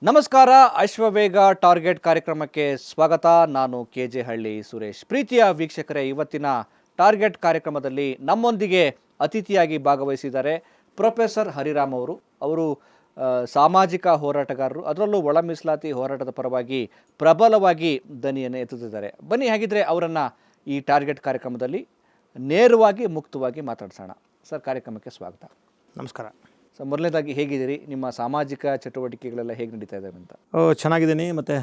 ನಮಸ್ಕಾರ. ಅಶ್ವವೇಗ ಟಾರ್ಗೆಟ್ ಕಾರ್ಯಕ್ರಮಕ್ಕೆ ಸ್ವಾಗತ. ನಾನು KJ ಹಳ್ಳಿ ಸುರೇಶ್. ಪ್ರೀತಿಯ ವೀಕ್ಷಕರೇ, ಇವತ್ತಿನ ಟಾರ್ಗೆಟ್ ಕಾರ್ಯಕ್ರಮದಲ್ಲಿ ನಮ್ಮೊಂದಿಗೆ ಅತಿಥಿಯಾಗಿ ಭಾಗವಹಿಸಿದ್ದಾರೆ ಪ್ರೊಫೆಸರ್ ಹರಿರಾಮ್ ಅವರು ಸಾಮಾಜಿಕ ಹೋರಾಟಗಾರರು, ಅದರಲ್ಲೂ ಒಳ ಮೀಸಲಾತಿ ಹೋರಾಟದ ಪರವಾಗಿ ಪ್ರಬಲವಾಗಿ ದನಿಯನ್ನು ಎತ್ತುತ್ತಿದ್ದಾರೆ. ಬನ್ನಿ, ಹಾಗಿದ್ರೆ ಅವರನ್ನು ಈ ಟಾರ್ಗೆಟ್ ಕಾರ್ಯಕ್ರಮದಲ್ಲಿ ನೇರವಾಗಿ ಮುಕ್ತವಾಗಿ ಮಾತಾಡ್ಸೋಣ. ಸರ್, ಕಾರ್ಯಕ್ರಮಕ್ಕೆ ಸ್ವಾಗತ. ನಮಸ್ಕಾರ. ಸರ್, ಮೊದಲನೇದಾಗಿ ಹೇಗಿದ್ದೀರಿ? ನಿಮ್ಮ ಸಾಮಾಜಿಕ ಚಟುವಟಿಕೆಗಳೆಲ್ಲ ಹೇಗೆ ನಡೀತಾ ಇದ್ದಾವೆ ಅಂತ? ಚೆನ್ನಾಗಿದ್ದೀನಿ. ಮತ್ತು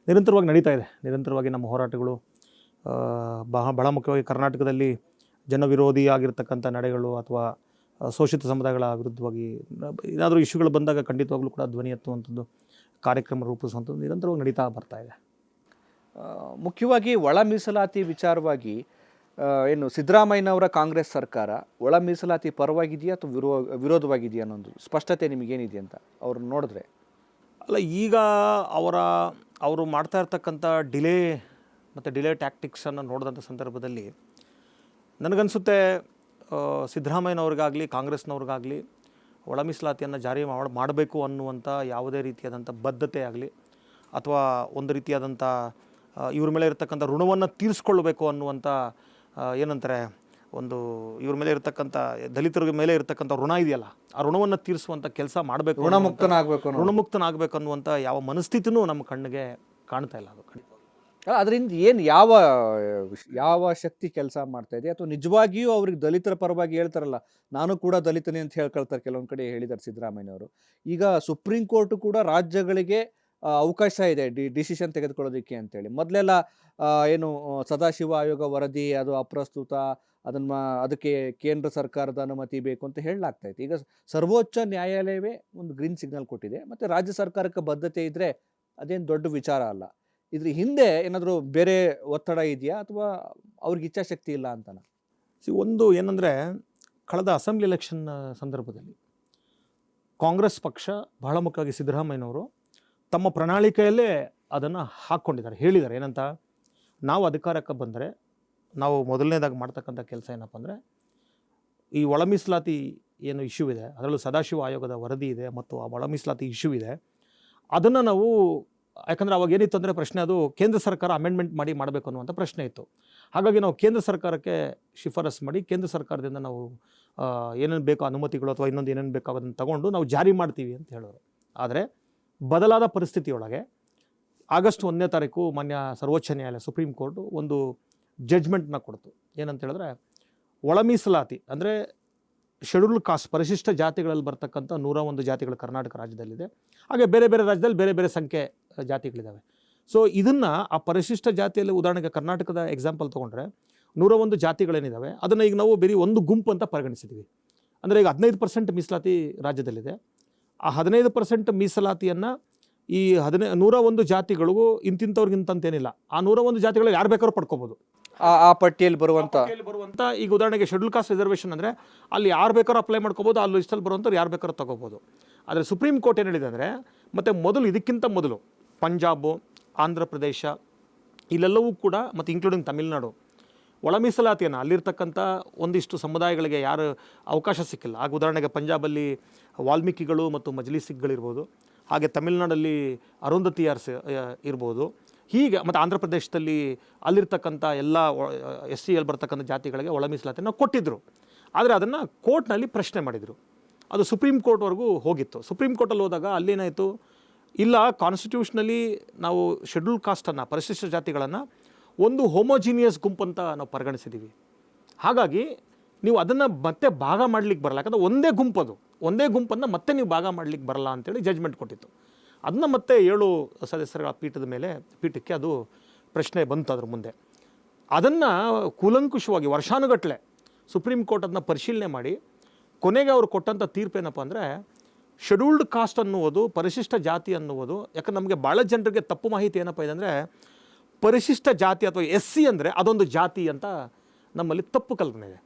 ನಿರಂತರವಾಗಿ ನಡೀತಾ ಇದೆ. ನಿರಂತರವಾಗಿ ನಮ್ಮ ಹೋರಾಟಗಳು ಬಹಳ ಮುಖ್ಯವಾಗಿ ಕರ್ನಾಟಕದಲ್ಲಿ ಜನವಿರೋಧಿ ಆಗಿರ್ತಕ್ಕಂಥ ನಡೆಗಳು ಅಥವಾ ಶೋಷಿತ ಸಮುದಾಯಗಳ ವಿರುದ್ಧವಾಗಿ ಏನಾದರೂ ಇಶ್ಯೂಗಳು ಬಂದಾಗ ಖಂಡಿತವಾಗ್ಲೂ ಕೂಡ ಧ್ವನಿ ಎತ್ತುವಂಥದ್ದು, ಕಾರ್ಯಕ್ರಮ ರೂಪಿಸುವಂಥದ್ದು ನಿರಂತರವಾಗಿ ನಡೀತಾ ಬರ್ತಾ ಇದೆ. ಮುಖ್ಯವಾಗಿ ಒಳ ಮೀಸಲಾತಿ ವಿಚಾರವಾಗಿ ಏನು ಸಿದ್ದರಾಮಯ್ಯನವರ ಕಾಂಗ್ರೆಸ್ ಸರ್ಕಾರ ಒಳ ಮೀಸಲಾತಿ ಪರವಾಗಿದೆಯಾ ಅಥವಾ ವಿರೋಧವಾಗಿದೆಯಾ ಅನ್ನೋದು ಸ್ಪಷ್ಟತೆ ನಿಮಗೇನಿದೆ ಅಂತ ಅವ್ರನ್ನ ನೋಡಿದ್ರೆ? ಅಲ್ಲ, ಈಗ ಅವರು ಮಾಡ್ತಾ ಇರ್ತಕ್ಕಂಥ ಡಿಲೇ ಟ್ಯಾಕ್ಟಿಕ್ಸನ್ನು ನೋಡಿದಂಥ ಸಂದರ್ಭದಲ್ಲಿ ನನಗನ್ಸುತ್ತೆ ಸಿದ್ದರಾಮಯ್ಯನವ್ರಿಗಾಗಲಿ ಕಾಂಗ್ರೆಸ್ನವ್ರಿಗಾಗಲಿ ಒಳ ಮೀಸಲಾತಿಯನ್ನು ಜಾರಿ ಮಾಡಬೇಕು ಅನ್ನುವಂಥ ಯಾವುದೇ ರೀತಿಯಾದಂಥ ಬದ್ಧತೆ ಆಗಲಿ ಅಥವಾ ಒಂದು ರೀತಿಯಾದಂಥ ಇವ್ರ ಮೇಲೆ ಇರತಕ್ಕಂಥ ಋಣವನ್ನು ತೀರಿಸ್ಕೊಳ್ಬೇಕು ಅನ್ನುವಂಥ ಏನಂತಾರೆ, ಒಂದು ಇವ್ರ ಮೇಲೆ ಇರತಕ್ಕಂಥ ದಲಿತರ ಮೇಲೆ ಇರತಕ್ಕಂಥ ಋಣ ಇದೆಯಲ್ಲ, ಆ ಋಣವನ್ನು ತೀರಿಸುವಂಥ ಕೆಲಸ ಮಾಡಬೇಕು, ಋಣಮುಕ್ತನಾಗಬೇಕು ಅನ್ನುವಂಥ ಯಾವ ಮನಸ್ಥಿತಿನೂ ನಮ್ಮ ಕಣ್ಣಿಗೆ ಕಾಣ್ತಾ ಇಲ್ಲ. ಅದು ಅದರಿಂದ ಏನು ಯಾವ ಶಕ್ತಿ ಕೆಲಸ ಮಾಡ್ತಾ ಇದೆ? ಅಥವಾ ನಿಜವಾಗಿಯೂ ಅವ್ರಿಗೆ ದಲಿತರ ಪರವಾಗಿ ಹೇಳ್ತಾರಲ್ಲ, ನಾನು ಕೂಡ ದಲಿತನೇ ಅಂತ ಹೇಳ್ಕೊಳ್ತಾರೆ, ಕೆಲವೊಂದು ಕಡೆ ಹೇಳಿದ್ದಾರೆ ಸಿದ್ದರಾಮಯ್ಯನವರು. ಈಗ ಸುಪ್ರೀಂ ಕೋರ್ಟ್ ಕೂಡ ರಾಜ್ಯಗಳಿಗೆ ಅವಕಾಶ ಇದೆ ಡಿಸಿಷನ್ ತೆಗೆದುಕೊಳ್ಳೋದಕ್ಕೆ ಅಂತೇಳಿ. ಮೊದಲೆಲ್ಲ ಏನು ಸದಾಶಿವ ಆಯೋಗ ವರದಿ ಅದು ಅಪ್ರಸ್ತುತ, ಅದಕ್ಕೆ ಕೇಂದ್ರ ಸರ್ಕಾರದ ಅನುಮತಿ ಬೇಕು ಅಂತ ಹೇಳಲಾಗ್ತಾ ಇತ್ತು. ಈಗ ಸರ್ವೋಚ್ಚ ನ್ಯಾಯಾಲಯವೇ ಒಂದು ಗ್ರೀನ್ ಸಿಗ್ನಲ್ ಕೊಟ್ಟಿದೆ. ಮತ್ತು ರಾಜ್ಯ ಸರ್ಕಾರಕ್ಕೆ ಬದ್ಧತೆ ಇದ್ದರೆ ಅದೇನು ದೊಡ್ಡ ವಿಚಾರ ಅಲ್ಲ. ಇದ್ರ ಹಿಂದೆ ಏನಾದರೂ ಬೇರೆ ಒತ್ತಡ ಇದೆಯಾ ಅಥವಾ ಅವ್ರಿಗೆ ಇಚ್ಛಾಶಕ್ತಿ ಇಲ್ಲ ಅಂತನಾ? ಒಂದು ಏನಂದರೆ, ಕಳೆದ ಅಸೆಂಬ್ಲಿ ಎಲೆಕ್ಷನ್ ಸಂದರ್ಭದಲ್ಲಿ ಕಾಂಗ್ರೆಸ್ ಪಕ್ಷ ಬಹಳ ಮುಖ್ಯವಾಗಿ ಸಿದ್ದರಾಮಯ್ಯನವರು ತಮ್ಮ ಪ್ರಣಾಳಿಕೆಯಲ್ಲೇ ಅದನ್ನು ಹಾಕ್ಕೊಂಡಿದ್ದಾರೆ, ಹೇಳಿದ್ದಾರೆ. ಏನಂತ, ನಾವು ಅಧಿಕಾರಕ್ಕೆ ಬಂದರೆ ನಾವು ಮೊದಲನೇದಾಗಿ ಮಾಡ್ತಕ್ಕಂಥ ಕೆಲಸ ಏನಪ್ಪ ಅಂದರೆ, ಈ ಒಳ ಮೀಸಲಾತಿ ಏನು ಇಶ್ಯೂ ಇದೆ, ಅದರಲ್ಲೂ ಸದಾಶಿವ ಆಯೋಗದ ವರದಿ ಇದೆ ಮತ್ತು ಆ ಒಳ ಮೀಸಲಾತಿ ಇಶ್ಯೂ ಇದೆ, ಅದನ್ನು ನಾವು, ಯಾಕಂದರೆ ಅವಾಗ ಏನಿತ್ತು ಅಂದರೆ ಪ್ರಶ್ನೆ, ಅದು ಕೇಂದ್ರ ಸರ್ಕಾರ ಅಮೆಂಡ್ಮೆಂಟ್ ಮಾಡಬೇಕು ಅನ್ನುವಂಥ ಪ್ರಶ್ನೆ ಇತ್ತು. ಹಾಗಾಗಿ ನಾವು ಕೇಂದ್ರ ಸರ್ಕಾರಕ್ಕೆ ಶಿಫಾರಸು ಮಾಡಿ ಕೇಂದ್ರ ಸರ್ಕಾರದಿಂದ ನಾವು ಏನೇನು ಬೇಕೋ ಅನುಮತಿಗಳು ಅಥವಾ ಇನ್ನೊಂದು ಏನೇನು ಬೇಕೋ ಅದನ್ನು ತಗೊಂಡು ನಾವು ಜಾರಿ ಮಾಡ್ತೀವಿ ಅಂತ ಹೇಳೋರು. ಆದರೆ ಬದಲಾದ ಪರಿಸ್ಥಿತಿಯೊಳಗೆ ಆಗಸ್ಟ್ 1ನೇ ತಾರೀಕು ಮಾನ್ಯ ಸರ್ವೋಚ್ಚ ನ್ಯಾಯಾಲಯ ಸುಪ್ರೀಂ ಕೋರ್ಟು ಒಂದು ಜಡ್ಜ್ಮೆಂಟ್ನ ಕೊಡ್ತು. ಏನಂತ ಹೇಳಿದ್ರೆ, ಒಳ ಮೀಸಲಾತಿ ಅಂದರೆ ಶೆಡ್ಯೂಲ್ಡ್ ಕಾಸ್ಟ್, ಪರಿಶಿಷ್ಟ ಜಾತಿಗಳಲ್ಲಿ ಬರ್ತಕ್ಕಂಥ 101 ಜಾತಿಗಳು ಕರ್ನಾಟಕ ರಾಜ್ಯದಲ್ಲಿದೆ. ಹಾಗೆ ಬೇರೆ ಬೇರೆ ರಾಜ್ಯದಲ್ಲಿ ಬೇರೆ ಬೇರೆ ಸಂಖ್ಯೆ ಜಾತಿಗಳಿದ್ದಾವೆ. ಸೊ ಇದನ್ನು ಆ ಪರಿಶಿಷ್ಟ ಜಾತಿಯಲ್ಲಿ, ಉದಾಹರಣೆಗೆ ಕರ್ನಾಟಕದ ಎಕ್ಸಾಂಪಲ್ ತೊಗೊಂಡ್ರೆ 101 ಜಾತಿಗಳೇನಿದ್ದಾವೆ ಅದನ್ನು ಈಗ ನಾವು ಬರೀ ಒಂದು ಗುಂಪು ಅಂತ ಪರಿಗಣಿಸಿದ್ದೀವಿ. ಅಂದರೆ ಈಗ 15% ಮೀಸಲಾತಿ ರಾಜ್ಯದಲ್ಲಿದೆ. ಆ 15% ಮೀಸಲಾತಿಯನ್ನು ಈ 101 ಜಾತಿಗಳಿಗೂ ಇಂತಿಂಥವ್ರಿಗಿಂತಂತೇನಿಲ್ಲ, ಆ 101 ಜಾತಿಗಳು ಯಾರು ಬೇಕಾದ್ರೂ ಪಡ್ಕೋಬೋದು. ಆ ಪಟ್ಟಿಯಲ್ಲಿ ಬರುವಂಥ ಈಗ ಉದಾಹರಣೆಗೆ ಶೆಡ್ಯೂಲ್ ಕಾಸ್ಟ್ ರಿಸರ್ವೇಷನ್ ಅಂದರೆ ಅಲ್ಲಿ ಯಾರು ಬೇಕಾದ್ರೂ ಅಪ್ಲೈ ಮಾಡ್ಕೋಬೋದು, ಅಲ್ಲಿ ಲಿಸ್ಟಲ್ಲಿ ಬರುವಂಥವ್ರು ಯಾರು ಬೇಕಾದ್ರೂ ತಗೋಬೋದು. ಆದರೆ ಸುಪ್ರೀಂ ಕೋರ್ಟ್ ಏನು ಹೇಳಿದೆ ಅಂದರೆ, ಮತ್ತು ಇದಕ್ಕಿಂತ ಮೊದಲು ಪಂಜಾಬು, ಆಂಧ್ರ ಪ್ರದೇಶ ಇಲ್ಲೆಲ್ಲವೂ ಕೂಡ, ಮತ್ತು ಇನ್ಕ್ಲೂಡಿಂಗ್ ತಮಿಳುನಾಡು, ಒಳ ಮೀಸಲಾತಿಯನ್ನು ಅಲ್ಲಿರ್ತಕ್ಕಂಥ ಒಂದಿಷ್ಟು ಸಮುದಾಯಗಳಿಗೆ ಯಾರು ಅವಕಾಶ ಸಿಕ್ಕಿಲ್ಲ. ಆಗ ಉದಾಹರಣೆಗೆ ಪಂಜಾಬಲ್ಲಿ ವಾಲ್ಮೀಕಿಗಳು ಮತ್ತು ಮಜ್ಲಿಸಿಗಳಿರ್ಬೋದು, ಹಾಗೆ ತಮಿಳುನಾಡಲ್ಲಿ ಅರುಂಧತಿಯರ್ಸ್ ಇರ್ಬೋದು, ಹೀಗೆ, ಮತ್ತು ಆಂಧ್ರ ಪ್ರದೇಶದಲ್ಲಿ ಅಲ್ಲಿರ್ತಕ್ಕಂಥ ಎಲ್ಲ SC ಅಲ್ಲಿ ಬರ್ತಕ್ಕಂಥ ಜಾತಿಗಳಿಗೆ ಒಳ ಮೀಸಲಾತಿಯನ್ನು ಕೊಟ್ಟಿದ್ದರು. ಆದರೆ ಅದನ್ನು ಕೋರ್ಟ್ನಲ್ಲಿ ಪ್ರಶ್ನೆ ಮಾಡಿದರು. ಅದು ಸುಪ್ರೀಂ ಕೋರ್ಟ್ವರೆಗೂ ಹೋಗಿತ್ತು. ಸುಪ್ರೀಂ ಕೋರ್ಟಲ್ಲಿ ಹೋದಾಗ ಅಲ್ಲೇನಾಯಿತು, ಇಲ್ಲ, ಕಾನ್ಸ್ಟಿಟ್ಯೂಷನಲ್ಲಿ ನಾವು ಶೆಡ್ಯೂಲ್ ಕಾಸ್ಟನ್ನು, ಪರಿಶಿಷ್ಟ ಜಾತಿಗಳನ್ನು ಒಂದು ಹೋಮೋಜಿನಿಯಸ್ ಗುಂಪಂತ ನಾವು ಪರಿಗಣಿಸಿದ್ದೀವಿ. ಹಾಗಾಗಿ ನೀವು ಅದನ್ನು ಮತ್ತೆ ಭಾಗ ಮಾಡಲಿಕ್ಕೆ ಬರಲ್ಲ, ಯಾಕಂದರೆ ಒಂದೇ ಗುಂಪನ್ನು ಮತ್ತೆ ನೀವು ಭಾಗ ಮಾಡಲಿಕ್ಕೆ ಬರಲ್ಲ ಅಂತೇಳಿ ಜಡ್ಜ್ಮೆಂಟ್ ಕೊಟ್ಟಿತ್ತು. ಅದನ್ನು ಮತ್ತೆ 7 ಸದಸ್ಯರ ಪೀಠಕ್ಕೆ ಅದು ಪ್ರಶ್ನೆ ಬಂತು. ಅದ್ರ ಮುಂದೆ ಅದನ್ನು ಕೂಲಂಕುಷವಾಗಿ ವರ್ಷಾನುಗಟ್ಟಲೆ ಸುಪ್ರೀಂ ಕೋರ್ಟ್ ಅದನ್ನ ಪರಿಶೀಲನೆ ಮಾಡಿ ಕೊನೆಗೆ ಅವರು ಕೊಟ್ಟಂಥ ತೀರ್ಪೇನಪ್ಪ ಅಂದರೆ, ಶೆಡ್ಯೂಲ್ಡ್ ಕಾಸ್ಟ್ ಅನ್ನುವುದು, ಪರಿಶಿಷ್ಟ ಜಾತಿ ಅನ್ನುವುದು, ಯಾಕಂದ್ರೆ ನಮಗೆ ಭಾಳ ಜನರಿಗೆ ತಪ್ಪು ಮಾಹಿತಿ ಏನಪ್ಪ ಇದೆ ಅಂದರೆ, ಪರಿಶಿಷ್ಟ ಜಾತಿ ಅಥವಾ SC ಅಂದರೆ ಅದೊಂದು ಜಾತಿ ಅಂತ ನಮ್ಮಲ್ಲಿ ತಪ್ಪು ಕಲ್ಪನೆ ಇದೆ.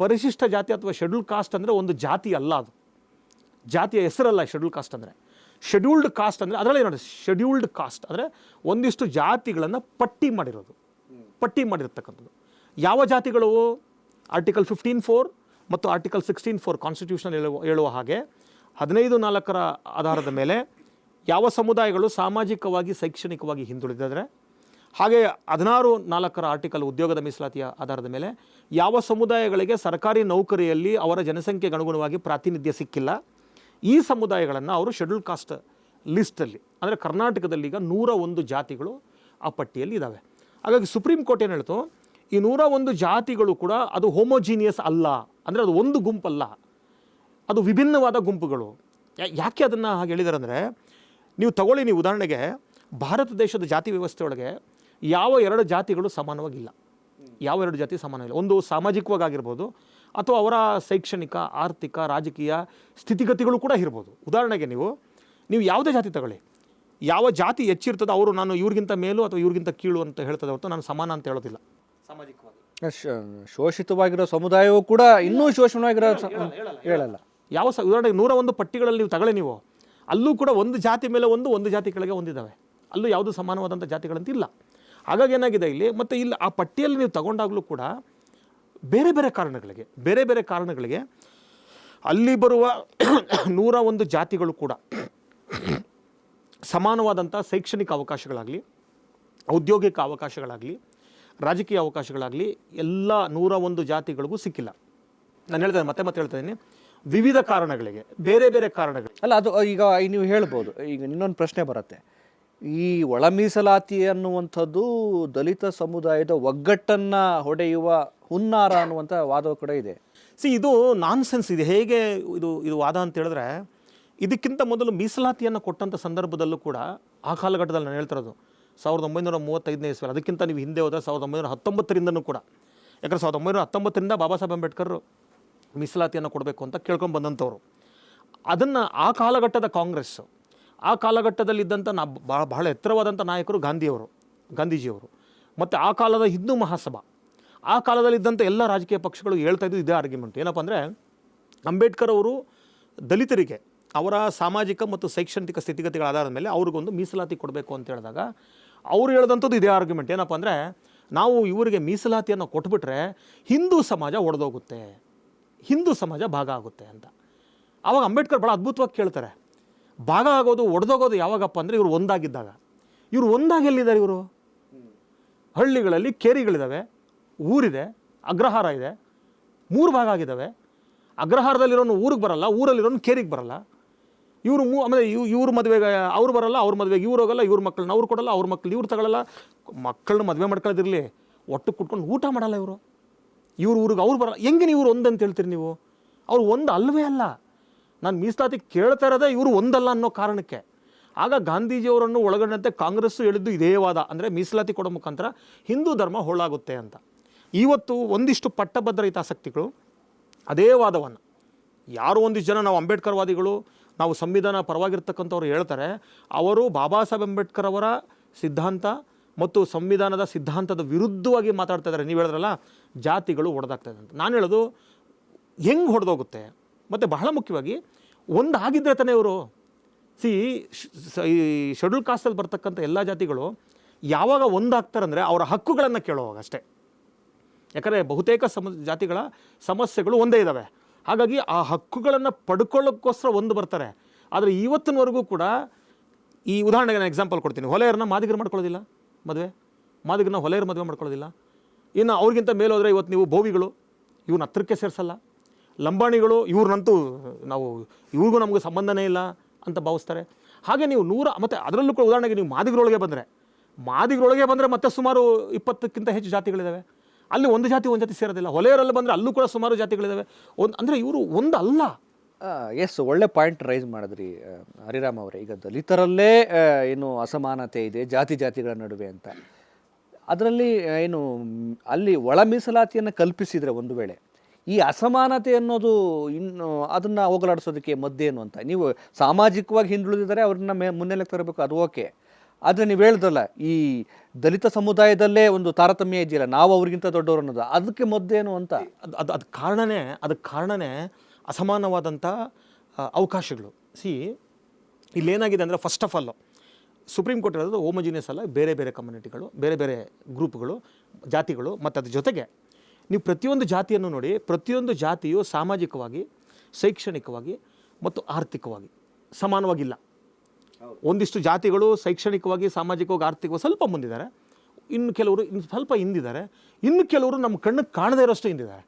ಪರಿಶಿಷ್ಟ ಜಾತಿ ಅಥವಾ ಶೆಡ್ಯೂಲ್ಡ್ ಕಾಸ್ಟ್ ಅಂದರೆ ಒಂದು ಜಾತಿ ಅಲ್ಲ, ಅದು ಜಾತಿಯ ಹೆಸರಲ್ಲ. ಶೆಡ್ಯೂಲ್ಡ್ ಕಾಸ್ಟ್ ಅಂದರೆ, ಶೆಡ್ಯೂಲ್ಡ್ ಕಾಸ್ಟ್ ಅಂದರೆ ಅದರಲ್ಲಿ ನೋಡಿ, ಶೆಡ್ಯೂಲ್ಡ್ ಕಾಸ್ಟ್ ಅಂದರೆ ಒಂದಿಷ್ಟು ಜಾತಿಗಳನ್ನು ಪಟ್ಟಿ ಮಾಡಿರ್ತಕ್ಕಂಥದ್ದು. ಯಾವ ಜಾತಿಗಳು? ಆರ್ಟಿಕಲ್ 15(4) ಮತ್ತು ಆರ್ಟಿಕಲ್ 16(4) ಕಾನ್ಸ್ಟಿಟ್ಯೂಷನ್ ಹೇಳುವ ಹಾಗೆ 15(4) ಆಧಾರದ ಮೇಲೆ ಯಾವ ಸಮುದಾಯಗಳು ಸಾಮಾಜಿಕವಾಗಿ ಶೈಕ್ಷಣಿಕವಾಗಿ ಹಿಂದುಳಿದಿದ್ದಾರೆ, ಹಾಗೆ 16(4) ಆರ್ಟಿಕಲ್ ಉದ್ಯೋಗದ ಮೀಸಲಾತಿಯ ಆಧಾರದ ಮೇಲೆ ಯಾವ ಸಮುದಾಯಗಳಿಗೆ ಸರ್ಕಾರಿ ನೌಕರಿಯಲ್ಲಿ ಅವರ ಜನಸಂಖ್ಯೆಗೆ ಅನುಗುಣವಾಗಿ ಪ್ರಾತಿನಿಧ್ಯ ಸಿಕ್ಕಿಲ್ಲ, ಈ ಸಮುದಾಯಗಳನ್ನು ಅವರು ಶೆಡ್ಯೂಲ್ ಕಾಸ್ಟ್ ಲಿಸ್ಟಲ್ಲಿ, ಅಂದರೆ ಕರ್ನಾಟಕದಲ್ಲಿ ಈಗ 101 ಜಾತಿಗಳು ಆ ಪಟ್ಟಿಯಲ್ಲಿ ಇದ್ದಾವೆ. ಹಾಗಾಗಿ ಸುಪ್ರೀಂ ಕೋರ್ಟ್ ಏನು ಹೇಳ್ತು, ಈ 101 ಜಾತಿಗಳು ಕೂಡ ಅದು ಹೋಮೋಜೀನಿಯಸ್ ಅಲ್ಲ, ಅಂದರೆ ಅದು ಒಂದು ಗುಂಪಲ್ಲ, ಅದು ವಿಭಿನ್ನವಾದ ಗುಂಪುಗಳು. ಯಾಕೆ ಅದನ್ನು ಹಾಗೆ ಹೇಳಿದ್ದಾರೆ ಅಂದರೆ, ನೀವು ತಗೊಳ್ಳಿ, ನೀವು ಉದಾಹರಣೆಗೆ ಭಾರತ ದೇಶದ ಜಾತಿ ವ್ಯವಸ್ಥೆ ಒಳಗೆ ಯಾವ 2 ಜಾತಿಗಳು ಸಮಾನವಾಗಿಲ್ಲ, ಯಾವ 2 ಜಾತಿ ಸಮಾನವಿಲ್ಲ. ಒಂದು ಸಾಮಾಜಿಕವಾಗಿರ್ಬೋದು ಅಥವಾ ಅವರ ಶೈಕ್ಷಣಿಕ, ಆರ್ಥಿಕ, ರಾಜಕೀಯ ಸ್ಥಿತಿಗತಿಗಳು ಕೂಡ ಇರ್ಬೋದು. ಉದಾಹರಣೆಗೆ ನೀವು ಯಾವುದೇ ಜಾತಿ ತಗೊಳ್ಳಿ, ಯಾವ ಜಾತಿ ಹೆಚ್ಚಿರ್ತದೋ ಅವರು ನಾನು ಇವ್ರಿಗಿಂತ ಮೇಲು ಅಥವಾ ಇವ್ರಿಗಿಂತ ಕೀಳು ಅಂತ ಹೇಳ್ತದೆ ಹೊರತು ನಾನು ಸಮಾನ ಅಂತ ಹೇಳೋದಿಲ್ಲ. ಸಾಮಾಜಿಕವಾಗಿ ಶೋಷಿತವಾಗಿರೋ ಸಮುದಾಯವೂ ಕೂಡ ಇನ್ನೂ ಶೋಷಣವಾಗಿರೋ ಹೇಳಲ್ಲ. ಯಾವ ಉದಾಹರಣೆಗೆ 101 ಪಟ್ಟಿಗಳಲ್ಲಿ ನೀವು ತಗೊಳ್ಳಿ, ನೀವು ಅಲ್ಲೂ ಕೂಡ ಒಂದು ಜಾತಿ ಮೇಲೆ ಒಂದು ಜಾತಿ ಕೆಳಗೆ ಹೊಂದಿದ್ದಾವೆ, ಅಲ್ಲೂ ಯಾವುದು ಸಮಾನವಾದಂಥ ಜಾತಿಗಳಂತ ಇಲ್ಲ. ಹಾಗಾಗಿ ಏನಾಗಿದೆ ಇಲ್ಲಿ, ಮತ್ತು ಇಲ್ಲಿ ಆ ಪಟ್ಟಿಯಲ್ಲಿ ನೀವು ತಗೊಂಡಾಗಲೂ ಕೂಡ ಬೇರೆ ಬೇರೆ ಕಾರಣಗಳಿಗೆ ಅಲ್ಲಿ ಬರುವ 101 ಜಾತಿಗಳು ಕೂಡ ಸಮಾನವಾದಂಥ ಶೈಕ್ಷಣಿಕ ಅವಕಾಶಗಳಾಗಲಿ, ಔದ್ಯೋಗಿಕ ಅವಕಾಶಗಳಾಗಲಿ, ರಾಜಕೀಯ ಅವಕಾಶಗಳಾಗಲಿ ಎಲ್ಲ 101 ಜಾತಿಗಳಿಗೂ ಸಿಕ್ಕಿಲ್ಲ. ನಾನು ಹೇಳ್ತೇನೆ, ಮತ್ತೆ ಹೇಳ್ತಾ ಇದ್ದೀನಿ, ವಿವಿಧ ಕಾರಣಗಳಿಗೆ, ಬೇರೆ ಕಾರಣಗಳು ಅಲ್ಲ. ಅದು ಈಗ ನೀವು ಹೇಳ್ಬೋದು. ಈಗ ಇನ್ನೊಂದು ಪ್ರಶ್ನೆ ಬರುತ್ತೆ, ಈ ಒಳ ಮೀಸಲಾತಿ ಅನ್ನುವಂಥದ್ದು ದಲಿತ ಸಮುದಾಯದ ಒಗ್ಗಟ್ಟನ್ನು ಹೊಡೆಯುವ ಹುನ್ನಾರ ಅನ್ನುವಂಥ ವಾದ ಕೂಡ ಇದೆ. ಇದು ನಾನ್ಸೆನ್ಸ್. ಇದು ಹೇಗೆ ಇದು ವಾದ ಅಂತ ಹೇಳಿದ್ರೆ, ಇದಕ್ಕಿಂತ ಮೊದಲು ಮೀಸಲಾತಿಯನ್ನು ಕೊಟ್ಟಂಥ ಸಂದರ್ಭದಲ್ಲೂ ಕೂಡ ಆ ಕಾಲಘಟ್ಟದಲ್ಲಿ ನಾನು ಹೇಳ್ತಿರೋದು 1935ನೇ ಇಸ್ವಿ, ಅದಕ್ಕಿಂತ ನೀವು ಹಿಂದೆ ಹೋದರೆ 1919ರಿಂದನೂ ಕೂಡ. ಯಾಕಂದರೆ 1919ರಿಂದ ಬಾಬಾ ಸಾಹೇಬ್ ಅಂಬೇಡ್ಕರ್ ಮೀಸಲಾತಿಯನ್ನು ಕೊಡಬೇಕು ಅಂತ ಕೇಳ್ಕೊಂಡು ಬಂದಂಥವ್ರು. ಅದನ್ನು ಆ ಕಾಲಘಟ್ಟದ ಕಾಂಗ್ರೆಸ್, ಆ ಕಾಲಘಟ್ಟದಲ್ಲಿದ್ದಂಥ ಬಹಳ ಎತ್ತರವಾದಂಥ ನಾಯಕರು ಗಾಂಧೀಜಿಯವರು, ಮತ್ತು ಆ ಕಾಲದ ಹಿಂದೂ ಮಹಾಸಭಾ, ಆ ಕಾಲದಲ್ಲಿದ್ದಂಥ ಎಲ್ಲ ರಾಜಕೀಯ ಪಕ್ಷಗಳು ಹೇಳ್ತಾ ಇದ್ದು ಇದೇ ಆರ್ಗ್ಯುಮೆಂಟ್. ಏನಪ್ಪ ಅಂದರೆ, ಅಂಬೇಡ್ಕರ್ ಅವರು ದಲಿತರಿಗೆ ಅವರ ಸಾಮಾಜಿಕ ಮತ್ತು ಶೈಕ್ಷಣಿಕ ಸ್ಥಿತಿಗತಿಗಳ ಆಧಾರದ ಮೇಲೆ ಅವ್ರಿಗೊಂದು ಮೀಸಲಾತಿ ಕೊಡಬೇಕು ಅಂತ ಹೇಳಿದಾಗ ಅವ್ರು ಹೇಳ್ದಂಥದ್ದು ಇದೇ ಆರ್ಗ್ಯುಮೆಂಟ್. ಏನಪ್ಪ ಅಂದರೆ, ನಾವು ಇವರಿಗೆ ಮೀಸಲಾತಿಯನ್ನು ಕೊಟ್ಬಿಟ್ರೆ ಹಿಂದೂ ಸಮಾಜ ಒಡೆದೋಗುತ್ತೆ, ಹಿಂದೂ ಸಮಾಜ ಭಾಗ ಆಗುತ್ತೆ ಅಂತ. ಆವಾಗ ಅಂಬೇಡ್ಕರ್ ಭಾಳ ಅದ್ಭುತವಾಗಿ ಕೇಳ್ತಾರೆ, ಭಾಗ ಆಗೋದು, ಒಡೆದೋಗೋದು ಯಾವಾಗಪ್ಪ ಅಂದರೆ ಇವರು ಒಂದಾಗಿದ್ದಾಗ. ಇವರು ಒಂದಾಗಿ ಎಲ್ಲಿದ್ದಾರೆ? ಇವರು ಹಳ್ಳಿಗಳಲ್ಲಿ ಕೇರಿಗಳಿದ್ದಾವೆ, ಊರಿದೆ, ಅಗ್ರಹಾರ ಇದೆ, 3 ಭಾಗ ಆಗಿದ್ದಾವೆ. ಅಗ್ರಹಾರದಲ್ಲಿರೋನು ಊರಿಗೆ ಬರಲ್ಲ, ಊರಲ್ಲಿರೋನು ಕೇರಿಗೆ ಬರಲ್ಲ. ಇವರು ಆಮೇಲೆ ಇವ್ರ ಮದುವೆಗೆ ಅವ್ರು ಬರಲ್ಲ, ಅವ್ರ ಮದುವೆಗೆ ಇವ್ರು ಹೋಗಲ್ಲ, ಇವ್ರ ಮಕ್ಕಳನ್ನ ಅವ್ರು ಕೊಡಲ್ಲ, ಅವ್ರ ಮಕ್ಕಳು ಇವ್ರು ತಗೊಳ್ಳಲ್ಲ. ಮಕ್ಕಳನ್ನ ಮದುವೆ ಮಾಡ್ಕೊಳ್ಳೋದಿರಲಿ, ಒಟ್ಟು ಕುಟ್ಕೊಂಡು ಊಟ ಮಾಡಲ್ಲ ಇವರು. ಇವ್ರ ಊರಿಗೆ ಅವ್ರು ಬರಲ್ಲ. ಹೆಂಗೆ ನೀವು ಒಂದಂತ ಹೇಳ್ತೀರಿ ನೀವು? ಅವ್ರು ಒಂದು ಅಲ್ಲವೇ ಅಲ್ಲ. ನಾನು ಮೀಸಲಾತಿ ಕೇಳ್ತಾ ಇರೋದೇ ಇವರು ಒಂದಲ್ಲ ಅನ್ನೋ ಕಾರಣಕ್ಕೆ. ಆಗ ಗಾಂಧೀಜಿಯವರನ್ನು ಒಳಗೊಂಡಂತೆ ಕಾಂಗ್ರೆಸ್ಸು ಹೇಳಿದ್ದು ಇದೇ ವಾದ, ಅಂದರೆ ಮೀಸಲಾತಿ ಕೊಡೋ ಮುಖಾಂತರ ಹಿಂದೂ ಧರ್ಮ ಹೋಳಾಗುತ್ತೆ ಅಂತ. ಇವತ್ತು ಒಂದಿಷ್ಟು ಪಟ್ಟಭದ್ರ ಹಿತಾಸಕ್ತಿಗಳು ಅದೇ ವಾದವನ್ನು, ಯಾರೋ ಒಂದಿಷ್ಟು ಜನ ನಾವು ಅಂಬೇಡ್ಕರ್ವಾದಿಗಳು, ನಾವು ಸಂವಿಧಾನ ಪರವಾಗಿರ್ತಕ್ಕಂಥವ್ರು ಹೇಳ್ತಾರೆ, ಅವರು ಬಾಬಾ ಸಾಹೇಬ್ ಅಂಬೇಡ್ಕರ್ ಅವರ ಸಿದ್ಧಾಂತ ಮತ್ತು ಸಂವಿಧಾನದ ಸಿದ್ಧಾಂತದ ವಿರುದ್ಧವಾಗಿ ಮಾತಾಡ್ತಾ ಇದ್ದಾರೆ. ನೀವು ಹೇಳಿದ್ರಲ್ಲ, ಜಾತಿಗಳು ಹೊಡೆದಾಗ್ತದೆ ಅಂತ. ನಾನು ಹೇಳೋದು, ಹೆಂಗೆ ಹೊಡೆದೋಗುತ್ತೆ? ಮತ್ತು ಬಹಳ ಮುಖ್ಯವಾಗಿ ಒಂದಾಗಿದ್ದರೆ ತಾನೇ ಇವರು. ಈ ಶೆಡ್ಯೂಲ್ ಕಾಸ್ಟಲ್ಲಿ ಬರ್ತಕ್ಕಂಥ ಎಲ್ಲ ಜಾತಿಗಳು ಯಾವಾಗ ಒಂದಾಗ್ತಾರಂದರೆ ಅವರ ಹಕ್ಕುಗಳನ್ನು ಕೇಳುವಾಗ ಅಷ್ಟೇ. ಯಾಕಂದರೆ ಬಹುತೇಕ ಜಾತಿಗಳ ಸಮಸ್ಯೆಗಳು ಒಂದೇ ಇದ್ದಾವೆ. ಹಾಗಾಗಿ ಆ ಹಕ್ಕುಗಳನ್ನು ಪಡ್ಕೊಳ್ಳೋಕ್ಕೋಸ್ಕರ ಒಂದು ಬರ್ತಾರೆ. ಆದರೆ ಇವತ್ತಿನವರೆಗೂ ಕೂಡ, ಈ ಉದಾಹರಣೆಗೆ ನಾನು ಎಕ್ಸಾಂಪಲ್ ಕೊಡ್ತೀನಿ, ಹೊಲೆಯರನ್ನ ಮಾದಿಗರು ಮಾಡ್ಕೊಳ್ಳೋದಿಲ್ಲ ಮದುವೆ, ಮಾದಿಗರನ್ನ ಹೊಲೆಯರು ಮದುವೆ ಮಾಡ್ಕೊಳ್ಳೋದಿಲ್ಲ. ಇನ್ನು ಅವ್ರಿಗಿಂತ ಮೇಲೆ ಹೋದರೆ ಇವತ್ತು ನೀವು ಬೋವಿಗಳು, ಇವ್ರನ್ನ ಹತ್ರಕ್ಕೆ ಸೇರಿಸಲ್ಲ. ಲಂಬಾಣಿಗಳು, ಇವ್ರನ್ನಂತೂ ಇವ್ರಿಗೂ ನಮಗೂ ಸಂಬಂಧನೇ ಇಲ್ಲ ಅಂತ ಭಾವಿಸ್ತಾರೆ. ಹಾಗೆ ನೀವು ಮತ್ತು ಅದರಲ್ಲೂ ಕೂಡ ಉದಾಹರಣೆಗೆ ನೀವು ಮಾದಿಗರೊಳಗೆ ಬಂದರೆ ಮತ್ತೆ ಸುಮಾರು 20ಕ್ಕಿಂತ ಹೆಚ್ಚು ಜಾತಿಗಳಿದ್ದಾವೆ. ಅಲ್ಲಿ ಒಂದು ಜಾತಿ ಸೇರೋದಿಲ್ಲ. ಹೊಲೆಯರಲ್ಲಿ ಬಂದರೆ ಅಲ್ಲೂ ಕೂಡ ಸುಮಾರು ಜಾತಿಗಳಿದ್ದಾವೆ. ಅಂದರೆ ಇವರು ಒಂದು ಅಲ್ಲ. ಎಸ್, ಒಳ್ಳೆ ಪಾಯಿಂಟ್ ರೈಸ್ ಮಾಡಿದ್ರಿ ಹರಿರಾಮ್ ಅವರೇ. ಈಗ ದಲಿತರಲ್ಲೇ ಏನು ಅಸಮಾನತೆ ಇದೆ ಜಾತಿಗಳ ನಡುವೆ ಅಂತ, ಅದರಲ್ಲಿ ಏನು ಅಲ್ಲಿ ಒಳ ಮೀಸಲಾತಿಯನ್ನು ಕಲ್ಪಿಸಿದರೆ ಒಂದು ವೇಳೆ ಈ ಅಸಮಾನತೆ ಅನ್ನೋದು ಇನ್ನು ಅದನ್ನು ಹೋಗಲಾಡಿಸೋದಕ್ಕೆ ಮದ್ದೇನು ಅಂತ. ನೀವು ಸಾಮಾಜಿಕವಾಗಿ ಹಿಂದುಳಿದಿದ್ದಾರೆ, ಅವ್ರನ್ನ ಮುನ್ನೆಲೆಗೆ ತರಬೇಕು, ಅದು ಓಕೆ. ಆದರೆ ನೀವು ಹೇಳಿದ್ರಲ್ಲ, ಈ ದಲಿತ ಸಮುದಾಯದಲ್ಲೇ ಒಂದು ತಾರತಮ್ಯ ಇದೆಯಲ್ಲ, ನಾವು ಅವ್ರಿಗಿಂತ ದೊಡ್ಡವರು ಅನ್ನೋದು, ಅದಕ್ಕೆ ಮದ್ದೇನು ಅಂತ. ಅದಕ್ಕೆ ಕಾರಣನೇ ಅಸಮಾನವಾದಂಥ ಅವಕಾಶಗಳು. ಇಲ್ಲೇನಾಗಿದೆ ಅಂದರೆ, first of all supreme court ಹೇಳೋದು ಹೋಮೋಜಿನಿಯಸ್ ಅಲ್ಲ, ಬೇರೆ ಕಮ್ಯುನಿಟಿಗಳು, ಬೇರೆ ಗ್ರೂಪ್ಗಳು, ಜಾತಿಗಳು. ಮತ್ತು ಅದ್ರ ಜೊತೆಗೆ ನೀವು ಪ್ರತಿಯೊಂದು ಜಾತಿಯನ್ನು ನೋಡಿ, ಪ್ರತಿಯೊಂದು ಜಾತಿಯು ಸಾಮಾಜಿಕವಾಗಿ, ಶೈಕ್ಷಣಿಕವಾಗಿ ಮತ್ತು ಆರ್ಥಿಕವಾಗಿ ಸಮಾನವಾಗಿಲ್ಲ. ಒಂದಿಷ್ಟು ಜಾತಿಗಳು ಶೈಕ್ಷಣಿಕವಾಗಿ, ಸಾಮಾಜಿಕವಾಗಿ, ಆರ್ಥಿಕವಾಗಿ ಸ್ವಲ್ಪ ಮುಂದಿದ್ದಾರೆ, ಇನ್ನು ಕೆಲವರು ಇನ್ನು ಸ್ವಲ್ಪ ಹಿಂದಿದ್ದಾರೆ, ಇನ್ನು ಕೆಲವರು ನಮ್ಮ ಕಣ್ಣಿಗೆ ಕಾಣದೇ ಇರೋಷ್ಟು ಹಿಂದಿದ್ದಾರೆ.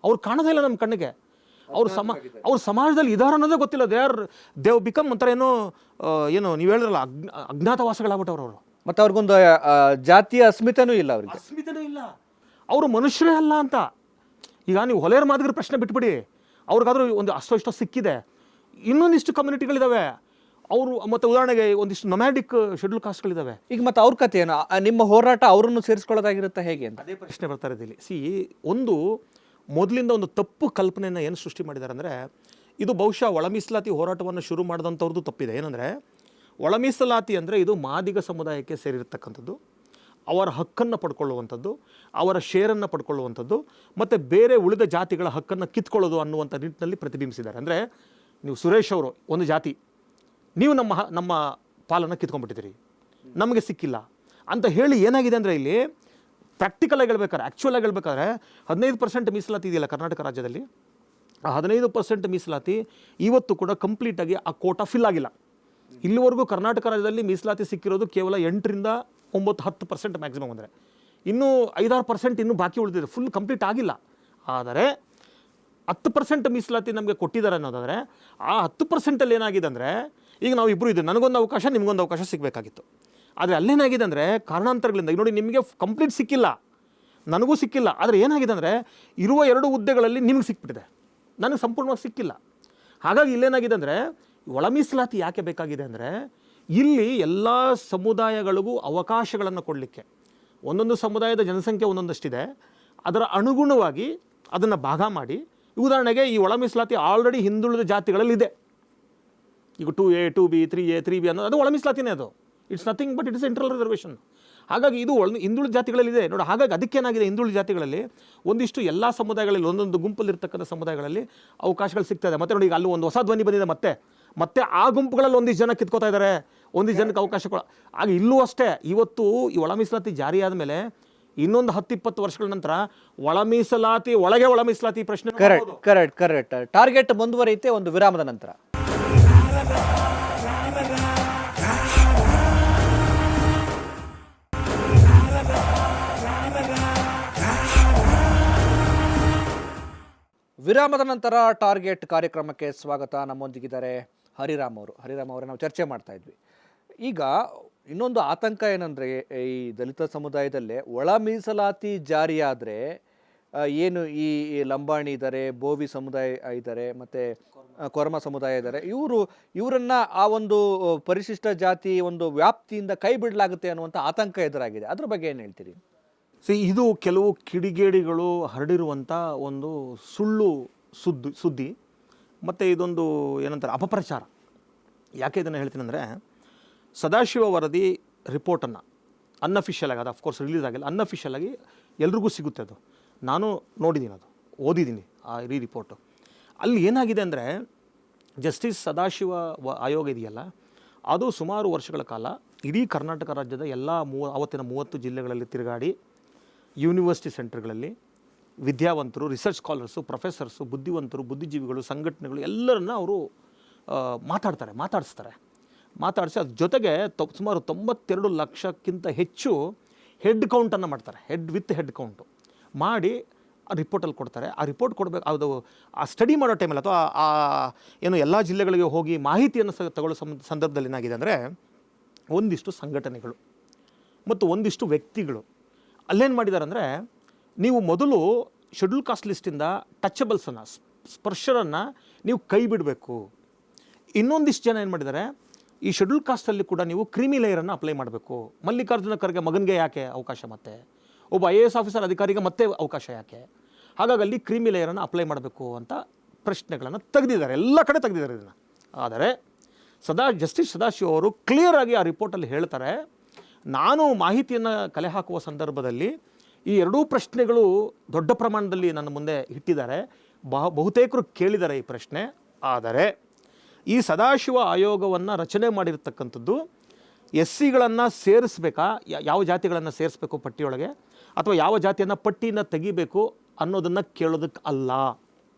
ಅವ್ರು ಕಾಣದೇ ಇಲ್ಲ ನಮ್ಮ ಕಣ್ಣಿಗೆ. ಅವ್ರ ಸಮಾಜದಲ್ಲಿ ಇದಾರೆ ಅನ್ನೋದೇ ಗೊತ್ತಿಲ್ಲ. ದೇವ್ ಬಿಕಮ್ ಒಂಥರ ಏನು ನೀವು ಹೇಳಿದ್ರಲ್ಲ, ಅಜ್ಞಾತವಾಸಗಳಾಗ್ಬಿಟ್ಟವ್ರು ಅವರು. ಮತ್ತು ಅವ್ರಿಗೊಂದು ಜಾತಿಯ ಅಸ್ಮಿತೆನೂ ಇಲ್ಲ, ಅವ್ರಿಗೆ ಅಸ್ಮಿತೆನೂ ಇಲ್ಲ, ಅವರು ಮನುಷ್ಯರೇ ಅಲ್ಲ ಅಂತ. ಈಗ ನೀವು ಹೊಲೆಯರ್ ಮಾದಿಗರ ಪ್ರಶ್ನೆ ಬಿಟ್ಬಿಡಿ, ಅವ್ರಿಗಾದ್ರೂ ಒಂದು ಅಷ್ಟೋ ಇಷ್ಟೋ ಸಿಕ್ಕಿದೆ. ಇನ್ನೊಂದಿಷ್ಟು ಕಮ್ಯುನಿಟಿಗಳಿದ್ದಾವೆ ಅವರು. ಮತ್ತು ಉದಾಹರಣೆಗೆ ಒಂದಿಷ್ಟು ನೊಮ್ಯಾಡಿಕ್ ಶೆಡ್ಯೂಲ್ ಕಾಸ್ಟ್ಗಳಿದ್ದಾವೆ. ಈಗ ಮತ್ತೆ ಅವ್ರ ಕಥೆ ಏನು? ನಿಮ್ಮ ಹೋರಾಟ ಅವರನ್ನು ಸೇರಿಸ್ಕೊಳ್ಳೋದಾಗಿರುತ್ತೆ ಹೇಗೆ ಅಂತ ಅದೇ ಪ್ರಶ್ನೆ ಬರ್ತಾ ಇರೋದಿಲ್ಲ. ಒಂದು ಮೊದಲಿಂದ ಒಂದು ತಪ್ಪು ಕಲ್ಪನೆಯನ್ನು ಏನು ಸೃಷ್ಟಿ ಮಾಡಿದ್ದಾರೆ ಅಂದರೆ, ಇದು ಬಹುಶಃ ಒಳ ಮೀಸಲಾತಿ ಹೋರಾಟವನ್ನು ಶುರು ಮಾಡಿದಂಥವ್ರದ್ದು ತಪ್ಪಿದೆ. ಏನಂದರೆ, ಒಳ ಮೀಸಲಾತಿ ಅಂದರೆ ಇದು ಮಾದಿಗ ಸಮುದಾಯಕ್ಕೆ ಸೇರಿರ್ತಕ್ಕಂಥದ್ದು, ಅವರ ಹಕ್ಕನ್ನು ಪಡ್ಕೊಳ್ಳುವಂಥದ್ದು, ಅವರ ಶೇರನ್ನು ಪಡ್ಕೊಳ್ಳುವಂಥದ್ದು, ಮತ್ತು ಬೇರೆ ಉಳಿದ ಜಾತಿಗಳ ಹಕ್ಕನ್ನು ಕಿತ್ಕೊಳ್ಳೋದು ಅನ್ನುವಂಥ ನಿಟ್ಟಿನಲ್ಲಿ ಪ್ರತಿಬಿಂಬಿಸಿದ್ದಾರೆ. ಅಂದರೆ ನೀವು ಸುರೇಶ್ ಅವರು ಒಂದು ಜಾತಿ, ನೀವು ನಮ್ಮ ಪಾಲನ್ನು ಕಿತ್ಕೊಂಡ್ಬಿಟ್ಟಿದ್ದೀರಿ, ನಮಗೆ ಸಿಕ್ಕಿಲ್ಲ ಅಂತ ಹೇಳಿ ಏನಾಗಿದೆ ಅಂದರೆ, ಇಲ್ಲಿ ಪ್ರಾಕ್ಟಿಕಲ್ ಆಗಿ ಹೇಳ್ಬೇಕಾದ್ರೆ, ಆ್ಯಕ್ಚುಯಲ್ ಆಗಿ ಹೇಳ್ಬೇಕಾದ್ರೆ 15% ಮೀಸಲಾತಿ ಇದೆಯಲ್ಲ ಕರ್ನಾಟಕ ರಾಜ್ಯದಲ್ಲಿ, ಆ 15% ಮೀಸಲಾತಿ ಇವತ್ತು ಕೂಡ ಕಂಪ್ಲೀಟಾಗಿ ಆ ಕೋಟಾ ಫಿಲ್ ಆಗಿಲ್ಲ. ಇಲ್ಲಿವರೆಗೂ ಕರ್ನಾಟಕ ರಾಜ್ಯದಲ್ಲಿ ಮೀಸಲಾತಿ ಸಿಕ್ಕಿರೋದು ಕೇವಲ 8ರಿಂದ 9-10% ಮ್ಯಾಕ್ಸಿಮಮ್. ಅಂದರೆ ಇನ್ನೂ 5-6% ಇನ್ನೂ ಬಾಕಿ ಉಳಿದಿದೆ, ಫುಲ್ ಕಂಪ್ಲೀಟ್ ಆಗಿಲ್ಲ. ಆದರೆ 10% ಮೀಸಲಾತಿ ನಮಗೆ ಕೊಟ್ಟಿದ್ದಾರೆ ಅನ್ನೋದಾದರೆ, ಆ 10%ಅಲ್ಲಿ ಏನಾಗಿದೆ ಅಂದರೆ, ಈಗ ನಾವು ಇಬ್ಬರು ಇದ್ದೀವಿ, ನನಗೊಂದು ಅವಕಾಶ, ನಿಮಗೊಂದು ಅವಕಾಶ ಸಿಗಬೇಕಾಗಿತ್ತು. ಆದರೆ ಅಲ್ಲೇನಾಗಿದೆ ಅಂದರೆ, ಕಾರಣಾಂತರಗಳಿಂದ ಈಗ ನೋಡಿ, ನಿಮಗೆ ಕಂಪ್ಲೀಟ್ ಸಿಕ್ಕಿಲ್ಲ, ನನಗೂ ಸಿಕ್ಕಿಲ್ಲ. ಆದರೆ ಏನಾಗಿದೆ ಅಂದರೆ, ಇರುವ 2 ಹುದ್ದೆಗಳಲ್ಲಿ ನಿಮಗೆ ಸಿಕ್ಬಿಟ್ಟಿದೆ, ನನಗೆ ಸಂಪೂರ್ಣವಾಗಿ ಸಿಕ್ಕಿಲ್ಲ. ಹಾಗಾಗಿ ಇಲ್ಲೇನಾಗಿದೆ ಅಂದರೆ, ಒಳ ಮೀಸಲಾತಿ ಯಾಕೆ ಬೇಕಾಗಿದೆ ಅಂದರೆ, ಇಲ್ಲಿ ಎಲ್ಲ ಸಮುದಾಯಗಳಿಗೂ ಅವಕಾಶಗಳನ್ನು ಕೊಡಲಿಕ್ಕೆ, ಒಂದೊಂದು ಸಮುದಾಯದ ಜನಸಂಖ್ಯೆ ಒಂದೊಂದಷ್ಟಿದೆ, ಅದರ ಅನುಗುಣವಾಗಿ ಅದನ್ನು ಭಾಗ ಮಾಡಿ. ಉದಾಹರಣೆಗೆ ಈ ಒಳ ಮೀಸಲಾತಿ ಆಲ್ರೆಡಿ ಹಿಂದುಳಿದ ಜಾತಿಗಳಲ್ಲಿದೆ. ಈಗ 2A 2B 3A 3B ಅನ್ನೋದು ಅದು ಒಳ ಮೀಸಲಾತಿನೇ. ಅದು it's nothing but it's internal reservation. ಹಾಗಾಗಿ ಇದು ಹಿಂದುಳಿದ ಜಾತಿಗಳಲ್ಲಿದೆ ನೋಡಿ. ಹಾಗಾಗಿ ಅದಕ್ಕೇನಾಗಿದೆ, ಹಿಂದುಳಿದ ಜಾತಿಗಳಲ್ಲಿ ಒಂದಿಷ್ಟು ಎಲ್ಲ ಸಮುದಾಯಗಳಲ್ಲಿ, ಒಂದೊಂದು ಗುಂಪಲ್ಲಿರ್ತಕ್ಕಂಥ ಸಮುದಾಯಗಳಲ್ಲಿ ಅವಕಾಶಗಳು ಸಿಗ್ತದೆ. ಮತ್ತು ನೋಡಿ, ಈಗ ಅಲ್ಲಿ ಒಂದು ಹೊಸ ಧ್ವನಿ ಬಂದಿದೆ, ಮತ್ತೆ ಆ ಗುಂಪುಗಳಲ್ಲಿ ಒಂದಿಷ್ಟು ಜನ ಕಿತ್ಕೋತಾ ಇದ್ದಾರೆ, ಒಂದಿಷ್ಟು ಜನಕ್ಕೆ ಅವಕಾಶಗಳು. ಆಗ ಇಲ್ಲೂ ಅಷ್ಟೇ, ಇವತ್ತು ಈ ಒಳ ಮೀಸಲಾತಿ ಜಾರಿ ಆದಮೇಲೆ ಇನ್ನೊಂದು 10-20 ವರ್ಷಗಳ ನಂತರ ಒಳ ಮೀಸಲಾತಿ ಒಳಗೆ ಒಳ ಮೀಸಲಾತಿ ಪ್ರಶ್ನೆ. ಕರೆಕ್ಟ್. ಟಾರ್ಗೆಟ್ ಮುಂದುವರಿಯುತ್ತೆ ಒಂದು ವಿರಾಮದ ನಂತರ. ವಿರಾಮದ ನಂತರ ಟಾರ್ಗೆಟ್ ಕಾರ್ಯಕ್ರಮಕ್ಕೆ ಸ್ವಾಗತ. ನಮ್ಮೊಂದಿಗಿದ್ದಾರೆ ಹರಿರಾಮ್ ಅವರೇ ನಾವು ಚರ್ಚೆ ಮಾಡ್ತಾ ಇದ್ವಿ. ಈಗ ಇನ್ನೊಂದು ಆತಂಕ ಏನಂದರೆ, ಈ ದಲಿತ ಸಮುದಾಯದಲ್ಲೇ ಒಳ ಮೀಸಲಾತಿ ಜಾರಿಯಾದರೆ ಏನು ಈ ಲಂಬಾಣಿ ಇದ್ದಾರೆ, ಬೋವಿ ಸಮುದಾಯ ಇದ್ದಾರೆ, ಮತ್ತು ಕೊರಮ ಸಮುದಾಯ ಇದ್ದಾರೆ, ಇವರನ್ನು ಆ ಒಂದು ಪರಿಶಿಷ್ಟ ಜಾತಿ ಒಂದು ವ್ಯಾಪ್ತಿಯಿಂದ ಕೈ ಬಿಡಲಾಗುತ್ತೆ ಅನ್ನುವಂಥ ಆತಂಕ ಎದುರಾಗಿದೆ. ಅದ್ರ ಬಗ್ಗೆ ಏನು ಹೇಳ್ತೀರಿ? ಇದು ಕೆಲವು ಕಿಡಿಗೇಡಿಗಳು ಹರಡಿರುವಂಥ ಒಂದು ಸುಳ್ಳು ಸುದ್ದಿ ಮತ್ತು ಇದೊಂದು ಏನಂತಾರೆ ಅಪಪ್ರಚಾರ. ಯಾಕೆ ಇದನ್ನು ಹೇಳ್ತೀನಿ ಅಂದರೆ, ಸದಾಶಿವ ವರದಿ ರಿಪೋರ್ಟನ್ನು ಅನ್ಅಫಿಷಿಯಲ್ ಆಗಿ, ಅದು ಅಫ್ಕೋರ್ಸ್ ರಿಲೀಸ್ ಆಗಿಲ್ಲ, ಅನ್ಅಫಿಷಿಯಲ್ ಆಗಿ ಎಲ್ರಿಗೂ ಸಿಗುತ್ತೆ. ಅದು ನಾನು ನೋಡಿದ್ದೀನಿ, ಅದು ಓದಿದ್ದೀನಿ ಆ ರಿಪೋರ್ಟು. ಅಲ್ಲಿ ಏನಾಗಿದೆ ಅಂದರೆ, ಜಸ್ಟಿಸ್ ಸದಾಶಿವ ಆಯೋಗ ಇದೆಯಲ್ಲ, ಅದು ಸುಮಾರು ವರ್ಷಗಳ ಕಾಲ ಇಡೀ ಕರ್ನಾಟಕ ರಾಜ್ಯದ ಎಲ್ಲ ಅವತ್ತಿನ 30 ಜಿಲ್ಲೆಗಳಲ್ಲಿ ತಿರುಗಾಡಿ, ಯೂನಿವರ್ಸಿಟಿ ಸೆಂಟರ್ಗಳಲ್ಲಿ ವಿದ್ಯಾವಂತರು, ರಿಸರ್ಚ್ ಸ್ಕಾಲರ್ಸು, ಪ್ರೊಫೆಸರ್ಸು, ಬುದ್ಧಿವಂತರು, ಬುದ್ಧಿಜೀವಿಗಳು, ಸಂಘಟನೆಗಳು ಎಲ್ಲರನ್ನ ಅವರು ಮಾತಾಡಿಸಿ ಅದ್ರ ಜೊತೆಗೆ ಸುಮಾರು 92 ಲಕ್ಷಕ್ಕಿಂತ ಹೆಚ್ಚು ಹೆಡ್ ಕೌಂಟನ್ನು ಮಾಡ್ತಾರೆ. ಹೆಡ್ ಕೌಂಟು ಮಾಡಿ ಆ ರಿಪೋರ್ಟಲ್ಲಿ ಕೊಡ್ತಾರೆ. ಆ ರಿಪೋರ್ಟ್ ಕೊಡಬೇಕು, ಅದು ಆ ಸ್ಟಡಿ ಮಾಡೋ ಟೈಮಲ್ಲಿ ಅಥವಾ ಏನು ಎಲ್ಲ ಜಿಲ್ಲೆಗಳಿಗೆ ಹೋಗಿ ಮಾಹಿತಿಯನ್ನು ತಗೊಳ್ಳೋ ಸಂದರ್ಭದಲ್ಲಿ ಏನಾಗಿದೆ ಅಂದರೆ, ಒಂದಿಷ್ಟು ಸಂಘಟನೆಗಳು ಮತ್ತು ಒಂದಿಷ್ಟು ವ್ಯಕ್ತಿಗಳು ಅಲ್ಲೇನು ಮಾಡಿದ್ದಾರೆ ಅಂದರೆ, ನೀವು ಮೊದಲು ಶೆಡ್ಯೂಲ್ ಕಾಸ್ಟ್ ಲಿಸ್ಟಿಂದ ಟಚಬಲ್ಸನ್ನು, ಸ್ಪರ್ಶರನ್ನು ನೀವು ಕೈ ಬಿಡಬೇಕು. ಇನ್ನೊಂದಿಷ್ಟು ಜನ ಏನು ಮಾಡಿದ್ದಾರೆ, ಈ ಶೆಡ್ಯೂಲ್ ಕಾಸ್ಟಲ್ಲಿ ಕೂಡ ನೀವು ಕ್ರೀಮಿ ಲೇಯರನ್ನು ಅಪ್ಲೈ ಮಾಡಬೇಕು. ಮಲ್ಲಿಕಾರ್ಜುನ ಖರ್ಗೆ ಮಗನಿಗೆ ಯಾಕೆ ಅವಕಾಶ, ಮತ್ತೆ ಒಬ್ಬ IAS ಆಫೀಸರ್ ಅಧಿಕಾರಿಗೆ ಮತ್ತೆ ಅವಕಾಶ ಯಾಕೆ? ಹಾಗಾಗಿ ಅಲ್ಲಿ ಕ್ರೀಮಿ ಲೇಯರನ್ನು ಅಪ್ಲೈ ಮಾಡಬೇಕು ಅಂತ ಪ್ರಶ್ನೆಗಳನ್ನು ತೆಗೆದಿದ್ದಾರೆ, ಎಲ್ಲ ಕಡೆ ತೆಗೆದಿದ್ದಾರೆ ಇದನ್ನು. ಆದರೆ ಜಸ್ಟಿಸ್ ಸದಾಶಿವ ಅವರು ಕ್ಲಿಯರಾಗಿ ಆ ರಿಪೋರ್ಟಲ್ಲಿ ಹೇಳ್ತಾರೆ, ನಾನು ಮಾಹಿತಿಯನ್ನು ಕಲೆ ಹಾಕುವ ಸಂದರ್ಭದಲ್ಲಿ ಈ ಎರಡೂ ಪ್ರಶ್ನೆಗಳು ದೊಡ್ಡ ಪ್ರಮಾಣದಲ್ಲಿ ನನ್ನ ಮುಂದೆ ಇಟ್ಟಿದ್ದಾರೆ, ಬಹುತೇಕರು ಕೇಳಿದ್ದಾರೆ ಈ ಪ್ರಶ್ನೆ. ಆದರೆ ಈ ಸದಾಶಿವ ಆಯೋಗವನ್ನು ರಚನೆ ಮಾಡಿರ್ತಕ್ಕಂಥದ್ದು SCಗಳನ್ನು ಸೇರಿಸ್ಬೇಕಾ, ಯಾವ ಜಾತಿಗಳನ್ನು ಸೇರಿಸ್ಬೇಕು ಪಟ್ಟಿಯೊಳಗೆ, ಅಥವಾ ಯಾವ ಜಾತಿಯನ್ನು ಪಟ್ಟಿಯನ್ನು ತೆಗಿಬೇಕು ಅನ್ನೋದನ್ನು ಕೇಳೋದಕ್ಕೆ ಅಲ್ಲ.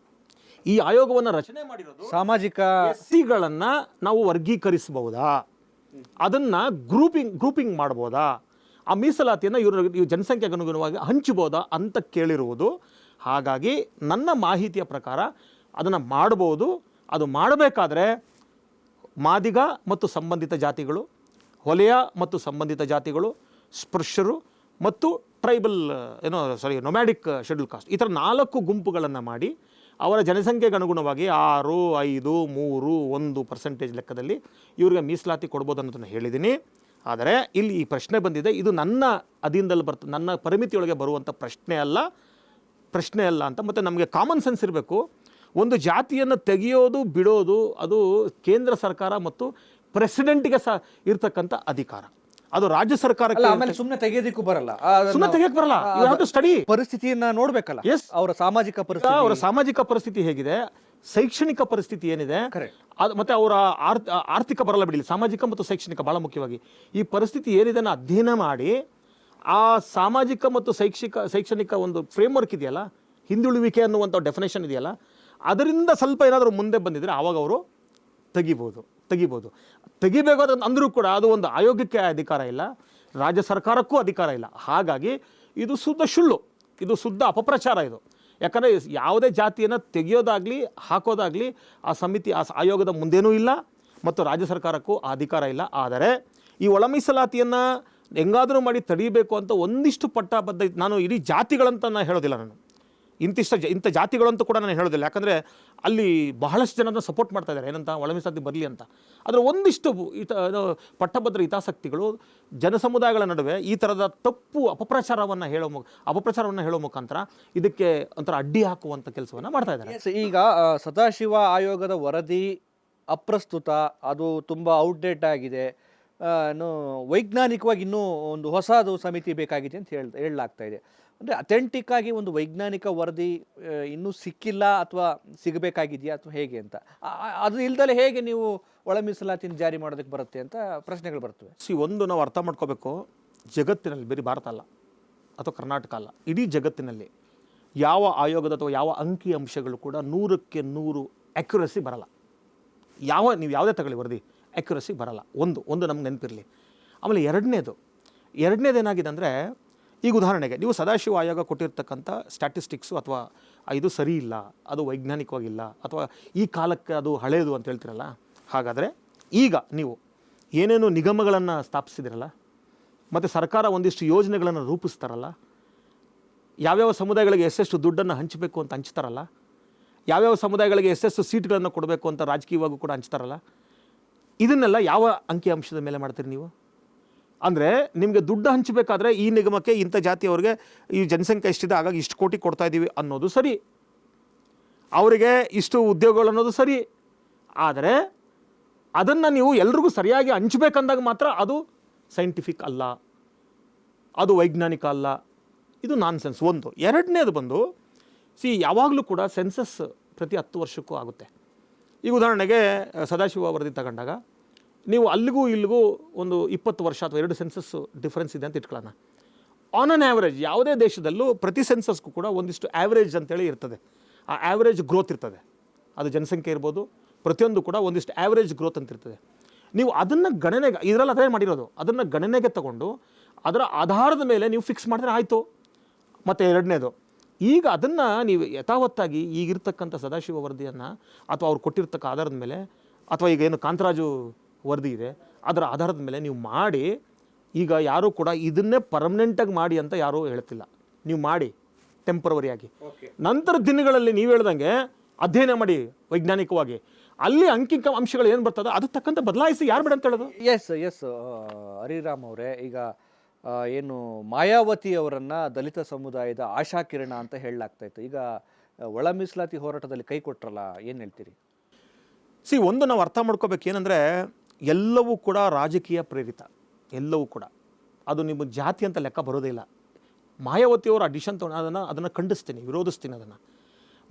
ಈ ಆಯೋಗವನ್ನು ರಚನೆ ಮಾಡಿರೋದು ಸಾಮಾಜಿಕ SCಗಳನ್ನು ನಾವು ವರ್ಗೀಕರಿಸಬಹುದಾ, ಅದನ್ನು ಗ್ರೂಪಿಂಗ್ ಮಾಡ್ಬೋದಾ, ಆ ಮೀಸಲಾತಿಯನ್ನು ಇವ್ರ ಜನಸಂಖ್ಯೆಗೆ ಅನುಗುಣವಾಗಿ ಹಂಚಬೋದಾ ಅಂತ ಕೇಳಿರುವುದು. ಹಾಗಾಗಿ ನನ್ನ ಮಾಹಿತಿಯ ಪ್ರಕಾರ ಅದನ್ನು ಮಾಡ್ಬೋದು. ಅದು ಮಾಡಬೇಕಾದ್ರೆ ಮಾದಿಗ ಮತ್ತು ಸಂಬಂಧಿತ ಜಾತಿಗಳು, ಹೊಲೆಯ ಮತ್ತು ಸಂಬಂಧಿತ ಜಾತಿಗಳು, ಸ್ಪೃಶ್ಯರು ಮತ್ತು ಟ್ರೈಬಲ್ ನೊಮ್ಯಾಡಿಕ್ ಶೆಡ್ಯೂಲ್ ಕಾಸ್ಟ್, ಈ ಥರ 4 ಗುಂಪುಗಳನ್ನು ಮಾಡಿ ಅವರ ಜನಸಂಖ್ಯೆಗೆ ಅನುಗುಣವಾಗಿ 6, 5, 3, 1% ಲೆಕ್ಕದಲ್ಲಿ ಇವ್ರಿಗೆ ಮೀಸಲಾತಿ ಕೊಡ್ಬೋದು ಅನ್ನೋದನ್ನು ಹೇಳಿದ್ದೀನಿ. ಆದರೆ ಇಲ್ಲಿ ಈ ಪ್ರಶ್ನೆ ಬಂದಿದೆ, ಇದು ನನ್ನ ಅಧೀನದಲ್ಲಿ ನನ್ನ ಪರಿಮಿತಿಯೊಳಗೆ ಬರುವಂಥ ಪ್ರಶ್ನೆ ಅಲ್ಲ ಅಂತ. ಮತ್ತು ನಮಗೆ ಕಾಮನ್ ಸೆನ್ಸ್ ಇರಬೇಕು. ಒಂದು ಜಾತಿಯನ್ನು ತೆಗೆಯೋದು ಬಿಡೋದು ಅದು ಕೇಂದ್ರ ಸರ್ಕಾರ ಮತ್ತು ಪ್ರೆಸಿಡೆಂಟ್ಗೆ ಇರ್ತಕ್ಕಂಥ ಅಧಿಕಾರ, ಅದು ರಾಜ್ಯ ಸರ್ಕಾರಕ್ಕೆ. ಆಮೇಲೆ ಸುಮ್ಮನೆ ತೆಗೆಯೋದಕ್ಕೂ ಬರಲ್ಲ, ಸುಮ್ಮನೆ ತೆಗೆಯಕ್ಕೆ ಬರಲ್ಲ. ಯು ಹ್ಯಾವ್ ಟು ಸ್ಟಡಿ ಪರಿಸ್ಥಿತಿಯನ್ನ ನೋಡ್ಬೇಕಲ್ಲ. ಅವರ ಸಾಮಾಜಿಕ ಪರಿಸ್ಥಿತಿ ಹೇಗಿದೆ, ಶೈಕ್ಷಣಿಕ ಪರಿಸ್ಥಿತಿ ಏನಿದೆ, ಮತ್ತೆ ಅವರ ಆರ್ಥಿಕ ಬರಲ್ಲ ಬಿಡಿ, ಸಾಮಾಜಿಕ ಮತ್ತು ಶೈಕ್ಷಣಿಕ ಬಹಳ ಮುಖ್ಯವಾಗಿ ಈ ಪರಿಸ್ಥಿತಿ ಏನಿದೆ ಅಧ್ಯಯನ ಮಾಡಿ ಆ ಸಾಮಾಜಿಕ ಮತ್ತು ಶೈಕ್ಷಣಿಕ ಒಂದು ಫ್ರೇಮ್ವರ್ಕ್ ಇದೆಯಲ್ಲ, ಹಿಂದುಳುವಿಕೆ ಅನ್ನುವಂಥ ಡೆಫಿನೇಷನ್ ಇದೆಯಲ್ಲ, ಅದರಿಂದ ಸ್ವಲ್ಪ ಏನಾದರೂ ಮುಂದೆ ಬಂದಿದ್ರೆ ಆವಾಗ ಅವರು ತೆಗಿಬೇಕು ಅಂದರೂ ಕೂಡ ಅದು ಒಂದು ಆಯೋಗಕ್ಕೆ ಅಧಿಕಾರ ಇಲ್ಲ, ರಾಜ್ಯ ಸರ್ಕಾರಕ್ಕೂ ಅಧಿಕಾರ ಇಲ್ಲ. ಹಾಗಾಗಿ ಇದು ಶುದ್ಧ ಅಪಪ್ರಚಾರ ಇದು. ಯಾಕಂದರೆ ಯಾವುದೇ ಜಾತಿಯನ್ನು ತೆಗೆಯೋದಾಗಲಿ ಹಾಕೋದಾಗಲಿ ಆ ಸಮಿತಿ, ಆ ಆಯೋಗದ ಮುಂದೇನೂ ಇಲ್ಲ ಮತ್ತು ರಾಜ್ಯ ಸರ್ಕಾರಕ್ಕೂ ಆ ಅಧಿಕಾರ ಇಲ್ಲ. ಆದರೆ ಈ ಒಳ ಮೀಸಲಾತಿಯನ್ನು ಹೆಂಗಾದರೂ ಮಾಡಿ ತಡೀಬೇಕು ಅಂತ ಒಂದಿಷ್ಟು ಪಟ್ಟಬದ್ಧ, ನಾನು ಇಡೀ ಜಾತಿಗಳಂತ ನಾನು ಹೇಳೋದಿಲ್ಲ, ನಾನು ಇಂಥ ಜಾತಿಗಳಂತೂ ಕೂಡ ನಾನು ಹೇಳೋದಿಲ್ಲ. ಯಾಕಂದರೆ ಅಲ್ಲಿ ಬಹಳಷ್ಟು ಜನ ಸಪೋರ್ಟ್ ಮಾಡ್ತಾ ಇದ್ದಾರೆ, ಏನಂತ ಒಳ ಮೀಸಲಾತಿ ಬರಲಿ ಅಂತ. ಆದರೆ ಒಂದಿಷ್ಟು ಪಟ್ಟಭದ್ರ ಹಿತಾಸಕ್ತಿಗಳು ಜನಸಮುದಾಯಗಳ ನಡುವೆ ಈ ಥರದ ತಪ್ಪು ಅಪಪ್ರಚಾರವನ್ನು ಹೇಳೋ ಮುಖಾಂತರ ಇದಕ್ಕೆ ಒಂಥರ ಅಡ್ಡಿ ಹಾಕುವಂಥ ಕೆಲಸವನ್ನು ಮಾಡ್ತಾ ಇದ್ದಾರೆ. ಈಗ ಸದಾಶಿವ ಆಯೋಗದ ವರದಿ ಅಪ್ರಸ್ತುತ, ಅದು ತುಂಬ ಔಟ್ಡೇಟ್ ಆಗಿದೆ, ವೈಜ್ಞಾನಿಕವಾಗಿ ಇನ್ನೂ ಒಂದು ಹೊಸದು ಸಮಿತಿ ಬೇಕಾಗಿದೆ ಅಂತ ಹೇಳಲಾಗ್ತಾ ಇದೆ. ಅಂದರೆ ಅಥೆಂಟಿಕ್ ಆಗಿ ಒಂದು ವೈಜ್ಞಾನಿಕ ವರದಿ ಇನ್ನೂ ಸಿಕ್ಕಿಲ್ಲ ಅಥವಾ ಸಿಗಬೇಕಾಗಿದೆಯಾ ಅಥವಾ ಹೇಗೆ ಅಂತ, ಅದು ಇಲ್ದಲೆ ಹೇಗೆ ನೀವು ಒಳ ಮೀಸಲಾತಿನ ಜಾರಿ ಮಾಡೋದಕ್ಕೆ ಬರುತ್ತೆ ಅಂತ ಪ್ರಶ್ನೆಗಳು ಬರ್ತವೆ. ಒಂದು ನಾವು ಅರ್ಥ ಮಾಡ್ಕೋಬೇಕು, ಜಗತ್ತಿನಲ್ಲಿ ಬರೀ ಭಾರತ ಅಲ್ಲ ಅಥವಾ ಕರ್ನಾಟಕ ಅಲ್ಲ, ಇಡೀ ಜಗತ್ತಿನಲ್ಲಿ ಯಾವ ಆಯೋಗದ ಅಥವಾ ಯಾವ ಅಂಕಿ ಅಂಶಗಳು ಕೂಡ 100ಕ್ಕೆ 100 ಅಕ್ಯುರಸಿ ಬರಲ್ಲ. ನೀವು ಯಾವುದೇ ತಗೊಳ್ಳಿ ವರದಿ ಅಕ್ಯುರಸಿ ಬರಲ್ಲ. ಒಂದು ನಮ್ಗೆ ನೆನಪಿರಲಿ. ಆಮೇಲೆ ಎರಡನೇದು ಏನಾಗಿದೆ ಅಂದರೆ, ಈಗ ಉದಾಹರಣೆಗೆ ನೀವು ಸದಾಶಿವ ಆಯೋಗ ಕೊಟ್ಟಿರ್ತಕ್ಕಂಥ ಸ್ಟ್ಯಾಟಿಸ್ಟಿಕ್ಸು ಅಥವಾ ಇದು ಸರಿ ಇಲ್ಲ, ಅದು ವೈಜ್ಞಾನಿಕವಾಗಿಲ್ಲ, ಅಥವಾ ಈ ಕಾಲಕ್ಕೆ ಅದು ಹಳೆಯದು ಅಂತ ಹೇಳ್ತಿರಲ್ಲ, ಹಾಗಾದರೆ ಈಗ ನೀವು ಏನೇನು ನಿಗಮಗಳನ್ನು ಸ್ಥಾಪಿಸಿದಿರಲ್ಲ, ಮತ್ತು ಸರ್ಕಾರ ಒಂದಿಷ್ಟು ಯೋಜನೆಗಳನ್ನು ರೂಪಿಸ್ತಾರಲ್ಲ, ಯಾವ್ಯಾವ ಸಮುದಾಯಗಳಿಗೆ ಎಷ್ಟೆಷ್ಟು ದುಡ್ಡನ್ನು ಹಂಚಬೇಕು ಅಂತ ಹಂಚ್ತಾರಲ್ಲ, ಯಾವ್ಯಾವ ಸಮುದಾಯಗಳಿಗೆ ಎಷ್ಟೆಷ್ಟು ಸೀಟ್ಗಳನ್ನು ಕೊಡಬೇಕು ಅಂತ ರಾಜಕೀಯವಾಗೂ ಕೂಡ ಹಂಚ್ತಾರಲ್ಲ, ಇದನ್ನೆಲ್ಲ ಯಾವ ಅಂಕಿ ಅಂಶದ ಮೇಲೆ ಮಾಡ್ತೀರಿ ನೀವು? ಅಂದರೆ ನಿಮಗೆ ದುಡ್ಡು ಹಂಚಬೇಕಾದ್ರೆ ಈ ನಿಗಮಕ್ಕೆ ಇಂಥ ಜಾತಿಯವ್ರಿಗೆ ಈ ಜನಸಂಖ್ಯೆ ಎಷ್ಟಿದೆ, ಹಾಗಾಗಿ ಇಷ್ಟು ಕೋಟಿ ಕೊಡ್ತಾ ಇದ್ದೀವಿ ಅನ್ನೋದು ಸರಿ, ಅವರಿಗೆ ಇಷ್ಟು ಉದ್ಯೋಗಗಳು ಅನ್ನೋದು ಸರಿ. ಆದರೆ ಅದನ್ನು ನೀವು ಎಲ್ರಿಗೂ ಸರಿಯಾಗಿ ಹಂಚಬೇಕಂದಾಗ ಮಾತ್ರ ಅದು ಸೈಂಟಿಫಿಕ್ ಅಲ್ಲ, ಅದು ವೈಜ್ಞಾನಿಕ ಅಲ್ಲ, ಇದು ನಾನ್ಸೆನ್ಸ್. ಒಂದು. ಎರಡನೇದು ಬಂದು ಯಾವಾಗಲೂ ಕೂಡ ಸೆನ್ಸಸ್ ಪ್ರತಿ 10 ವರ್ಷಕ್ಕೂ ಆಗುತ್ತೆ. ಈಗ ಉದಾಹರಣೆಗೆ ಸದಾಶಿವ ವರದಿ ತಗೊಂಡಾಗ ನೀವು ಅಲ್ಲಿಗೂ ಇಲ್ಲಿಗೂ ಒಂದು 20 ವರ್ಷ ಅಥವಾ 2 ಸೆನ್ಸಸ್ ಡಿಫರೆನ್ಸ್ ಇದೆ ಅಂತ ಇಟ್ಕೊಳ್ಳೋಣ. ಆನ್ ಅನ್ ಆ್ಯಾವ್ರೇಜ್ ಯಾವುದೇ ದೇಶದಲ್ಲೂ ಪ್ರತಿ ಸೆನ್ಸಸ್ಗೂ ಕೂಡ ಒಂದಿಷ್ಟು ಆ್ಯಾವ್ರೇಜ್ ಅಂತೇಳಿ ಇರ್ತದೆ. ಆ ಆ್ಯಾವ್ರೇಜ್ ಗ್ರೋತ್ ಇರ್ತದೆ, ಅದು ಜನಸಂಖ್ಯೆ ಇರ್ಬೋದು, ಪ್ರತಿಯೊಂದು ಕೂಡ ಒಂದಿಷ್ಟು ಆ್ಯಾವ್ರೇಜ್ ಗ್ರೋತ್ ಅಂತ ಇರ್ತದೆ. ನೀವು ಅದನ್ನು ಗಣನೆಗೆ, ಇದರಲ್ಲಿ ಅದೇ ಮಾಡಿರೋದು, ಅದನ್ನು ಗಣನೆಗೆ ತಗೊಂಡು ಅದರ ಆಧಾರದ ಮೇಲೆ ನೀವು ಫಿಕ್ಸ್ ಮಾಡಿದ್ರೆ ಆಯಿತು. ಮತ್ತು ಎರಡನೇದು, ಈಗ ಅದನ್ನು ನೀವು ಯಥಾವತ್ತಾಗಿ ಈಗಿರ್ತಕ್ಕಂಥ ಸದಾಶಿವ ವರದಿಯನ್ನು ಅಥವಾ ಅವ್ರು ಕೊಟ್ಟಿರ್ತಕ್ಕ ಆಧಾರದ ಮೇಲೆ, ಅಥವಾ ಈಗ ಏನು ಕಾಂತರಾಜು ವರದಿ ಇದೆ ಅದರ ಆಧಾರದ ಮೇಲೆ ನೀವು ಮಾಡಿ, ಈಗ ಯಾರೂ ಕೂಡ ಇದನ್ನೇ ಪರ್ಮನೆಂಟಾಗಿ ಮಾಡಿ ಅಂತ ಯಾರೂ ಹೇಳ್ತಿಲ್ಲ. ನೀವು ಮಾಡಿ ಟೆಂಪರವರಿಯಾಗಿ, ನಂತರ ದಿನಗಳಲ್ಲಿ ನೀವು ಹೇಳ್ದಂಗೆ ಅಧ್ಯಯನ ಮಾಡಿ ವೈಜ್ಞಾನಿಕವಾಗಿ, ಅಲ್ಲಿ ಅಂಕಿ ಅಂಶಗಳು ಏನು ಬರ್ತದೆ ಅದು ತಕ್ಕಂಥ ಬದಲಾಯಿಸಿ ಯಾರು ಬೇಡ ಅಂತ ಹೇಳೋದು? ಎಸ್ ಹರಿರಾಮ್ ಅವರೇ, ಈಗ ಏನು ಮಾಯಾವತಿ ಅವರನ್ನ ದಲಿತ ಸಮುದಾಯದ ಆಶಾಕಿರಣ ಅಂತ ಹೇಳಲಾಗ್ತಾ ಇತ್ತು. ಈಗ ಒಳ ಮೀಸಲಾತಿ ಹೋರಾಟದಲ್ಲಿ ಕೈ ಕೊಟ್ರಲ್ಲ, ಏನು ಹೇಳ್ತೀರಿ? ಒಂದು ನಾವು ಅರ್ಥ ಮಾಡ್ಕೋಬೇಕು ಏನಂದರೆ, ಎಲ್ಲವೂ ಕೂಡ ರಾಜಕೀಯ ಪ್ರೇರಿತ, ಎಲ್ಲವೂ ಕೂಡ. ಅದು ನಿಮ್ಮ ಜಾತಿ ಅಂತ ಲೆಕ್ಕ ಬರೋದೇ ಇಲ್ಲ. ಮಾಯಾವತಿಯವರ ಅಡಿಷನ್ ಅದನ್ನು ಖಂಡಿಸ್ತೀನಿ, ವಿರೋಧಿಸ್ತೀನಿ ಅದನ್ನು.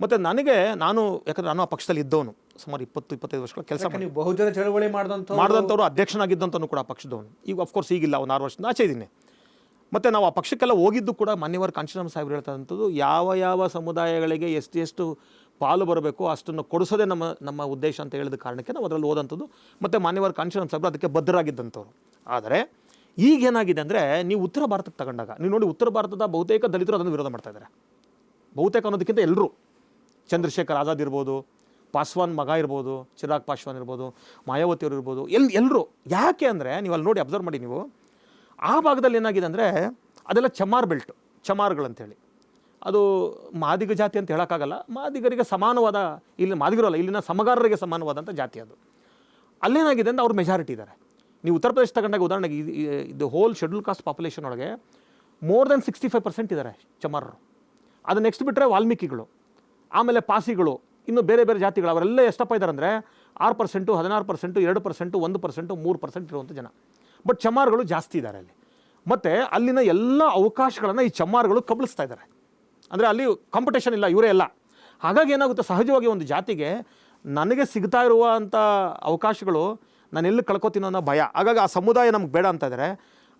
ಮತ್ತು ಯಾಕಂದರೆ ನಾನು ಆ ಪಕ್ಷದಲ್ಲಿ ಇದ್ದವನು, ಸುಮಾರು 20-25 ವರ್ಷಗಳ ಕೆಲಸ ಮಾಡಿ, ಬಹುಜನ ಚಳವಳಿ ಮಾಡಿದಂಥವ್ರು, ಅಧ್ಯಕ್ಷನಾಗಿದ್ದಂಥವನು ಕೂಡ ಆ ಪಕ್ಷದವನು. ಈಗ ಅಫ್ಕೋರ್ಸ್ ಈಗಿಲ್ಲ, ಒಂದು 6 ವರ್ಷದಿಂದ ಆಚೆ ಇದ್ದೀನಿ. ಮತ್ತು ನಾವು ಆ ಪಕ್ಷಕ್ಕೆಲ್ಲ ಹೋಗಿದ್ದು ಕೂಡ ಮಾನ್ಯವರು ಕಾಂಚನರಾಮ ಸಾಹೇಬ್ರು ಹೇಳ್ತಕ್ಕಂಥದ್ದು, ಯಾವ ಸಮುದಾಯಗಳಿಗೆ ಎಷ್ಟು ಪಾಲು ಬರಬೇಕು ಅಷ್ಟನ್ನು ಕೊಡಿಸೋದೇ ನಮ್ಮ ಉದ್ದೇಶ ಅಂತ ಹೇಳಿದ ಕಾರಣಕ್ಕೆ ನಾವು ಅದರಲ್ಲಿ ಓದಂಥದ್ದು. ಮತ್ತು ಮಾನ್ಯವಾದ ಕಾಂಶೀರಾಮ್ ಸಾಹೇಬರು ಅದಕ್ಕೆ ಬದ್ಧರಾಗಿದ್ದಂಥವ್ರು. ಆದರೆ ಈಗೇನಾಗಿದೆ ಅಂದರೆ ನೀವು ಉತ್ತರ ಭಾರತಕ್ಕೆ ತಗೊಂಡಾಗ ನೀವು ನೋಡಿ, ಉತ್ತರ ಭಾರತದ ಬಹುತೇಕ ದಲಿತರು ಅದನ್ನು ವಿರೋಧ ಮಾಡ್ತಾ ಇದ್ದಾರೆ. ಬಹುತೇಕ ಅನ್ನೋದಕ್ಕಿಂತ ಎಲ್ಲರೂ, ಚಂದ್ರಶೇಖರ್ ಆಜಾದ್ ಇರ್ಬೋದು, ಪಾಸ್ವಾನ್ ಮಗ ಇರ್ಬೋದು, ಚಿರಾಗ್ ಪಾಸ್ವಾನ್ ಇರ್ಬೋದು, ಮಾಯಾವತಿಯವರು ಇರ್ಬೋದು, ಎಲ್ಲರೂ. ಯಾಕೆ ಅಂದರೆ ನೀವು ಅಲ್ಲಿ ನೋಡಿ ಅಬ್ಸರ್ವ್ ಮಾಡಿ, ನೀವು ಆ ಭಾಗದಲ್ಲಿ ಏನಾಗಿದೆ ಅಂದರೆ ಅದೆಲ್ಲ ಚಮಾರ್ ಬೆಲ್ಟ್, ಚಮಾರ್ಗಳಂತೇಳಿ. ಅದು ಮಾದಿಗ ಜಾತಿ ಅಂತ ಹೇಳೋಕ್ಕಾಗಲ್ಲ, ಮಾದಿಗರಿಗೆ ಸಮಾನವಾದ, ಇಲ್ಲಿ ಮಾದಿಗರು ಅಲ್ಲ, ಇಲ್ಲಿನ ಸಮಗಾರರಿಗೆ ಸಮಾನವಾದಂಥ ಜಾತಿ ಅದು. ಅಲ್ಲೇನಾಗಿದೆ ಅಂದರೆ ಅವ್ರು ಮೆಜಾರಿಟಿ ಇದ್ದಾರೆ. ನೀವು ಉತ್ತರ ಪ್ರದೇಶ ತಗೊಂಡಾಗ ಉದಾಹರಣೆಗೆ ಇದು ಹೋಲ್ ಶೆಡ್ಯೂಲ್ ಕಾಸ್ಟ್ ಪಾಪ್ಯುಲೇಷನ್ ಒಳಗೆ ಮೋರ್ ದೆನ್ 65% ಇದ್ದಾರೆ ಚಮಾರರು. ಅದು ನೆಕ್ಸ್ಟ್ ಬಿಟ್ಟರೆ ವಾಲ್ಮೀಕಿಗಳು, ಆಮೇಲೆ ಪಾಸಿಗಳು, ಇನ್ನು ಬೇರೆ ಬೇರೆ ಜಾತಿಗಳು, ಅವರೆಲ್ಲ ಎಷ್ಟಪ್ಪ ಇದ್ದಾರೆ ಅಂದರೆ 6%, 16%, 2%, 1%, 3% ಇರುವಂಥ ಜನ. ಬಟ್ ಚಮಾರ್ಗಳು ಜಾಸ್ತಿ ಇದ್ದಾರೆ ಅಲ್ಲಿ. ಮತ್ತು ಅಲ್ಲಿನ ಎಲ್ಲ ಅವಕಾಶಗಳನ್ನು ಈ ಚಮಾರ್ಗಳು ಕಬಳಿಸ್ತಾ ಇದ್ದಾರೆ. ಅಂದರೆ ಅಲ್ಲಿ ಕಾಂಪಿಟೇಷನ್ ಇಲ್ಲ, ಇವರೇ ಎಲ್ಲ. ಹಾಗಾಗಿ ಏನಾಗುತ್ತೆ, ಸಹಜವಾಗಿ ಒಂದು ಜಾತಿಗೆ ನನಗೆ ಸಿಗ್ತಾ ಇರುವಂಥ ಅವಕಾಶಗಳು ನಾನು ಎಲ್ಲಿ ಕಳ್ಕೊತೀನೋ ಅನ್ನೋ ಭಯ. ಹಾಗಾಗಿ ಆ ಸಮುದಾಯ ನಮ್ಗೆ ಬೇಡ ಅಂತ ಇದ್ದಾರೆ.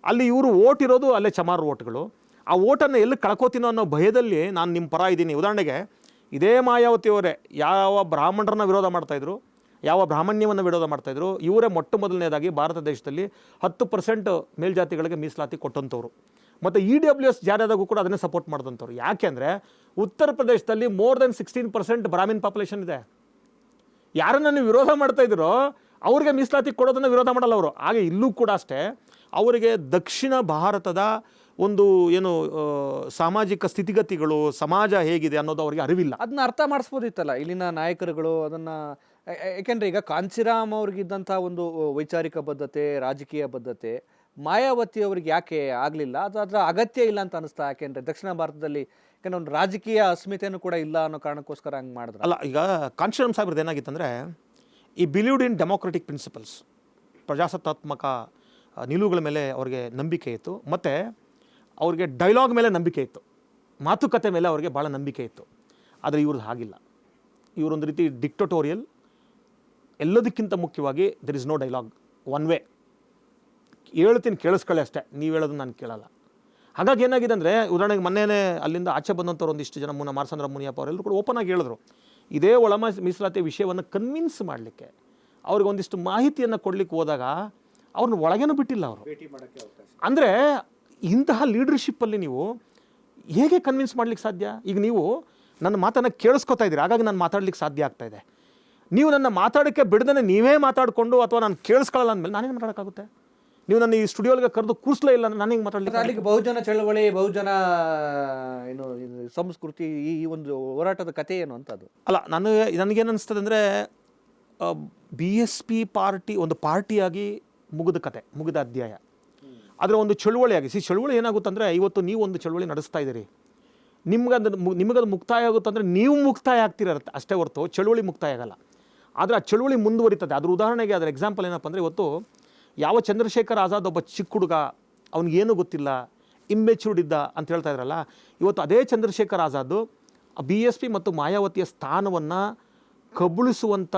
ಅಲ್ಲಿ ಇವರು ಓಟ್ ಇರೋದು ಅಲ್ಲೇ ಚಮಾರ್ ಓಟ್ಗಳು. ಆ ಓಟನ್ನು ಎಲ್ಲಿ ಕಳ್ಕೊತೀನೋ ಅನ್ನೋ ಭಯದಲ್ಲಿ ನಾನು ನಿಮ್ಮ ಪರ ಇದ್ದೀನಿ. ಉದಾಹರಣೆಗೆ ಇದೇ ಮಾಯಾವತಿಯವರೇ ಯಾವ ಬ್ರಾಹ್ಮಣರನ್ನ ವಿರೋಧ ಮಾಡ್ತಾಯಿದ್ರು, ಯಾವ ಬ್ರಾಹ್ಮಣ್ಯವನ್ನು ವಿರೋಧ ಮಾಡ್ತಾಯಿದ್ರು, ಇವರೇ ಮೊಟ್ಟ ಮೊದಲನೇದಾಗಿ ಭಾರತ ದೇಶದಲ್ಲಿ 10% ಮೇಲ್ಜಾತಿಗಳಿಗೆ ಮೀಸಲಾತಿ ಕೊಟ್ಟಂಥವ್ರು. ಮತ್ತು EWS ಜಾರಿಯಾದಾಗೂ ಕೂಡ ಅದನ್ನೇ ಸಪೋರ್ಟ್ ಮಾಡಿದಂಥವ್ರು. ಯಾಕೆ ಅಂದರೆ ಉತ್ತರ ಪ್ರದೇಶದಲ್ಲಿ ಮೋರ್ ದೆನ್ 16% ಬ್ರಾಹ್ಮಿನ್ ಪಾಪ್ಯುಲೇಷನ್ ಇದೆ. ಯಾರನ್ನು ನೀವು ವಿರೋಧ ಮಾಡ್ತಾಯಿದ್ರೋ ಅವ್ರಿಗೆ ಮೀಸಲಾತಿ ಕೊಡೋದನ್ನು ವಿರೋಧ ಮಾಡಲ್ಲ ಅವರು. ಹಾಗೆ ಇಲ್ಲೂ ಕೂಡ ಅಷ್ಟೇ, ಅವರಿಗೆ ದಕ್ಷಿಣ ಭಾರತದ ಒಂದು ಏನು ಸಾಮಾಜಿಕ ಸ್ಥಿತಿಗತಿಗಳು, ಸಮಾಜ ಹೇಗಿದೆ ಅನ್ನೋದು ಅವರಿಗೆ ಅರಿವಿಲ್ಲ. ಅದನ್ನ ಅರ್ಥ ಮಾಡಿಸ್ಬೋದಿತ್ತಲ್ಲ ಇಲ್ಲಿನ ನಾಯಕರುಗಳು ಅದನ್ನು. ಯಾಕೆಂದರೆ ಈಗ ಕಾಂಚೀರಾಮ್ ಅವ್ರಿಗಿದ್ದಂಥ ಒಂದು ವೈಚಾರಿಕ ಬದ್ಧತೆ, ರಾಜಕೀಯ ಬದ್ಧತೆ ಮಾಯಾವತಿ ಅವ್ರಿಗೆ ಯಾಕೆ ಆಗಲಿಲ್ಲ? ಅದರ ಅಗತ್ಯ ಇಲ್ಲ ಅಂತ ಅನಿಸ್ತಾ? ಯಾಕೆಂದರೆ ದಕ್ಷಿಣ ಭಾರತದಲ್ಲಿ ಯಾಕೆಂದರೆ ಒಂದು ರಾಜಕೀಯ ಅಸ್ಮಿತೆಯೂ ಕೂಡ ಇಲ್ಲ ಅನ್ನೋ ಕಾರಣಕ್ಕೋಸ್ಕರ ಹಂಗೆ ಮಾಡಿದ್ರು. ಅಲ್ಲ, ಈಗ ಕಾಂಚೀರಾಮ್ ಸಾಹೇಬ್ರದ್ದು ಏನಾಗಿತ್ತಂದರೆ ಈ ಬಿಲೀವ್ಡ್ ಇನ್ ಡೆಮೋಕ್ರೆಟಿಕ್ ಪ್ರಿನ್ಸಿಪಲ್ಸ್, ಪ್ರಜಾಸತ್ತಾತ್ಮಕ ನಿಲುವುಗಳ ಮೇಲೆ ಅವ್ರಿಗೆ ನಂಬಿಕೆ ಇತ್ತು. ಮತ್ತು ಅವ್ರಿಗೆ ಡೈಲಾಗ್ ಮೇಲೆ ನಂಬಿಕೆ ಇತ್ತು, ಮಾತುಕತೆ ಮೇಲೆ ಅವ್ರಿಗೆ ಭಾಳ ನಂಬಿಕೆ ಇತ್ತು. ಆದರೆ ಇವ್ರದ್ದು ಹಾಗಿಲ್ಲ. ಇವರೊಂದು ರೀತಿ ಡಿಕ್ಟಟೋರಿಯಲ್. ಎಲ್ಲದಕ್ಕಿಂತ ಮುಖ್ಯವಾಗಿ there is no dialogue, one way. ಹೇಳ್ತೀನಿ ಕೇಳಿಸ್ಕೊಳ್ಳಿ ಅಷ್ಟೇ, ನೀವು ಹೇಳೋದು ನಾನು ಕೇಳಲ್ಲ. ಹಾಗಾಗಿ ಏನಾಗಿದೆ ಅಂದರೆ ಉದಾಹರಣೆಗೆ ಮೊನ್ನೆನೇ ಅಲ್ಲಿಂದ ಆಚೆ ಬಂದಂಥವ್ರು ಒಂದಿಷ್ಟು ಜನ ಮಾರ್ಸಂದ್ರ ಮುನಿಯಪ್ಪ ಅವರೆಲ್ಲರೂ ಕೂಡ ಓಪನ್ ಆಗಿ ಹೇಳಿದ್ರು, ಇದೇ ಒಳ ಮೀಸಲಾತಿ ವಿಷಯವನ್ನು ಕನ್ವಿನ್ಸ್ ಮಾಡಲಿಕ್ಕೆ, ಅವ್ರಿಗೆ ಒಂದಿಷ್ಟು ಮಾಹಿತಿಯನ್ನು ಕೊಡಲಿಕ್ಕೆ ಹೋದಾಗ ಅವ್ರನ್ನ ಒಳಗೇನೂ ಬಿಟ್ಟಿಲ್ಲ ಅವರು. ಅಂದರೆ ಇಂತಹ ಲೀಡರ್ಶಿಪ್ಪಲ್ಲಿ ನೀವು ಹೇಗೆ ಕನ್ವಿನ್ಸ್ ಮಾಡ್ಲಿಕ್ಕೆ ಸಾಧ್ಯ? ಈಗ ನೀವು ನನ್ನ ಮಾತನ್ನು ಕೇಳಿಸ್ಕೊತಾ ಇದ್ದೀರಿ, ಹಾಗಾಗಿ ನಾನು ಮಾತಾಡ್ಲಿಕ್ಕೆ ಸಾಧ್ಯ ಆಗ್ತಾ ಇದೆ. ನೀವು ನನ್ನ ಮಾತಾಡೋಕ್ಕೆ ಬಿಡದೇ ನೀವೇ ಮಾತಾಡಿಕೊಂಡು ಅಥವಾ ನಾನು ಕೇಳಿಸ್ಕೊಳ್ಳಲ್ಲ ಅಂದಮೇಲೆ ನಾನೇನು ಮಾತಾಡೋಕ್ಕಾಗುತ್ತೆ? ನೀವು ನನ್ನ ಈ ಸ್ಟುಡಿಯೋಗೆ ಕರೆದು ಕೂರಿಸಲೇ ಇಲ್ಲ, ನಾನು ಹಿಂಗೆ ಮಾತಾಡಲಿಕ್ಕೆ. ಅಲ್ಲಿಗೆ ಬಹುಜನ ಚಳವಳಿ, ಬಹುಜನ ಏನು ಸಂಸ್ಕೃತಿ, ಈ ಒಂದು ಹೋರಾಟದ ಕಥೆ ಏನು ಅಂತ ಅದು ಅಲ್ಲ. ನನಗೇನು ಅನಿಸ್ತದೆ ಅಂದರೆ BSP ಪಾರ್ಟಿ ಒಂದು ಪಾರ್ಟಿಯಾಗಿ ಮುಗಿದ ಕತೆ, ಮುಗಿದ ಅಧ್ಯಾಯ. ಆದರೆ ಒಂದು ಚಳುವಳಿಯಾಗಿ ಚಳುವಳಿ ಏನಾಗುತ್ತಂದರೆ, ಇವತ್ತು ನೀವು ಒಂದು ಚಳುವಳಿ ನಡೆಸ್ತಾ ಇದ್ದೀರಿ, ನಿಮಗದು ಮುಕ್ತಾಯ ಆಗುತ್ತಂದರೆ ನೀವು ಮುಕ್ತಾಯ ಆಗ್ತಿರತ್ತೆ ಅಷ್ಟೇ ಹೊರತು ಚಳುವಳಿ ಮುಕ್ತಾಯ ಆಗಲ್ಲ. ಆದರೆ ಆ ಚಳುವಳಿ ಮುಂದುವರಿತದೆ. ಅದ್ರ ಉದಾಹರಣೆಗೆ ಅದರ ಎಕ್ಸಾಂಪಲ್ ಏನಪ್ಪ ಅಂದರೆ, ಇವತ್ತು ಯಾವ ಚಂದ್ರಶೇಖರ್ ಆಜಾದ್ ಒಬ್ಬ ಚಿಕ್ಕ ಹುಡುಗ, ಅವ್ನಿಗೇನೂ ಗೊತ್ತಿಲ್ಲ, ಇಮ್ಮೆಚ್ಯೂರ್ಡ್ ಇದ್ದ ಅಂತ ಹೇಳ್ತಾ ಇದ್ರಲ್ಲ, ಇವತ್ತು ಅದೇ ಚಂದ್ರಶೇಖರ್ ಆಜಾದ್ BSP ಮತ್ತು ಮಾಯಾವತಿಯ ಸ್ಥಾನವನ್ನು ಕಬಳಿಸುವಂಥ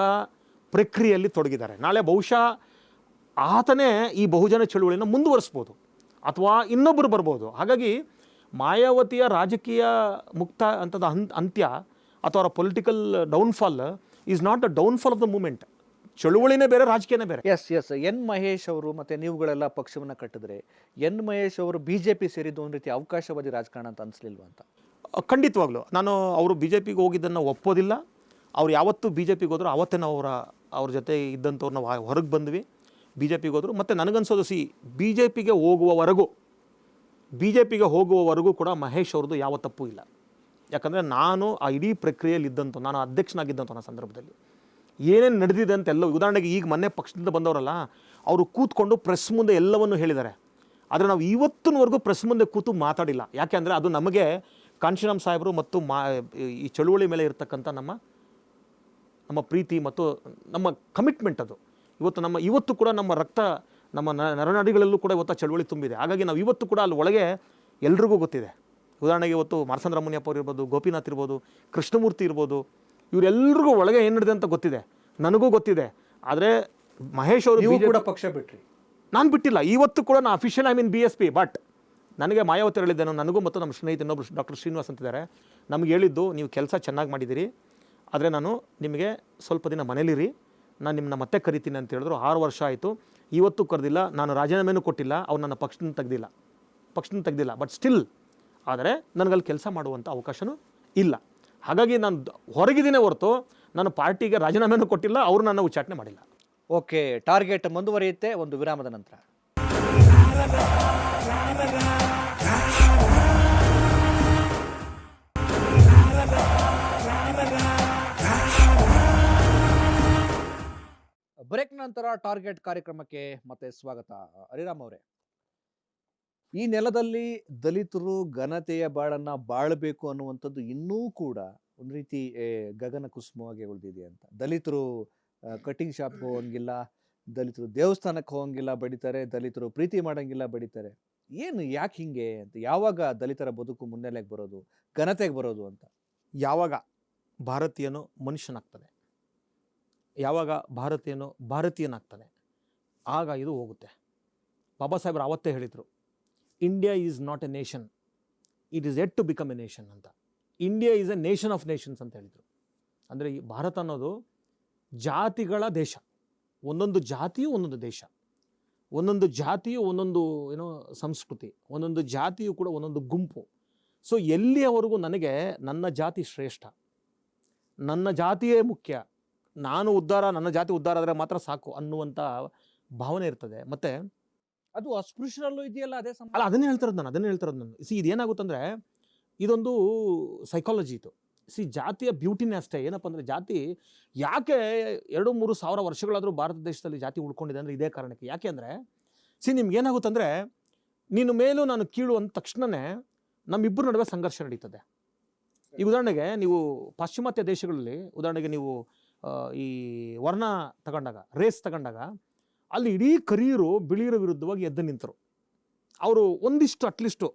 ಪ್ರಕ್ರಿಯೆಯಲ್ಲಿ ತೊಡಗಿದ್ದಾರೆ. ನಾಳೆ ಬಹುಶಃ ಆತನೇ ಈ ಬಹುಜನ ಚಳುವಳಿಯನ್ನು ಮುಂದುವರಿಸ್ಬೋದು ಅಥವಾ ಇನ್ನೊಬ್ಬರು ಬರ್ಬೋದು. ಹಾಗಾಗಿ ಮಾಯಾವತಿಯ ರಾಜಕೀಯ ಮುಕ್ತ ಅಂತದ ಅಂತ್ಯ ಅಥವಾ ಅವರ political downfall is not the downfall of the movement. ಚಳುವಳಿನೇ ಬೇರೆ, ರಾಜಕೀಯನೇ ಬೇರೆ. ಎಸ್ ಎನ್ ಮಹೇಶ್ ಅವರು ಮತ್ತು ನೀವುಗಳೆಲ್ಲ ಪಕ್ಷವನ್ನು ಕಟ್ಟಿದ್ರೆ ಎನ್ ಮಹೇಶ್ ಅವರು BJP ಸೇರಿದ್ದು ಒಂದು ರೀತಿ ಅವಕಾಶವಾದಿ ರಾಜಕಾರಣ ಅಂತ ಅನಿಸ್ಲಿಲ್ವ ಅಂತ? ಖಂಡಿತವಾಗ್ಲೂ ನಾನು ಅವರು BJPಗೆ ಹೋಗಿದ್ದನ್ನು ಒಪ್ಪೋದಿಲ್ಲ. ಅವ್ರು ಯಾವತ್ತೂ BJPಗೆ ಹೋದ್ರು ಅವತ್ತೇ ನಾವು ಅವ್ರ ಜೊತೆ ಇದ್ದಂಥವ್ರು ನಾವು ಹೊರಗೆ ಬಂದ್ವಿ, BJPಗೆ ಹೋದರು. ಮತ್ತು ನನಗನ್ಸೋದು BJPಗೆ ಹೋಗುವವರೆಗೂ ಕೂಡ ಮಹೇಶ್ ಅವ್ರದ್ದು ಯಾವ ತಪ್ಪು ಇಲ್ಲ. ಯಾಕಂದರೆ ನಾನು ಆ ಇಡೀ ಪ್ರಕ್ರಿಯೆಯಲ್ಲಿ ಇದ್ದಂಥ, ನಾನು ಅಧ್ಯಕ್ಷನಾಗಿದ್ದಂಥ ಆ ಸಂದರ್ಭದಲ್ಲಿ ಏನೇನು ನಡೆದಿದೆ ಅಂತೆಲ್ಲ, ಉದಾಹರಣೆಗೆ ಈಗ ಮೊನ್ನೆ ಪಕ್ಷದಿಂದ ಬಂದವರಲ್ಲ, ಅವರು ಕೂತ್ಕೊಂಡು ಪ್ರೆಸ್ ಮುಂದೆ ಎಲ್ಲವನ್ನು ಹೇಳಿದ್ದಾರೆ. ಆದರೆ ನಾವು ಇವತ್ತಿನವರೆಗೂ ಪ್ರೆಸ್ ಮುಂದೆ ಕೂತು ಮಾತಾಡಿಲ್ಲ. ಯಾಕೆ ಅಂದರೆ ಅದು ನಮಗೆ ಕಾಂಶೀರಾಮ್ ಸಾಹೇಬರು ಮತ್ತು ಈ ಚಳುವಳಿ ಮೇಲೆ ಇರತಕ್ಕಂಥ ನಮ್ಮ ಪ್ರೀತಿ ಮತ್ತು ನಮ್ಮ ಕಮಿಟ್ಮೆಂಟ್ ಅದು. ಇವತ್ತು ಕೂಡ ನಮ್ಮ ರಕ್ತ, ನಮ್ಮ ನರನಾಡಿಗಳಲ್ಲೂ ಕೂಡ ಇವತ್ತು ಚಳುವಳಿ ತುಂಬಿದೆ. ಹಾಗಾಗಿ ನಾವು ಇವತ್ತು ಕೂಡ ಅಲ್ಲಿ ಒಳಗೆ ಎಲ್ರಿಗೂ ಗೊತ್ತಿದೆ. ಉದಾಹರಣೆಗೆ ಇವತ್ತು ಮಾರ್ಸಂದ್ರ ಮುನಿಯಪ್ಪ ಅವ್ರು ಇರ್ಬೋದು, ಗೋಪಿನಾಥ್ ಇರ್ಬೋದು, ಕೃಷ್ಣಮೂರ್ತಿ ಇರ್ಬೋದು, ಇವರೆಲ್ಲರಿಗೂ ಒಳಗೆ ಏನು ನಡೆದಿದೆ ಅಂತ ಗೊತ್ತಿದೆ, ನನಗೂ ಗೊತ್ತಿದೆ. ಆದರೆ ಮಹೇಶ್ ಅವರು ಕೂಡ ಪಕ್ಷ ಬಿಟ್ರಿ, ನಾನು ಬಿಟ್ಟಿಲ್ಲ. ಇವತ್ತು ಕೂಡ ನಾನು official I mean BSP. But ನನಗೆ ಮಾಯಾವತಿ ಹೇಳಿದ್ದೇನೆ, ನನಗೂ ಮತ್ತು ನಮ್ಮ ಸ್ನೇಹಿತ ಇನ್ನೊಬ್ರು ಡಾಕ್ಟರ್ ಶ್ರೀನಿವಾಸ್ ಅಂತಿದ್ದಾರೆ, ನಮ್ಗೆ ಹೇಳಿದ್ದು, ನೀವು ಕೆಲಸ ಚೆನ್ನಾಗಿ ಮಾಡಿದ್ದೀರಿ, ಆದರೆ ನಾನು ನಿಮಗೆ ಸ್ವಲ್ಪ ದಿನ ಮನೇಲಿರಿ, ನಾನು ನಿಮ್ಮನ್ನ ಮತ್ತೆ ಕರಿತೀನಿ ಅಂತ ಹೇಳಿದ್ರು. 6 ವರ್ಷ ಆಯಿತು, ಇವತ್ತು ಕರೆದಿಲ್ಲ, ನಾನು ರಾಜೀನಾಮೆನೂ ಕೊಟ್ಟಿಲ್ಲ, ಅವ್ರು ನನ್ನ ಪಕ್ಷದಿಂದ ತೆಗೆದಿಲ್ಲ. ಬಟ್ ಸ್ಟಿಲ್ ಆದರೆ ನನಗಲ್ಲಿ ಕೆಲಸ ಮಾಡುವಂಥ ಅವಕಾಶನೂ ಇಲ್ಲ. ಹಾಗಾಗಿ ನಾನು ಹೊರಗಿದ್ದೀನಿ ಹೊರತು ನಾನು ಪಾರ್ಟಿಗೆ ರಾಜೀನಾಮೆನೂ ಕೊಟ್ಟಿಲ್ಲ, ಅವರು ನನ್ನ ಉಚ್ಚಾಟನೆ ಮಾಡಿಲ್ಲ. ಓಕೆ, ಟಾರ್ಗೆಟ್ ಮುಂದುವರಿಯುತ್ತೆ ಒಂದು ವಿರಾಮದ ನಂತರ. ಬ್ರೇಕ್ ನಂತರ ಟಾರ್ಗೆಟ್ ಕಾರ್ಯಕ್ರಮಕ್ಕೆ ಮತ್ತೆ ಸ್ವಾಗತ. ಹರಿರಾಮ್ ಅವರೇ, ಈ ನೆಲದಲ್ಲಿ ದಲಿತರು ಘನತೆಯ ಬಾಳನ್ನ ಬಾಳಬೇಕು ಅನ್ನುವಂಥದ್ದು ಇನ್ನೂ ಕೂಡ ಒಂದು ರೀತಿ ಗಗನ ಕುಸುಮವಾಗಿ ಉಳಿದಿದೆ ಅಂತ. ದಲಿತರು ಕಟಿಂಗ್ ಶಾಪ್ಗೆ ಹೋಗಂಗಿಲ್ಲ, ದಲಿತರು ದೇವಸ್ಥಾನಕ್ಕೆ ಹೋಗಂಗಿಲ್ಲ ಬಡಿತಾರೆ, ದಲಿತರು ಪ್ರೀತಿ ಮಾಡಂಗಿಲ್ಲ ಬಡಿತಾರೆ. ಏನು, ಯಾಕೆ ಹಿಂಗೆ ಅಂತ? ಯಾವಾಗ ದಲಿತರ ಬದುಕು ಮುನ್ನೆಲೆಗೆ ಬರೋದು, ಘನತೆಗೆ ಬರೋದು ಅಂತ? ಯಾವಾಗ ಭಾರತೀಯನು ಮನುಷ್ಯನಾಗ್ತಾನೆ, ಯಾವಾಗ ಭಾರತೀಯನಾಗ್ತಾನೆ, ಆಗ ಇದು ಹೋಗುತ್ತೆ. ಬಾಬಾ ಸಾಹೇಬ್ರು ಆವತ್ತೇ ಹೇಳಿದರು, India is not a nation, it is yet to become a nation ಅಂತ. India is a nation of nations ಅಂತ ಹೇಳಿದರು. ಅಂದರೆ ಈ ಭಾರತ ಅನ್ನೋದು ಜಾತಿಗಳ ದೇಶ. ಒಂದೊಂದು ಜಾತಿಯು ಒಂದೊಂದು ದೇಶ, ಒಂದೊಂದು ಜಾತಿಯು ಒಂದೊಂದು ಸಂಸ್ಕೃತಿ, ಒಂದೊಂದು ಜಾತಿಯು ಕೂಡ ಒಂದೊಂದು ಗುಂಪು. ಸೊ ಎಲ್ಲಿಯವರೆಗೂ ನನಗೆ ನನ್ನ ಜಾತಿ ಶ್ರೇಷ್ಠ, ನನ್ನ ಜಾತಿಯೇ ಮುಖ್ಯ, ನನ್ನ ಜಾತಿ ಉದ್ಧಾರ ಆದರೆ ಮಾತ್ರ ಸಾಕು ಅನ್ನುವಂಥ ಭಾವನೆ ಇರ್ತದೆ. ಮತ್ತು ಅದು ಅಸ್ಪೃಶ್ಯರಲ್ಲೂ ಇದೆಯಲ್ಲ ಅದೇ ಅಲ್ಲ, ಅದನ್ನೇ ಹೇಳ್ತಿರೋದು ನಾನು. ಇದೇನಾಗುತ್ತಂದರೆ ಇದೊಂದು ಸೈಕಾಲಜಿ ಇದು. ಜಾತಿಯ ಬ್ಯೂಟಿನೇ ಅಷ್ಟೇ. ಏನಪ್ಪ ಅಂದರೆ ಜಾತಿ ಯಾಕೆ 2-3 ಸಾವಿರ ವರ್ಷಗಳಾದರೂ ಭಾರತ ದೇಶದಲ್ಲಿ ಜಾತಿ ಉಳ್ಕೊಂಡಿದೆ ಅಂದರೆ ಇದೇ ಕಾರಣಕ್ಕೆ. ಯಾಕೆ ಅಂದರೆ ನಿಮ್ಗೇನಾಗುತ್ತಂದರೆ, ನೀನು ಮೇಲೂ ನಾನು ಕೀಳು ಅಂದ ತಕ್ಷಣವೇ ನಮ್ಮಿಬ್ಬರ ನಡುವೆ ಸಂಘರ್ಷ ನಡೀತದೆ. ಈ ಉದಾಹರಣೆಗೆ ನೀವು ಪಾಶ್ಚಿಮಾತ್ಯ ದೇಶಗಳಲ್ಲಿ ಉದಾಹರಣೆಗೆ ನೀವು ಈ ವರ್ಣ ತಗೊಂಡಾಗ, ರೇಸ್ ತಗೊಂಡಾಗ, ಅಲ್ಲಿ ಇಡೀ ಕರಿಯರು ಬಿಳಿಯರ ವಿರುದ್ಧವಾಗಿ ಎದ್ದು ನಿಂತರು. ಅವರು ಒಂದಿಷ್ಟು ಅಟ್ಲೀಸ್ಟು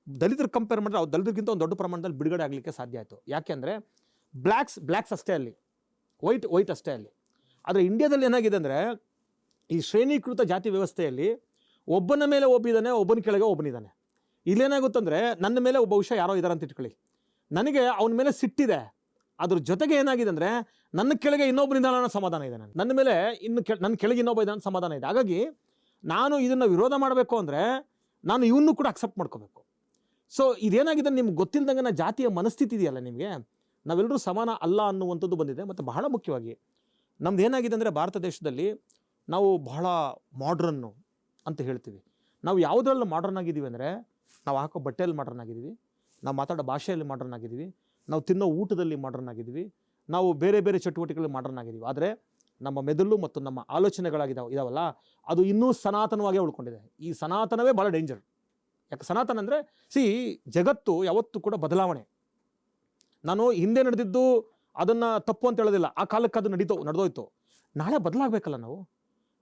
ದಲಿತರು ಕಂಪೇರ್ ಮಾಡಿದ್ರೆ ಅವ್ರು ದಲಿತರಿಗಿಂತ ಒಂದು ದೊಡ್ಡ ಪ್ರಮಾಣದಲ್ಲಿ ಬಿಡುಗಡೆ ಆಗಲಿಕ್ಕೆ ಸಾಧ್ಯ ಆಯಿತು. ಯಾಕೆ ಅಂದರೆ ಬ್ಲ್ಯಾಕ್ಸ್ ಅಷ್ಟೇ ಅಲ್ಲಿ, ವೈಟ್ ಅಷ್ಟೇ ಅಲ್ಲಿ. ಆದರೆ ಇಂಡಿಯಾದಲ್ಲಿ ಏನಾಗಿದೆ ಅಂದರೆ ಈ ಶ್ರೇಣೀಕೃತ ಜಾತಿ ವ್ಯವಸ್ಥೆಯಲ್ಲಿ ಒಬ್ಬನ ಮೇಲೆ ಒಬ್ಬಿದ್ದಾನೆ, ಒಬ್ಬನ ಕೆಳಗೆ ಒಬ್ಬನಿದ್ದಾನೆ. ಇಲ್ಲೇನಾಗುತ್ತಂದರೆ ನನ್ನ ಮೇಲೆ ಬಹುಶಃ ಯಾರೋ ಇದ್ದಾರೆ ಅಂತ ಇಟ್ಕೊಳ್ಳಿ, ನನಗೆ ಅವನ ಮೇಲೆ ಸಿಟ್ಟಿದೆ, ಅದ್ರ ಜೊತೆಗೆ ಏನಾಗಿದೆ ಅಂದರೆ ನನ್ನ ಕೆಳಗೆ ಇನ್ನೊಬ್ಬನಿಂದ ನನ್ನ ಸಮಾಧಾನ ಇದೆ, ನನ್ನ ಮೇಲೆ ನನ್ನ ಕೆಳಗೆ ಇನ್ನೊಬ್ಬ ಇದ್ದಾನೆ ಸಮಾಧಾನ ಇದೆ. ಹಾಗಾಗಿ ನಾನು ಇದನ್ನು ವಿರೋಧ ಮಾಡಬೇಕು ಅಂದರೆ ನಾನು ಇವನ್ನೂ ಕೂಡ ಅಕ್ಸೆಪ್ಟ್ ಮಾಡ್ಕೋಬೇಕು. ಸೊ ಇದೇನಾಗಿದೆ, ನಿಮ್ಗೆ ಗೊತ್ತಿಲ್ಲದಂಗೆ ಜಾತಿಯ ಮನಸ್ಥಿತಿ ಇದೆಯಲ್ಲ ನಿಮಗೆ, ನಾವೆಲ್ಲರೂ ಸಮಾನ ಅಲ್ಲ ಅನ್ನುವಂಥದ್ದು ಬಂದಿದೆ. ಮತ್ತು ಬಹಳ ಮುಖ್ಯವಾಗಿ ನಮ್ದು ಏನಾಗಿದೆ ಅಂದರೆ ಭಾರತ ದೇಶದಲ್ಲಿ ನಾವು ಬಹಳ ಮಾಡ್ರನ್ನು ಅಂತ ಹೇಳ್ತೀವಿ. ನಾವು ಯಾವುದ್ರಲ್ಲಿ ಮಾಡ್ರನ್ ಆಗಿದ್ದೀವಿ ಅಂದರೆ, ನಾವು ಹಾಕೋ ಬಟ್ಟೆಯಲ್ಲಿ ಮಾಡ್ರನ್ ಆಗಿದ್ದೀವಿ, ನಾವು ಮಾತಾಡೋ ಭಾಷೆಯಲ್ಲಿ ಮಾಡ್ರನ್ ಆಗಿದ್ದೀವಿ, ನಾವು ತಿನ್ನೋ ಊಟದಲ್ಲಿ ಮಾಡ್ರನ್ ಆಗಿದ್ದೀವಿ, ನಾವು ಬೇರೆ ಬೇರೆ ಚಟುವಟಿಕೆಗಳಲ್ಲಿ ಮಾಡ್ರನ್ ಆಗಿದ್ದೀವಿ. ಆದರೆ ನಮ್ಮ ಮೆದುಳು ಮತ್ತು ನಮ್ಮ ಇದಾವಲ್ಲ, ಅದು ಇನ್ನೂ ಸನಾತನವಾಗೇ ಉಳ್ಕೊಂಡಿದೆ. ಈ ಸನಾತನವೇ ಭಾಳ ಡೇಂಜರ್. ಯಾಕೆ ಸನಾತನ ಅಂದರೆ ಜಗತ್ತು ಯಾವತ್ತೂ ಕೂಡ ಬದಲಾವಣೆ. ನಾನು ಹಿಂದೆ ನಡೆದಿದ್ದು ಅದನ್ನು ತಪ್ಪು ಅಂತ ಹೇಳೋದಿಲ್ಲ, ಆ ಕಾಲಕ್ಕೆ ಅದು ನಡೆದೋಯ್ತು. ನಾಳೆ ಬದಲಾಗಬೇಕಲ್ಲ ನಾವು.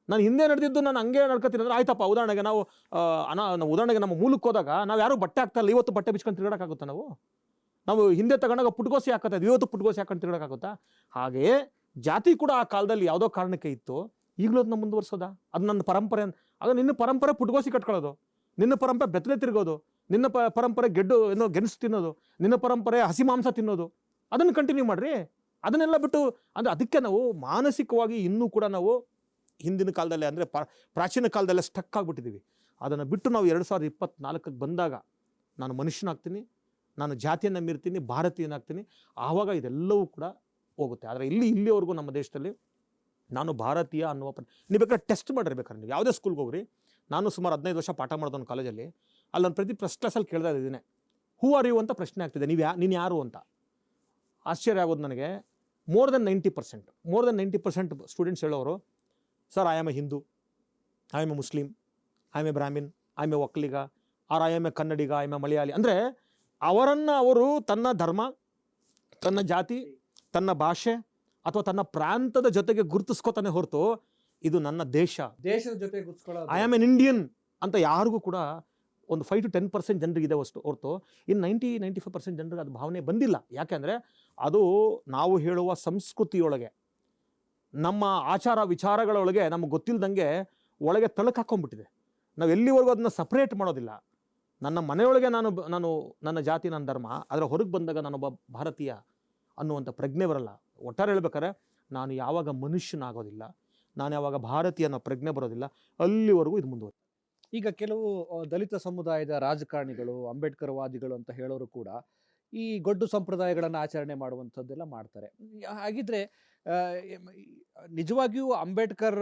ನಾನು ಹಿಂದೆ ನಡೆದಿದ್ದು ನಾನು ಹಂಗೆ ನಡ್ಕೊತೀನಿ ಅಂದರೆ ಆಯ್ತಪ್ಪ. ಉದಾಹರಣೆಗೆ ನಾವು ನಮ್ಮ ಮೂಲಕ್ಕೆ ಹೋದಾಗ ನಾವು ಯಾರೂ ಬಟ್ಟೆ ಹಾಕ್ತಾಯಿಲ್ಲ, ಇವತ್ತು ಬಟ್ಟೆ ಬಿಚ್ಕೊಂಡು ತಿರುಗಾಡೋಕ್ಕಾಗುತ್ತಾ? ನಾವು ಹಿಂದೆ ತಗೊಂಡಾಗ ಪುಟ್ಗೋಸಿ ಹಾಕೋತಾ ಇದ್ವಿ, ಇವತ್ತು ಪುಟ್ಗೋಸಿ ಹಾಕೊಂಡು ತಿರುಗಾಡೋಕ್ಕಾಗುತ್ತಾ? ಹಾಗೆಯೇ ಜಾತಿ ಕೂಡ ಆ ಕಾಲದಲ್ಲಿ ಯಾವುದೋ ಕಾರಣಕ್ಕೆ ಇತ್ತು, ಈಗಲೂ ಅದನ್ನ ಮುಂದುವರ್ಸೋದಾ? ಅದು ನನ್ನ ಪರಂಪರೆ. ಆಗ ನಿನ್ನ ಪರಂಪರೆ ಪುಟ್ಗೋಸಿ ಕಟ್ಕೊಳ್ಳೋದು, ನಿನ್ನ ಪರಂಪರೆ ಬೆತ್ತಲೆ ತಿರುಗೋದು, ನಿನ್ನ ಪರಂಪರೆ ಗೆಣಸು ತಿನ್ನೋದು, ನಿನ್ನ ಪರಂಪರೆ ಹಸಿ ಮಾಂಸ ತಿನ್ನೋದು, ಅದನ್ನು ಕಂಟಿನ್ಯೂ ಮಾಡ್ರಿ. ಅದನ್ನೆಲ್ಲ ಬಿಟ್ಟು ಅಂದರೆ ಅದಕ್ಕೆ ನಾವು ಮಾನಸಿಕವಾಗಿ ಇನ್ನೂ ಕೂಡ ನಾವು ಹಿಂದಿನ ಕಾಲದಲ್ಲೇ ಅಂದರೆ ಪ್ರಾಚೀನ ಕಾಲದಲ್ಲೇ ಸ್ಟಕ್ ಆಗಿಬಿಟ್ಟಿದ್ದೀವಿ. ಅದನ್ನು ಬಿಟ್ಟು ನಾವು 2024ಕ್ಕೆ ಬಂದಾಗ ನಾನು ಮನುಷ್ಯನಾಗ್ತೀನಿ, ನಾನು ಜಾತಿಯನ್ನು ಮೀರ್ತೀನಿ, ಭಾರತೀಯನಾಗ್ತೀನಿ, ಆವಾಗ ಇದೆಲ್ಲವೂ ಕೂಡ ಹೋಗುತ್ತೆ. ಆದರೆ ಇಲ್ಲಿವರೆಗೂ ನಮ್ಮ ದೇಶದಲ್ಲಿ ನಾನು ಭಾರತೀಯ ಅನ್ನುವ ನೀವು ಬೇಕಾದ್ರೆ ಟೆಸ್ಟ್ ಮಾಡಿರ್ಬೇಕಾದ್ರೆ ನೀವು ಯಾವುದೇ ಸ್ಕೂಲ್ಗೆ ಹೋಗ್ರಿ. ನಾನು ಸುಮಾರು 15 ವರ್ಷ ಪಾಠ ಮಾಡೋದೊಂದು ಕಾಲೇಜಲ್ಲಿ, ಅಲ್ಲಿ ನಾನು ಪ್ರತಿ ಫಸ್ಟ್ ಕ್ಲಾಸಲ್ಲಿ ಕೇಳ್ತಾ ಇದ್ದೀನಿ, ಹೂ ಆರ್ ಯು ಅಂತ ಪ್ರಶ್ನೆ ಆಗ್ತಿದೆ, ನೀನು ಯಾರು ಅಂತ. ಆಶ್ಚರ್ಯ ಆಗೋದು ನನಗೆ. ಮೋರ್ ದೆನ್ 90% ಸ್ಟೂಡೆಂಟ್ಸ್ ಹೇಳೋರು, sir I am a Hindu, I am a Muslim, I am a Brahmin, I am a Vokkaliga, or I am a Kannadiga, I am a Malayali. ಅಂದರೆ ಅವರು ತನ್ನ ಧರ್ಮ, ತನ್ನ ಜಾತಿ, ತನ್ನ ಭಾಷೆ ಅಥವಾ ತನ್ನ ಪ್ರಾಂತದ ಜೊತೆಗೆ ಗುರುತಿಸ್ಕೋತಾನೆ ಹೊರತು ಇದು ನನ್ನ ದೇಶದ ಜೊತೆ ಐ ಆಮ್ ಎನ್ ಇಂಡಿಯನ್ ಅಂತ ಯಾರಿಗೂ ಕೂಡ ಒಂದು 5 to 10% ಜನರಿಗಿದೆ ಹೊರತು ಇನ್ನು 90-95% ಜನರಿಗೆ ಅದು ಭಾವನೆ ಬಂದಿಲ್ಲ. ಯಾಕೆಂದರೆ ಅದು ನಾವು ಹೇಳುವ ಸಂಸ್ಕೃತಿಯೊಳಗೆ, ನಮ್ಮ ಆಚಾರ ವಿಚಾರಗಳೊಳಗೆ ನಮಗೆ ಗೊತ್ತಿಲ್ಲದಂಗೆ ಒಳಗೆ ತಳಕು ಹಾಕ್ಕೊಂಡ್ಬಿಟ್ಟಿದೆ. ನಾವು ಎಲ್ಲಿವರೆಗೂ ಅದನ್ನ ಸಪ್ರೇಟ್ ಮಾಡೋದಿಲ್ಲ. ನನ್ನ ಮನೆಯೊಳಗೆ ನಾನು ನನ್ನ ಜಾತಿ, ನನ್ನ ಧರ್ಮ, ಅದರ ಹೊರಗೆ ಬಂದಾಗ ನಾನೊಬ್ಬ ಭಾರತೀಯ ಅನ್ನುವಂಥ ಪ್ರಜ್ಞೆ ಬರಲ್ಲ. ಒಟ್ಟಾರೆ ಹೇಳ್ಬೇಕಾದ್ರೆ ನಾನು ಯಾವಾಗ ಮನುಷ್ಯನಾಗೋದಿಲ್ಲ, ನಾನು ಯಾವಾಗ ಭಾರತೀಯ ಅನ್ನೋ ಪ್ರಜ್ಞೆ ಬರೋದಿಲ್ಲ, ಅಲ್ಲಿವರೆಗೂ ಇದು ಮುಂದುವರಿ. ಈಗ ಕೆಲವು ದಲಿತ ಸಮುದಾಯದ ರಾಜಕಾರಣಿಗಳು, ಅಂಬೇಡ್ಕರ್ ವಾದಿಗಳು ಅಂತ ಹೇಳೋರು ಕೂಡ ಈ ಗೊಡ್ಡು ಸಂಪ್ರದಾಯಗಳನ್ನು ಆಚರಣೆ ಮಾಡುವಂಥದ್ದೆಲ್ಲ ಮಾಡ್ತಾರೆ. ಹಾಗಿದ್ರೆ ನಿಜವಾಗಿಯೂ ಅಂಬೇಡ್ಕರ್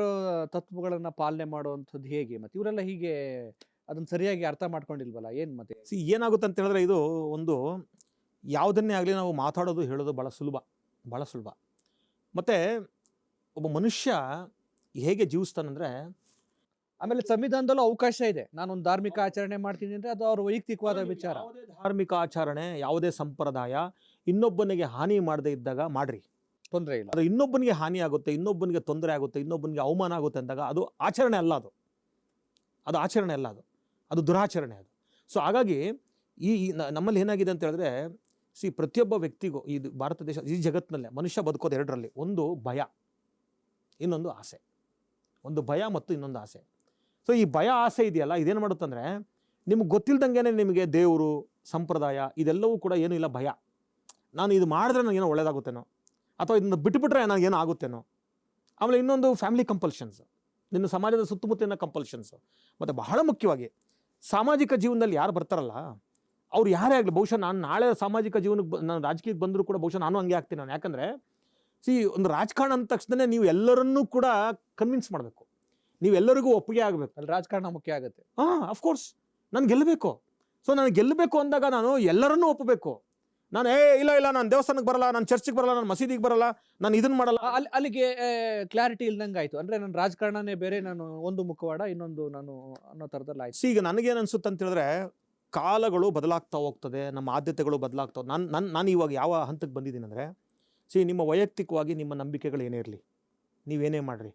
ತತ್ವಗಳನ್ನ ಪಾಲನೆ ಮಾಡುವಂಥದ್ದು ಹೇಗೆ? ಮತ್ತೆ ಇವರೆಲ್ಲ ಹೀಗೆ ಅದನ್ನ ಸರಿಯಾಗಿ ಅರ್ಥ ಮಾಡ್ಕೊಂಡಿಲ್ವಲ್ಲ, ಏನ್ ಮತ್ತೆ? ಏನಾಗುತ್ತೆ ಅಂತ ಹೇಳಿದ್ರೆ, ಇದು ಒಂದು ಯಾವುದನ್ನೇ ಆಗಲಿ ನಾವು ಮಾತಾಡೋದು ಹೇಳೋದು ಭಾಳ ಸುಲಭ. ಮತ್ತು ಒಬ್ಬ ಮನುಷ್ಯ ಹೇಗೆ ಜೀವಿಸ್ತಾನಂದರೆ, ಆಮೇಲೆ ಸಂವಿಧಾನದಲ್ಲೂ ಅವಕಾಶ ಇದೆ. ನಾನೊಂದು ಧಾರ್ಮಿಕ ಆಚರಣೆ ಮಾಡ್ತೀನಿ ಅಂದ್ರೆ ಅದು ಅವ್ರ ವೈಯಕ್ತಿಕವಾದ ವಿಚಾರ. ಯಾವುದೇ ಧಾರ್ಮಿಕ ಆಚರಣೆ, ಯಾವುದೇ ಸಂಪ್ರದಾಯ ಇನ್ನೊಬ್ಬನಿಗೆ ಹಾನಿ ಮಾಡದೇ ಇದ್ದಾಗ ಮಾಡ್ರಿ, ತೊಂದರೆ ಇಲ್ಲ. ಅದು ಇನ್ನೊಬ್ಬನಿಗೆ ಹಾನಿ ಆಗುತ್ತೆ, ಇನ್ನೊಬ್ಬನಿಗೆ ತೊಂದರೆ ಆಗುತ್ತೆ, ಇನ್ನೊಬ್ಬನಿಗೆ ಅವಮಾನ ಆಗುತ್ತೆ ಅಂದಾಗ ಅದು ಆಚರಣೆ ಅಲ್ಲ, ಅದು ಆಚರಣೆ ಅಲ್ಲ, ಅದು ದುರಾಚರಣೆ ಅದು. ಸೊ ಹಾಗಾಗಿ ನಮ್ಮಲ್ಲಿ ಏನಾಗಿದೆ ಅಂತ ಹೇಳಿದ್ರೆ, ಪ್ರತಿಯೊಬ್ಬ ವ್ಯಕ್ತಿಗೂ ಈ ಭಾರತ ದೇಶ, ಈ ಜಗತ್ತಿನಲ್ಲೇ ಮನುಷ್ಯ ಬದುಕೋದು ಎರಡರಲ್ಲಿ, ಒಂದು ಭಯ, ಇನ್ನೊಂದು ಆಸೆ. ಒಂದು ಭಯ ಮತ್ತು ಇನ್ನೊಂದು ಆಸೆ. ಸೊ ಈ ಭಯ ಆಸೆ ಇದೆಯಲ್ಲ, ಇದೇನು ಮಾಡುತ್ತಂದರೆ, ನಿಮ್ಗೆ ಗೊತ್ತಿಲ್ದಂಗೆ ನಿಮಗೆ ದೇವರು, ಸಂಪ್ರದಾಯ ಇದೆಲ್ಲವೂ ಕೂಡ ಏನೂ ಇಲ್ಲ, ಭಯ. ನಾನು ಇದು ಮಾಡಿದ್ರೆ ನನಗೇನೋ ಒಳ್ಳೇದಾಗುತ್ತೇನೋ, ಅಥವಾ ಇದನ್ನು ಬಿಟ್ಟುಬಿಟ್ರೆ ನನಗೇನೋ ಆಗುತ್ತೇನೋ. ಆಮೇಲೆ ಇನ್ನೊಂದು ಫ್ಯಾಮಿಲಿ ಕಂಪಲ್ಷನ್ಸ್, ನಿನ್ನ ಸಮಾಜದ ಸುತ್ತಮುತ್ತಲಿನ ಕಂಪಲ್ಷನ್ಸ್. ಮತ್ತು ಬಹಳ ಮುಖ್ಯವಾಗಿ ಸಾಮಾಜಿಕ ಜೀವನದಲ್ಲಿ ಯಾರು ಬರ್ತಾರಲ್ಲ, ಅವ್ರು ಯಾರೇ ಆಗಲಿ, ಬಹುಶಃ ನಾನು ನಾಳೆ ಸಾಮಾಜಿಕ ಜೀವನಕ್ಕೆ ನಾನು ರಾಜಕೀಯಕ್ಕೆ ಬಂದರೂ ಕೂಡ ಬಹುಶಃ ನಾನು ಹಂಗೆ ಆಗ್ತೀನಿ. ನಾನು ಯಾಕಂದರೆ ಒಂದು ರಾಜಕಾರಣ ಅಂದ ತಕ್ಷಣ ನೀವು ಎಲ್ಲರನ್ನೂ ಕೂಡ ಕನ್ವಿನ್ಸ್ ಮಾಡಬೇಕು, ನೀವೆಲ್ಲರಿಗೂ ಒಪ್ಪಿಗೆ ಆಗಬೇಕು. ಅಲ್ಲಿ ರಾಜಕಾರಣ ಮುಖ್ಯ ಆಗುತ್ತೆ. ಅಫ್ಕೋರ್ಸ್ ನಾನು ಗೆಲ್ಲಬೇಕು. ಸೊ ನಾನು ಗೆಲ್ಲಬೇಕು ಅಂದಾಗ ನಾನು ಎಲ್ಲರನ್ನೂ ಒಪ್ಪಬೇಕು. ನಾನು ಇಲ್ಲ ನಾನು ದೇವಸ್ಥಾನಕ್ಕೆ ಬರಲ್ಲ, ನಾನು ಚರ್ಚಿಗೆ ಬರಲ್ಲ, ನಾನು ಮಸೀದಿಗೆ ಬರಲ್ಲ, ನಾನು ಇದನ್ನು ಮಾಡಲ್ಲ. ಅಲ್ಲಿಗೆ ಕ್ಲಾರಿಟಿ ಇಲ್ದಂಗೆ ಆಯ್ತು. ಅಂದ್ರೆ ನನ್ನ ರಾಜಕಾರಣನೇ ಬೇರೆ, ನಾನು ಒಂದು ಮುಖವಾಡ, ಇನ್ನೊಂದು ನಾನು ಅನ್ನೋ ಥರದಲ್ಲಿ ಆಯ್ತು. ಈಗ ನನಗೇನು ಅನ್ಸುತ್ತೆ ಅಂತ ಹೇಳಿದ್ರೆ, ಕಾಲಗಳು ಬದಲಾಗ್ತಾ ಹೋಗ್ತದೆ, ನಮ್ಮ ಆದ್ಯತೆಗಳು ಬದಲಾಗ್ತಾ. ನಾನು ಇವಾಗ ಯಾವ ಹಂತಕ್ಕೆ ಬಂದಿದ್ದೀನಿ ಅಂದರೆ, ನಿಮ್ಮ ವೈಯಕ್ತಿಕವಾಗಿ ನಿಮ್ಮ ನಂಬಿಕೆಗಳು ಏನೇ ಇರಲಿ, ನೀವೇನೇ ಮಾಡಿರಿ,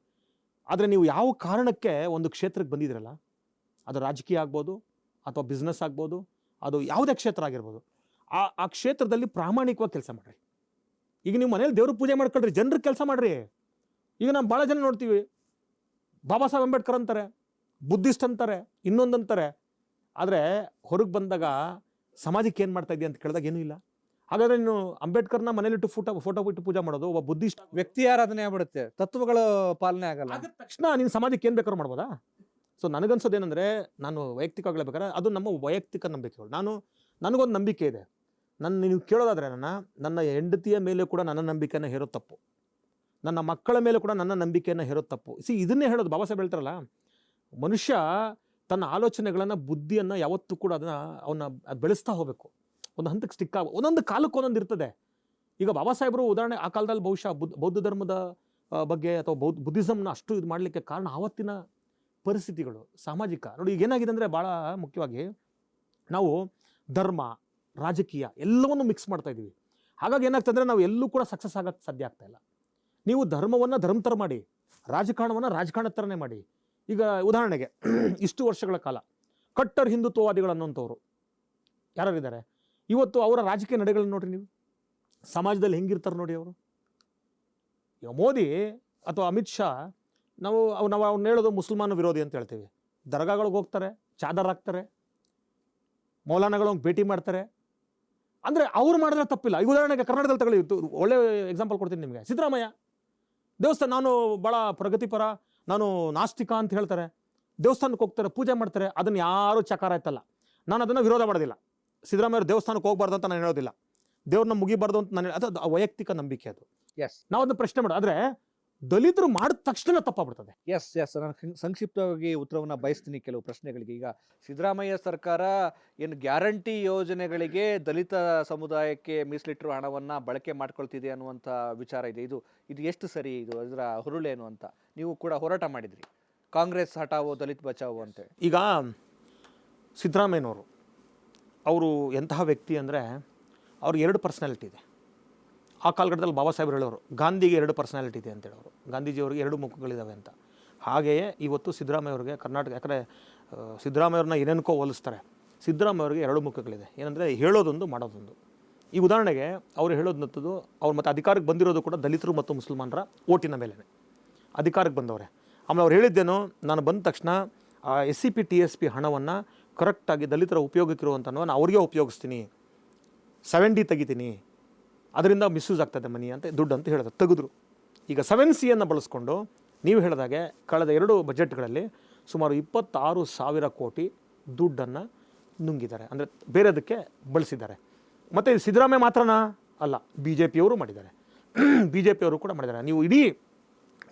ಆದರೆ ನೀವು ಯಾವ ಕಾರಣಕ್ಕೆ ಒಂದು ಕ್ಷೇತ್ರಕ್ಕೆ ಬಂದಿದ್ದೀರಲ್ಲ, ಅದು ರಾಜಕೀಯ ಆಗ್ಬೋದು, ಅಥವಾ ಬಿಸ್ನೆಸ್ ಆಗ್ಬೋದು, ಅದು ಯಾವುದೇ ಕ್ಷೇತ್ರ ಆಗಿರ್ಬೋದು, ಆ ಕ್ಷೇತ್ರದಲ್ಲಿ ಪ್ರಾಮಾಣಿಕವಾಗಿ ಕೆಲಸ ಮಾಡಿರಿ. ಈಗ ನೀವು ಮನೇಲಿ ದೇವ್ರ ಪೂಜೆ ಮಾಡ್ಕೊಳ್ರಿ, ಜನರಿಗೆ ಕೆಲಸ ಮಾಡಿರಿ. ಈಗ ನಾವು ಭಾಳ ಜನ ನೋಡ್ತೀವಿ, ಬಾಬಾ ಸಾಹೇಬ್ ಅಂಬೇಡ್ಕರ್ ಅಂತಾರೆ, ಬುದ್ಧಿಸ್ಟ್ ಅಂತಾರೆ, ಇನ್ನೊಂದಂತಾರೆ, ಆದರೆ ಹೊರಗೆ ಬಂದಾಗ ಸಮಾಜಕ್ಕೆ ಏನು ಮಾಡ್ತಾ ಇದೆಯಾ ಅಂತ ಕೇಳಿದಾಗ ಏನೂ ಇಲ್ಲ. ಹಾಗಾದರೆ ನೀನು ಅಂಬೇಡ್ಕರ್ನ ಮನೇಲಿಟ್ಟು ಫೋಟೋ ಇಟ್ಟು ಪೂಜೆ ಮಾಡೋದು, ಒಬ್ಬ ಬುದ್ಧಿಸ್ಟ್ ವ್ಯಕ್ತಿ ಆರಾಧನೆ ಆಗ್ಬಿಡುತ್ತೆ, ತತ್ವಗಳ ಪಾಲನೆ ಆಗಲ್ಲ. ಆದ ತಕ್ಷಣ ನೀನು ಸಮಾಜಕ್ಕೆ ಏನು ಬೇಕಾದ್ರೂ ಮಾಡ್ಬೋದಾ? ಸೊ ನನಗನ್ಸೋದೇನೆಂದರೆ, ನಾನು ವೈಯಕ್ತಿಕವಾಗಿ ಹೇಳ್ಬೇಕಾದ್ರೆ ಅದು ನಮ್ಮ ವೈಯಕ್ತಿಕ ನಂಬಿಕೆಗಳು. ನನಗೊಂದು ನಂಬಿಕೆ ಇದೆ. ನೀವು ಕೇಳೋದಾದರೆ, ನನ್ನ ಹೆಂಡತಿಯ ಮೇಲೆ ಕೂಡ ನನ್ನ ನಂಬಿಕೆಯನ್ನು ಹೇರೋದು ತಪ್ಪು, ನನ್ನ ಮಕ್ಕಳ ಮೇಲೆ ಕೂಡ ನನ್ನ ನಂಬಿಕೆಯನ್ನು ಹೇರೋದು ತಪ್ಪು. ಇದನ್ನೇ ಹೇಳೋದು ಬಾಬಾ ಸಾಹೇಬ್ ಹೇಳ್ತಾರಲ್ಲ, ಮನುಷ್ಯ ತನ್ನ ಆಲೋಚನೆಗಳನ್ನು, ಬುದ್ಧಿಯನ್ನು ಯಾವತ್ತೂ ಕೂಡ ಅವನ್ನ ಬೆಳೆಸ್ತಾ ಹೋಗಬೇಕು. ಒಂದು ಹಂತಕ್ಕೆ ಸ್ಟಿಕ್ ಆಗ, ಒಂದೊಂದು ಕಾಲಕ್ಕೆ ಒಂದೊಂದು ಇರ್ತದೆ. ಈಗ ಬಾಬಾ ಸಾಹೇಬರು ಉದಾಹರಣೆ, ಆ ಕಾಲದಲ್ಲಿ ಬಹುಶಃ ಬೌದ್ಧ ಧರ್ಮದ ಬಗ್ಗೆ ಅಥವಾ ಬುದ್ಧಿಸಮ್ನ ಅಷ್ಟು ಇದು ಮಾಡಲಿಕ್ಕೆ ಕಾರಣ ಆವತ್ತಿನ ಪರಿಸ್ಥಿತಿಗಳು, ಸಾಮಾಜಿಕ. ನೋಡಿ ಈಗ ಏನಾಗಿದೆ ಅಂದರೆ, ಭಾಳ ಮುಖ್ಯವಾಗಿ ನಾವು ಧರ್ಮ, ರಾಜಕೀಯ ಎಲ್ಲವನ್ನು ಮಿಕ್ಸ್ ಮಾಡ್ತಾ ಇದ್ದೀವಿ. ಹಾಗಾಗಿ ಏನಾಗ್ತಂದರೆ, ನಾವು ಎಲ್ಲೂ ಕೂಡ ಸಕ್ಸಸ್ ಆಗೋಕ್ಕೆ ಸಾಧ್ಯ ಆಗ್ತಾ ಇಲ್ಲ. ನೀವು ಧರ್ಮವನ್ನು ಧರ್ಮ ಥರ ಮಾಡಿ, ರಾಜಕಾರಣವನ್ನು ರಾಜಕಾರಣ ಥರನೇ ಮಾಡಿ. ಈಗ ಉದಾಹರಣೆಗೆ ಇಷ್ಟು ವರ್ಷಗಳ ಕಾಲ ಕಟ್ಟರ್ ಹಿಂದುತ್ವವಾದಿಗಳು ಅನ್ನೋಂಥವ್ರು ಯಾರಿದ್ದಾರೆ, ಇವತ್ತು ಅವರ ರಾಜಕೀಯ ನಡೆಗಳನ್ನು ನೋಡ್ರಿ ನೀವು, ಸಮಾಜದಲ್ಲಿ ಹೆಂಗಿರ್ತಾರೆ ನೋಡಿ ಅವರು. ಈಗ ಮೋದಿ ಅಥವಾ ಅಮಿತ್ ಶಾ, ನಾವು ಅವ್ನು ಹೇಳೋದು ಮುಸಲ್ಮಾನ ವಿರೋಧಿ ಅಂತ ಹೇಳ್ತೀವಿ. ದರ್ಗಾಗಳಿಗೆ ಹೋಗ್ತಾರೆ, ಚಾದರ್ ಹಾಕ್ತಾರೆ, ಮೌಲಾನಾಗಳು ಭೇಟಿ ಮಾಡ್ತಾರೆ. ಅಂದರೆ ಅವ್ರು ಮಾಡಿದ್ರೆ ತಪ್ಪಿಲ್ಲ. ಈಗ ಉದಾಹರಣೆಗೆ ಕರ್ನಾಟಕದಲ್ಲಿ ತಗೊಳ್ಳಿ, ಒಳ್ಳೆ ಎಕ್ಸಾಂಪಲ್ ಕೊಡ್ತೀನಿ ನಿಮಗೆ. ಸಿದ್ದರಾಮಯ್ಯ ದೇವಸ್ಥಾನ, ನಾನು ಭಾಳ ಪ್ರಗತಿಪರ, ನಾನು ನಾಸ್ತಿಕ ಅಂತ ಹೇಳ್ತಾರೆ, ದೇವಸ್ಥಾನಕ್ಕೆ ಹೋಗ್ತಾರೆ, ಪೂಜೆ ಮಾಡ್ತಾರೆ, ಅದನ್ನು ಯಾರೂ ಚಕಾರ ಆಯ್ತಲ್ಲ. ನಾನು ಅದನ್ನು ವಿರೋಧ ಮಾಡೋದಿಲ್ಲ. ಸಿದ್ದರಾಮಯ್ಯ ದೇವಸ್ಥಾನಕ್ಕೆ ಹೋಗ್ಬಾರ್ದು ಅಂತ ನಾನು ಹೇಳೋದಿಲ್ಲ, ದೇವ್ರನ್ನ ಮುಗಿಬಾರ್ದು ಅಂತ ನಾನು, ಅದು ವೈಯಕ್ತಿಕ ನಂಬಿಕೆ ಅದು. ನಾವು ಅದನ್ನ ಪ್ರಶ್ನೆ ಮಾಡೋದು. ಆದರೆ ದಲಿತರು ಮಾಡಿದ ತಕ್ಷಣ ತಪ್ಪಾಗ್ಬಿಡ್ತದೆ. ಎಸ್ ನಾನು ಸಂಕ್ಷಿಪ್ತವಾಗಿ ಉತ್ತರವನ್ನು ಬಯಸ್ತೀನಿ ಕೆಲವು ಪ್ರಶ್ನೆಗಳಿಗೆ. ಈಗ ಸಿದ್ದರಾಮಯ್ಯ ಸರ್ಕಾರ ಏನು ಗ್ಯಾರಂಟಿ ಯೋಜನೆಗಳಿಗೆ ದಲಿತ ಸಮುದಾಯಕ್ಕೆ ಮೀಸಲಿಟ್ಟಿರುವ ಹಣವನ್ನು ಬಳಕೆ ಮಾಡ್ಕೊಳ್ತಿದೆ ಅನ್ನುವಂಥ ವಿಚಾರ ಇದೆ. ಇದು ಎಷ್ಟು ಸರಿ? ಇದರ ಹುರುಳೇನು ಅಂತ ನೀವು ಕೂಡ ಹೋರಾಟ ಮಾಡಿದ್ರಿ, ಕಾಂಗ್ರೆಸ್ ಹಟಾವೋ ದಲಿತ್ ಬಚಾವೋ ಅಂತ. ಈಗ ಸಿದ್ದರಾಮಯ್ಯನವರು ಅವರು ಎಂತಹ ವ್ಯಕ್ತಿ ಅಂದರೆ, ಅವ್ರಿಗೆ ಎರಡು ಪರ್ಸನಾಲಿಟಿ ಇದೆ. ಆ ಕಾಲಘಟ್ಟದಲ್ಲಿ ಬಾಬಾ ಸಾಹೇಬ್ರು ಹೇಳೋರು, ಗಾಂಧಿಗೆ ಎರಡು ಪರ್ಸನಾಲಿಟಿ ಇದೆ ಅಂತ ಹೇಳೋರು, ಗಾಂಧೀಜಿಯವರಿಗೆ ಎರಡು ಮುಖಗಳಿದ್ದಾವೆ ಅಂತ. ಹಾಗೆಯೇ ಇವತ್ತು ಸಿದ್ದರಾಮಯ್ಯವ್ರಿಗೆ ಕರ್ನಾಟಕ, ಯಾಕಂದರೆ ಸಿದ್ದರಾಮಯ್ಯವ್ರನ್ನ ಏನೇನಕ್ಕೋ ಹೋಲಿಸ್ತಾರೆ, ಸಿದ್ದರಾಮಯ್ಯವ್ರಿಗೆ ಎರಡು ಮುಖಗಳಿದೆ. ಏನಂದರೆ ಹೇಳೋದೊಂದು, ಮಾಡೋದೊಂದು. ಈ ಉದಾಹರಣೆಗೆ ಅವರು ಹೇಳೋದಂಥದ್ದು, ಅವ್ರು ಮತ್ತು ಅಧಿಕಾರಕ್ಕೆ ಬಂದಿರೋದು ಕೂಡ ದಲಿತರು ಮತ್ತು ಮುಸಲ್ಮಾನರ ಓಟಿನ ಮೇಲೆ ಅಧಿಕಾರಕ್ಕೆ ಬಂದವರೆ. ಆಮೇಲೆ ಅವ್ರು ಹೇಳಿದ್ದೇನು, ನಾನು ಬಂದ ತಕ್ಷಣ SCP TSP ಹಣವನ್ನು ಕರೆಕ್ಟಾಗಿ ದಲಿತರ ಉಪಯೋಗಕ್ಕಿರುವಂಥ ಅವ್ರಿಗೆ ಉಪಯೋಗಿಸ್ತೀನಿ, 70 ತೆಗಿತೀನಿ, ಅದರಿಂದ ಮಿಸ್ಯೂಸ್ ಆಗ್ತದೆ ಮನಿ ಅಂತ ದುಡ್ಡು ಅಂತ ಹೇಳಿದ್ರು, ತೆಗೆದ್ರು. ಈಗ 7C ಬಳಸ್ಕೊಂಡು ನೀವು ಹೇಳಿದಾಗೆ ಕಳೆದ 2 ಬಜೆಟ್ಗಳಲ್ಲಿ ಸುಮಾರು 26,000 ಕೋಟಿ ದುಡ್ಡನ್ನು ನುಂಗಿದ್ದಾರೆ, ಅಂದರೆ ಬೇರೆದಕ್ಕೆ ಬಳಸಿದ್ದಾರೆ. ಮತ್ತು ಇದು ಸಿದ್ದರಾಮಯ್ಯ ಮಾತ್ರನಾ ಅಲ್ಲ, BJPಯವರು ಮಾಡಿದ್ದಾರೆ, BJPಯವರು ಕೂಡ ಮಾಡಿದ್ದಾರೆ. ನೀವು ಇಡೀ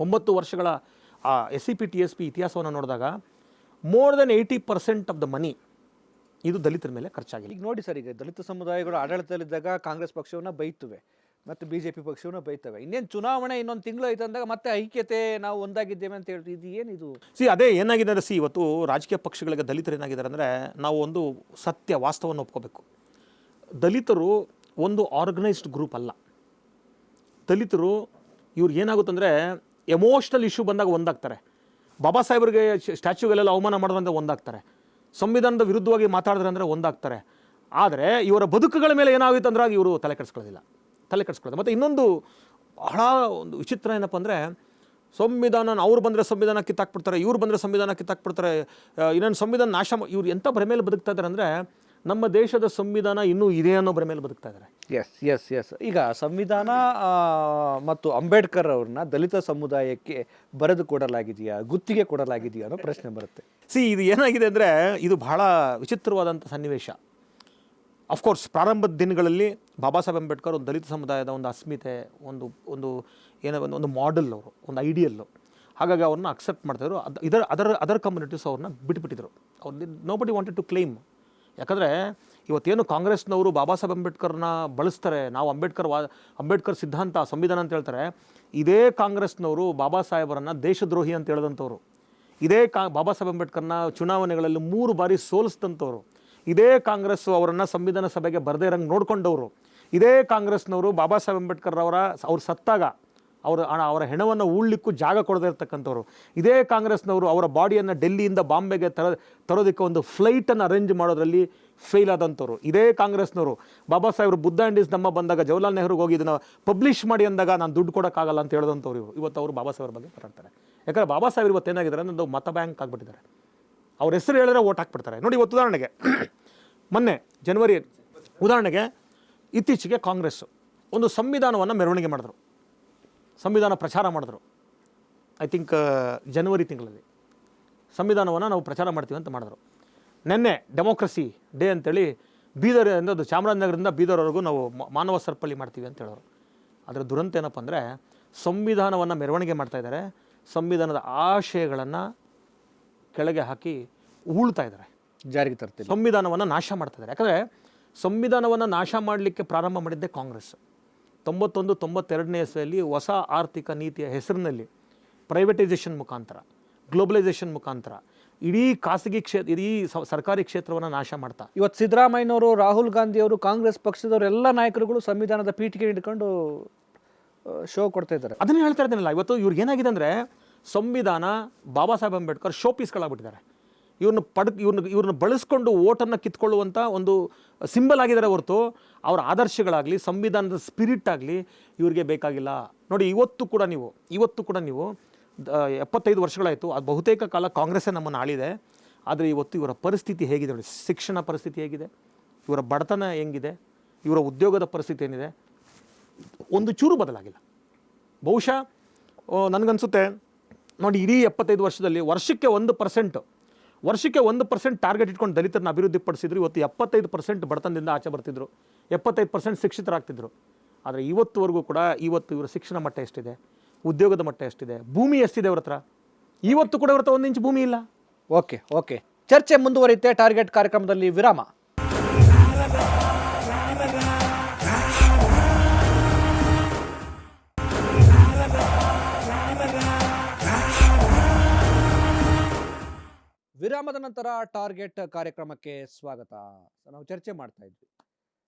9 ವರ್ಷಗಳ SCP TSP ಇತಿಹಾಸವನ್ನು ನೋಡಿದಾಗ more than 80% of the money ಇದು ದಲಿತರ ಮೇಲೆ ಖರ್ಚಾಗಿದೆ. ಈಗ ನೋಡಿ ಸರ್, ಈಗ ದಲಿತ ಸಮುದಾಯಗಳು ಆಡಳಿತದಲ್ಲಿದ್ದಾಗ ಕಾಂಗ್ರೆಸ್ ಪಕ್ಷವನ್ನ ಬೈತುವೆ ಮತ್ತು BJP ಪಕ್ಷವನ್ನ ಬೈತವೆ. ಇನ್ನೇನು ಚುನಾವಣೆ ಇನ್ನೊಂದು ತಿಂಗಳು ಐತೆ ಅಂದಾಗ ಮತ್ತೆ ಐಕ್ಯತೆ ನಾವು ಒಂದಾಗಿದ್ದೇವೆ ಅಂತ ಹೇಳ್ತೀವಿ. ಇದು ಏನಿದು? ಅದೇ ಏನಾಗಿದೆ ಅಂದರೆ ಇವತ್ತು ರಾಜಕೀಯ ಪಕ್ಷಗಳಿಗೆ ದಲಿತರು ಏನಾಗಿದ್ದಾರೆ ಅಂದರೆ, ನಾವು ಒಂದು ಸತ್ಯ ವಾಸ್ತವವನ್ನು ಒಪ್ಕೋಬೇಕು. ದಲಿತರು ಒಂದು ಆರ್ಗನೈಸ್ಡ್ ಗ್ರೂಪ್ ಅಲ್ಲ. ದಲಿತರು ಇವ್ರಿಗೆ ಏನಾಗುತ್ತಂದರೆ ಎಮೋಷ್ನಲ್ ಇಶ್ಯೂ ಬಂದಾಗ ಒಂದಾಗ್ತಾರೆ. ಬಾಬಾ ಸಾಹೇಬ್ರಿಗೆ ಸ್ಟ್ಯಾಚ್ಯೂಗಳೆಲ್ಲ ಅವಮಾನ ಮಾಡೋದ್ರಿಂದ ಒಂದಾಗ್ತಾರೆ, ಸಂವಿಧಾನದ ವಿರುದ್ಧವಾಗಿ ಮಾತಾಡಿದ್ರೆ ಅಂದರೆ ಒಂದಾಗ್ತಾರೆ. ಆದರೆ ಇವರ ಬದುಕುಗಳ ಮೇಲೆ ಏನಾಗುತ್ತೆ ಅಂದ್ರೆ ಇವರು ತಲೆ ಕೆಡಿಸ್ಕೊಳ್ಳೋದಿಲ್ಲ. ಮತ್ತು ಇನ್ನೊಂದು ಬಹಳ ಒಂದು ವಿಚಿತ್ರ ಏನಪ್ಪ ಅಂದರೆ, ಸಂವಿಧಾನ ಅವ್ರು ಬಂದರೆ ಸಂವಿಧಾನ ಕಿತ್ತಾಕ್ಬಿಡ್ತಾರೆ, ಇವ್ರು ಬಂದರೆ ಸಂವಿಧಾನ ಕಿತ್ತಾಕ್ಬಿಡ್ತಾರೆ, ಇನ್ನೊಂದು ಸಂವಿಧಾನ ನಾಶ ಇವ್ರು ಎಂಥ ಭ್ರಮೆಯಲ್ಲಿ ಬದುಕ್ತಾ ಇದ್ದಾರೆ ಅಂದರೆ, ನಮ್ಮ ದೇಶದ ಸಂವಿಧಾನ ಇನ್ನೂ ಇದೆ ಅನ್ನೋ ಭ್ರಮೆಯಲ್ಲಿ ಬದುಕ್ತಾ ಇದ್ದಾರೆ. ಎಸ್. ಈಗ ಸಂವಿಧಾನ ಮತ್ತು ಅಂಬೇಡ್ಕರ್ ಅವ್ರನ್ನ ದಲಿತ ಸಮುದಾಯಕ್ಕೆ ಬರೆದು ಕೊಡಲಾಗಿದೆಯಾ, ಗುತ್ತಿಗೆ ಕೊಡಲಾಗಿದೆಯಾ ಅನ್ನೋ ಪ್ರಶ್ನೆ ಬರುತ್ತೆ. ಇದು ಏನಾಗಿದೆ ಅಂದರೆ, ಇದು ಬಹಳ ವಿಚಿತ್ರವಾದಂಥ ಸನ್ನಿವೇಶ. ಅಫ್ಕೋರ್ಸ್ ಪ್ರಾರಂಭದ ದಿನಗಳಲ್ಲಿ ಬಾಬಾ ಸಾಹೇಬ್ ಅಂಬೇಡ್ಕರ್ ಒಂದು ದಲಿತ ಸಮುದಾಯದ ಒಂದು ಅಸ್ಮಿತೆ, ಒಂದು ಒಂದು ಮಾಡೆಲ್, ಅವರು ಒಂದು ಐಡಿಯಲ್ಲು. ಹಾಗಾಗಿ ಅವ್ರನ್ನ ಅಕ್ಸೆಪ್ಟ್ ಮಾಡ್ತಾಯಿದ್ರು. ಅದರ್ ಕಮ್ಯುನಿಟೀಸ್ ಅವ್ರನ್ನ ಬಿಟ್ಬಿಟ್ಟಿದ್ರು. ಅವ್ರು ನೋಬಡಿ ವಾಂಟೆಡ್ ಟು ಕ್ಲೇಮ್. ಯಾಕಂದರೆ ಇವತ್ತೇನು ಕಾಂಗ್ರೆಸ್ನವರು ಬಾಬಾ ಸಾಹೇಬ್ ಅಂಬೇಡ್ಕರ್ನ ಬಳಸ್ತಾರೆ, ನಾವು ಅಂಬೇಡ್ಕರ್ ಸಿದ್ಧಾಂತ ಸಂವಿಧಾನ ಅಂತ ಹೇಳ್ತಾರೆ, ಇದೇ ಕಾಂಗ್ರೆಸ್ನವರು ಬಾಬಾ ಸಾಹೇಬರನ್ನು ದೇಶದ್ರೋಹಿ ಅಂತ ಹೇಳಿದಂಥವ್ರು, ಇದೇ ಬಾಬಾ ಸಾಹೇಬ್ ಅಂಬೇಡ್ಕರ್ನ ಚುನಾವಣೆಗಳಲ್ಲಿ 3 ಬಾರಿ ಸೋಲಿಸಿದಂಥವ್ರು, ಇದೇ ಕಾಂಗ್ರೆಸ್ಸು ಅವರನ್ನು ಸಂವಿಧಾನ ಸಭೆಗೆ ಬರದೇ ಇರಂಗೆ ನೋಡಿಕೊಂಡವರು, ಇದೇ ಕಾಂಗ್ರೆಸ್ನವರು ಬಾಬಾ ಸಾಹೇಬ್ ಅಂಬೇಡ್ಕರ್ ಅವ್ರು ಸತ್ತಾಗ ಅವರ ಹೆಣವನ್ನು ಉಳ್ಳಿಕ್ಕೂ ಜಾಗ ಕೊಡದೇ ಇರ್ತಕ್ಕಂಥವ್ರು, ಇದೇ ಕಾಂಗ್ರೆಸ್ನವರು ಅವರ ಬಾಡಿಯನ್ನು ಡೆಲ್ಲಿಯಿಂದ ಬಾಂಬೆಗೆ ತರೋದಕ್ಕೆ ಒಂದು ಫ್ಲೈಟನ್ನು ಅರೇಂಜ್ ಮಾಡೋದ್ರಲ್ಲಿ ಫೇಲ್ ಆದಂಥವ್ರು, ಇದೇ ಕಾಂಗ್ರೆಸ್ನವರು ಬಾಬಾ ಸಾಹೇಬ್ರು ಬುದ್ಧ ಇಂಡೀಸ್ ನಮ್ಮ ಬಂದಾಗ ಜವಾಹರ್ಲಾಲ್ ನೆಹರುಗೆ ಹೋಗಿ ಇದನ್ನು ಪಬ್ಲಿಷ್ ಮಾಡಿ ಅಂದಾಗ ನಾನು ದುಡ್ಡು ಕೊಡೋಕ್ಕಾಗಲ್ಲ ಅಂತ ಹೇಳಿದಂಥವ್ರು ಇವತ್ತು ಅವರು ಬಾಬಾ ಸಾಹೇಬ್ರ ಬಗ್ಗೆ ಮಾತಾಡ್ತಾರೆ. ಯಾಕಂದರೆ ಬಾಬಾ ಸಾಹೇಬ್ ಇವತ್ತು ಏನಾಗಿದ್ದಾರೆ ಅನ್ನೋದು ಮತ ಬ್ಯಾಂಕ್ ಆಗಿಬಿಟ್ಟಿದ್ದಾರೆ. ಅವ್ರ ಹೆಸರು ಹೇಳಿದ್ರೆ ಓಟ್ ಹಾಕ್ಬಿಡ್ತಾರೆ. ನೋಡಿ, ಇವತ್ತು ಉದಾಹರಣೆಗೆ ಮೊನ್ನೆ ಜನವರಿ ಉದಾಹರಣೆಗೆ ಇತ್ತೀಚೆಗೆ ಕಾಂಗ್ರೆಸ್ಸು ಒಂದು ಸಂವಿಧಾನವನ್ನು ಮೆರವಣಿಗೆ ಮಾಡಿದ್ರು, ಸಂವಿಧಾನ ಪ್ರಚಾರ ಮಾಡಿದ್ರು. ಐ ಥಿಂಕ್ ಜನವರಿ ತಿಂಗಳಲ್ಲಿ ಸಂವಿಧಾನವನ್ನು ನಾವು ಪ್ರಚಾರ ಮಾಡ್ತೀವಿ ಅಂತ ಮಾಡಿದ್ರು. ನೆನ್ನೆ ಡೆಮೋಕ್ರಸಿ ಡೇ ಅಂತೇಳಿ ಬೀದರಿಂದ, ಅದು ಚಾಮರಾಜನಗರದಿಂದ ಬೀದರ್ವರೆಗೂ ನಾವು ಮಾನವ ಸರಪಳಿ ಮಾಡ್ತೀವಿ ಅಂತ ಹೇಳೋರು. ಅದರ ದುರಂತ ಏನಪ್ಪ ಅಂದರೆ, ಸಂವಿಧಾನವನ್ನು ಮೆರವಣಿಗೆ ಮಾಡ್ತಾ ಇದ್ದಾರೆ, ಸಂವಿಧಾನದ ಆಶಯಗಳನ್ನು ಕೆಳಗೆ ಹಾಕಿ ಉಳ್ತಾ ಇದ್ದಾರೆ, ಜಾರಿಗೆ ತರ್ತೀವಿ, ಸಂವಿಧಾನವನ್ನು ನಾಶ ಮಾಡ್ತಾ ಇದ್ದಾರೆ. ಯಾಕಂದರೆ ಸಂವಿಧಾನವನ್ನು ನಾಶ ಮಾಡಲಿಕ್ಕೆ ಪ್ರಾರಂಭ ಮಾಡಿದ್ದೆ ಕಾಂಗ್ರೆಸ್. 91-92ನೇ ಇಸವಿಯಲ್ಲಿ ಹೊಸ ಆರ್ಥಿಕ ನೀತಿಯ ಹೆಸರಿನಲ್ಲಿ ಪ್ರೈವೇಟೈಸೇಷನ್ ಮುಖಾಂತರ, ಗ್ಲೋಬಲೈಸೇಷನ್ ಮುಖಾಂತರ ಇಡೀ ಖಾಸಗಿ ಇಡೀ ಸರ್ಕಾರಿ ಕ್ಷೇತ್ರವನ್ನು ನಾಶ ಮಾಡ್ತಾ ಇವತ್ತು ಸಿದ್ದರಾಮಯ್ಯನವರು, ರಾಹುಲ್ ಗಾಂಧಿಯವರು, ಕಾಂಗ್ರೆಸ್ ಪಕ್ಷದವರು ಎಲ್ಲ ನಾಯಕರುಗಳು ಸಂವಿಧಾನದ ಪೀಠಿಗೆ ಹಿಡ್ಕೊಂಡು ಶೋ ಕೊಡ್ತಾ ಇದ್ದಾರೆ. ಅದನ್ನು ಹೇಳ್ತಾ ಇದ್ದೀನಲ್ಲ, ಇವತ್ತು ಇವ್ರಿಗೆ ಏನಾಗಿದೆ ಅಂದರೆ, ಸಂವಿಧಾನ ಬಾಬಾ ಸಾಹೇಬ್ ಅಂಬೇಡ್ಕರ್ ಶೋ ಪೀಸ್ಗಳಾಗ್ಬಿಟ್ಟಿದ್ದಾರೆ. ಇವ್ರನ್ನ ಬಳಸ್ಕೊಂಡು ಓಟನ್ನು ಕಿತ್ಕೊಳ್ಳುವಂಥ ಒಂದು ಸಿಂಬಲ್ ಆಗಿದ್ದಾರೆ ಹೊರತು ಅವರ ಆದರ್ಶಗಳಾಗಲಿ ಸಂವಿಧಾನದ ಸ್ಪಿರಿಟ್ ಆಗಲಿ ಇವ್ರಿಗೆ ಬೇಕಾಗಿಲ್ಲ. ನೋಡಿ, ಇವತ್ತು ಕೂಡ ನೀವು 75 ವರ್ಷಗಳಾಯಿತು, ಅದು ಬಹುತೇಕ ಕಾಲ ಕಾಂಗ್ರೆಸ್ಸೇ ನಮ್ಮನ್ನು ಆಳಿದೆ. ಆದರೆ ಇವತ್ತು ಇವರ ಪರಿಸ್ಥಿತಿ ಹೇಗಿದೆ ನೋಡಿ, ಶಿಕ್ಷಣ ಪರಿಸ್ಥಿತಿ ಹೇಗಿದೆ, ಇವರ ಬಡತನ ಹೆಂಗಿದೆ, ಇವರ ಉದ್ಯೋಗದ ಪರಿಸ್ಥಿತಿ ಏನಿದೆ, ಒಂದು ಚೂರು ಬದಲಾಗಿಲ್ಲ. ಬಹುಶಃ ನನಗನ್ಸುತ್ತೆ ನೋಡಿ, ಇಡೀ 75 ವರ್ಷದಲ್ಲಿ ವರ್ಷಕ್ಕೆ 1% ಟಾರ್ಗೆಟ್ ಇಟ್ಕೊಂಡು ದಲಿತರನ್ನ ಅಭಿವೃದ್ಧಿಪಡಿಸಿದ್ರು. ಇವತ್ತು 75% ಬಡತನದಿಂದ ಆಚೆ ಬರ್ತಿದ್ರು, 75% ಶಿಕ್ಷಿತರಾಗ್ತಿದ್ರು. ಆದರೆ ಇವತ್ತುವರೆಗೂ ಕೂಡ ಇವರ ಶಿಕ್ಷಣ ಮಟ್ಟ ಎಷ್ಟಿದೆ, ಉದ್ಯೋಗದ ಮಟ್ಟ ಎಷ್ಟಿದೆ, ಭೂಮಿ ಎಷ್ಟಿದೆ ಅವ್ರ ಹತ್ರ, ಇವತ್ತು ಕೂಡ ಅವ್ರ ಹತ್ರ 1 ಇಂಚ್ ಭೂಮಿ ಇಲ್ಲ. ಓಕೆ, ಚರ್ಚೆ ಮುಂದುವರಿಯುತ್ತೆ. ಟಾರ್ಗೆಟ್ ಕಾರ್ಯಕ್ರಮದಲ್ಲಿ ವಿರಾಮ. ವಿರಾಮದ ನಂತರ ಟಾರ್ಗೆಟ್ ಕಾರ್ಯಕ್ರಮಕ್ಕೆ ಸ್ವಾಗತ. ನಾವು ಚರ್ಚೆ ಮಾಡ್ತಾ ಇದ್ವಿ.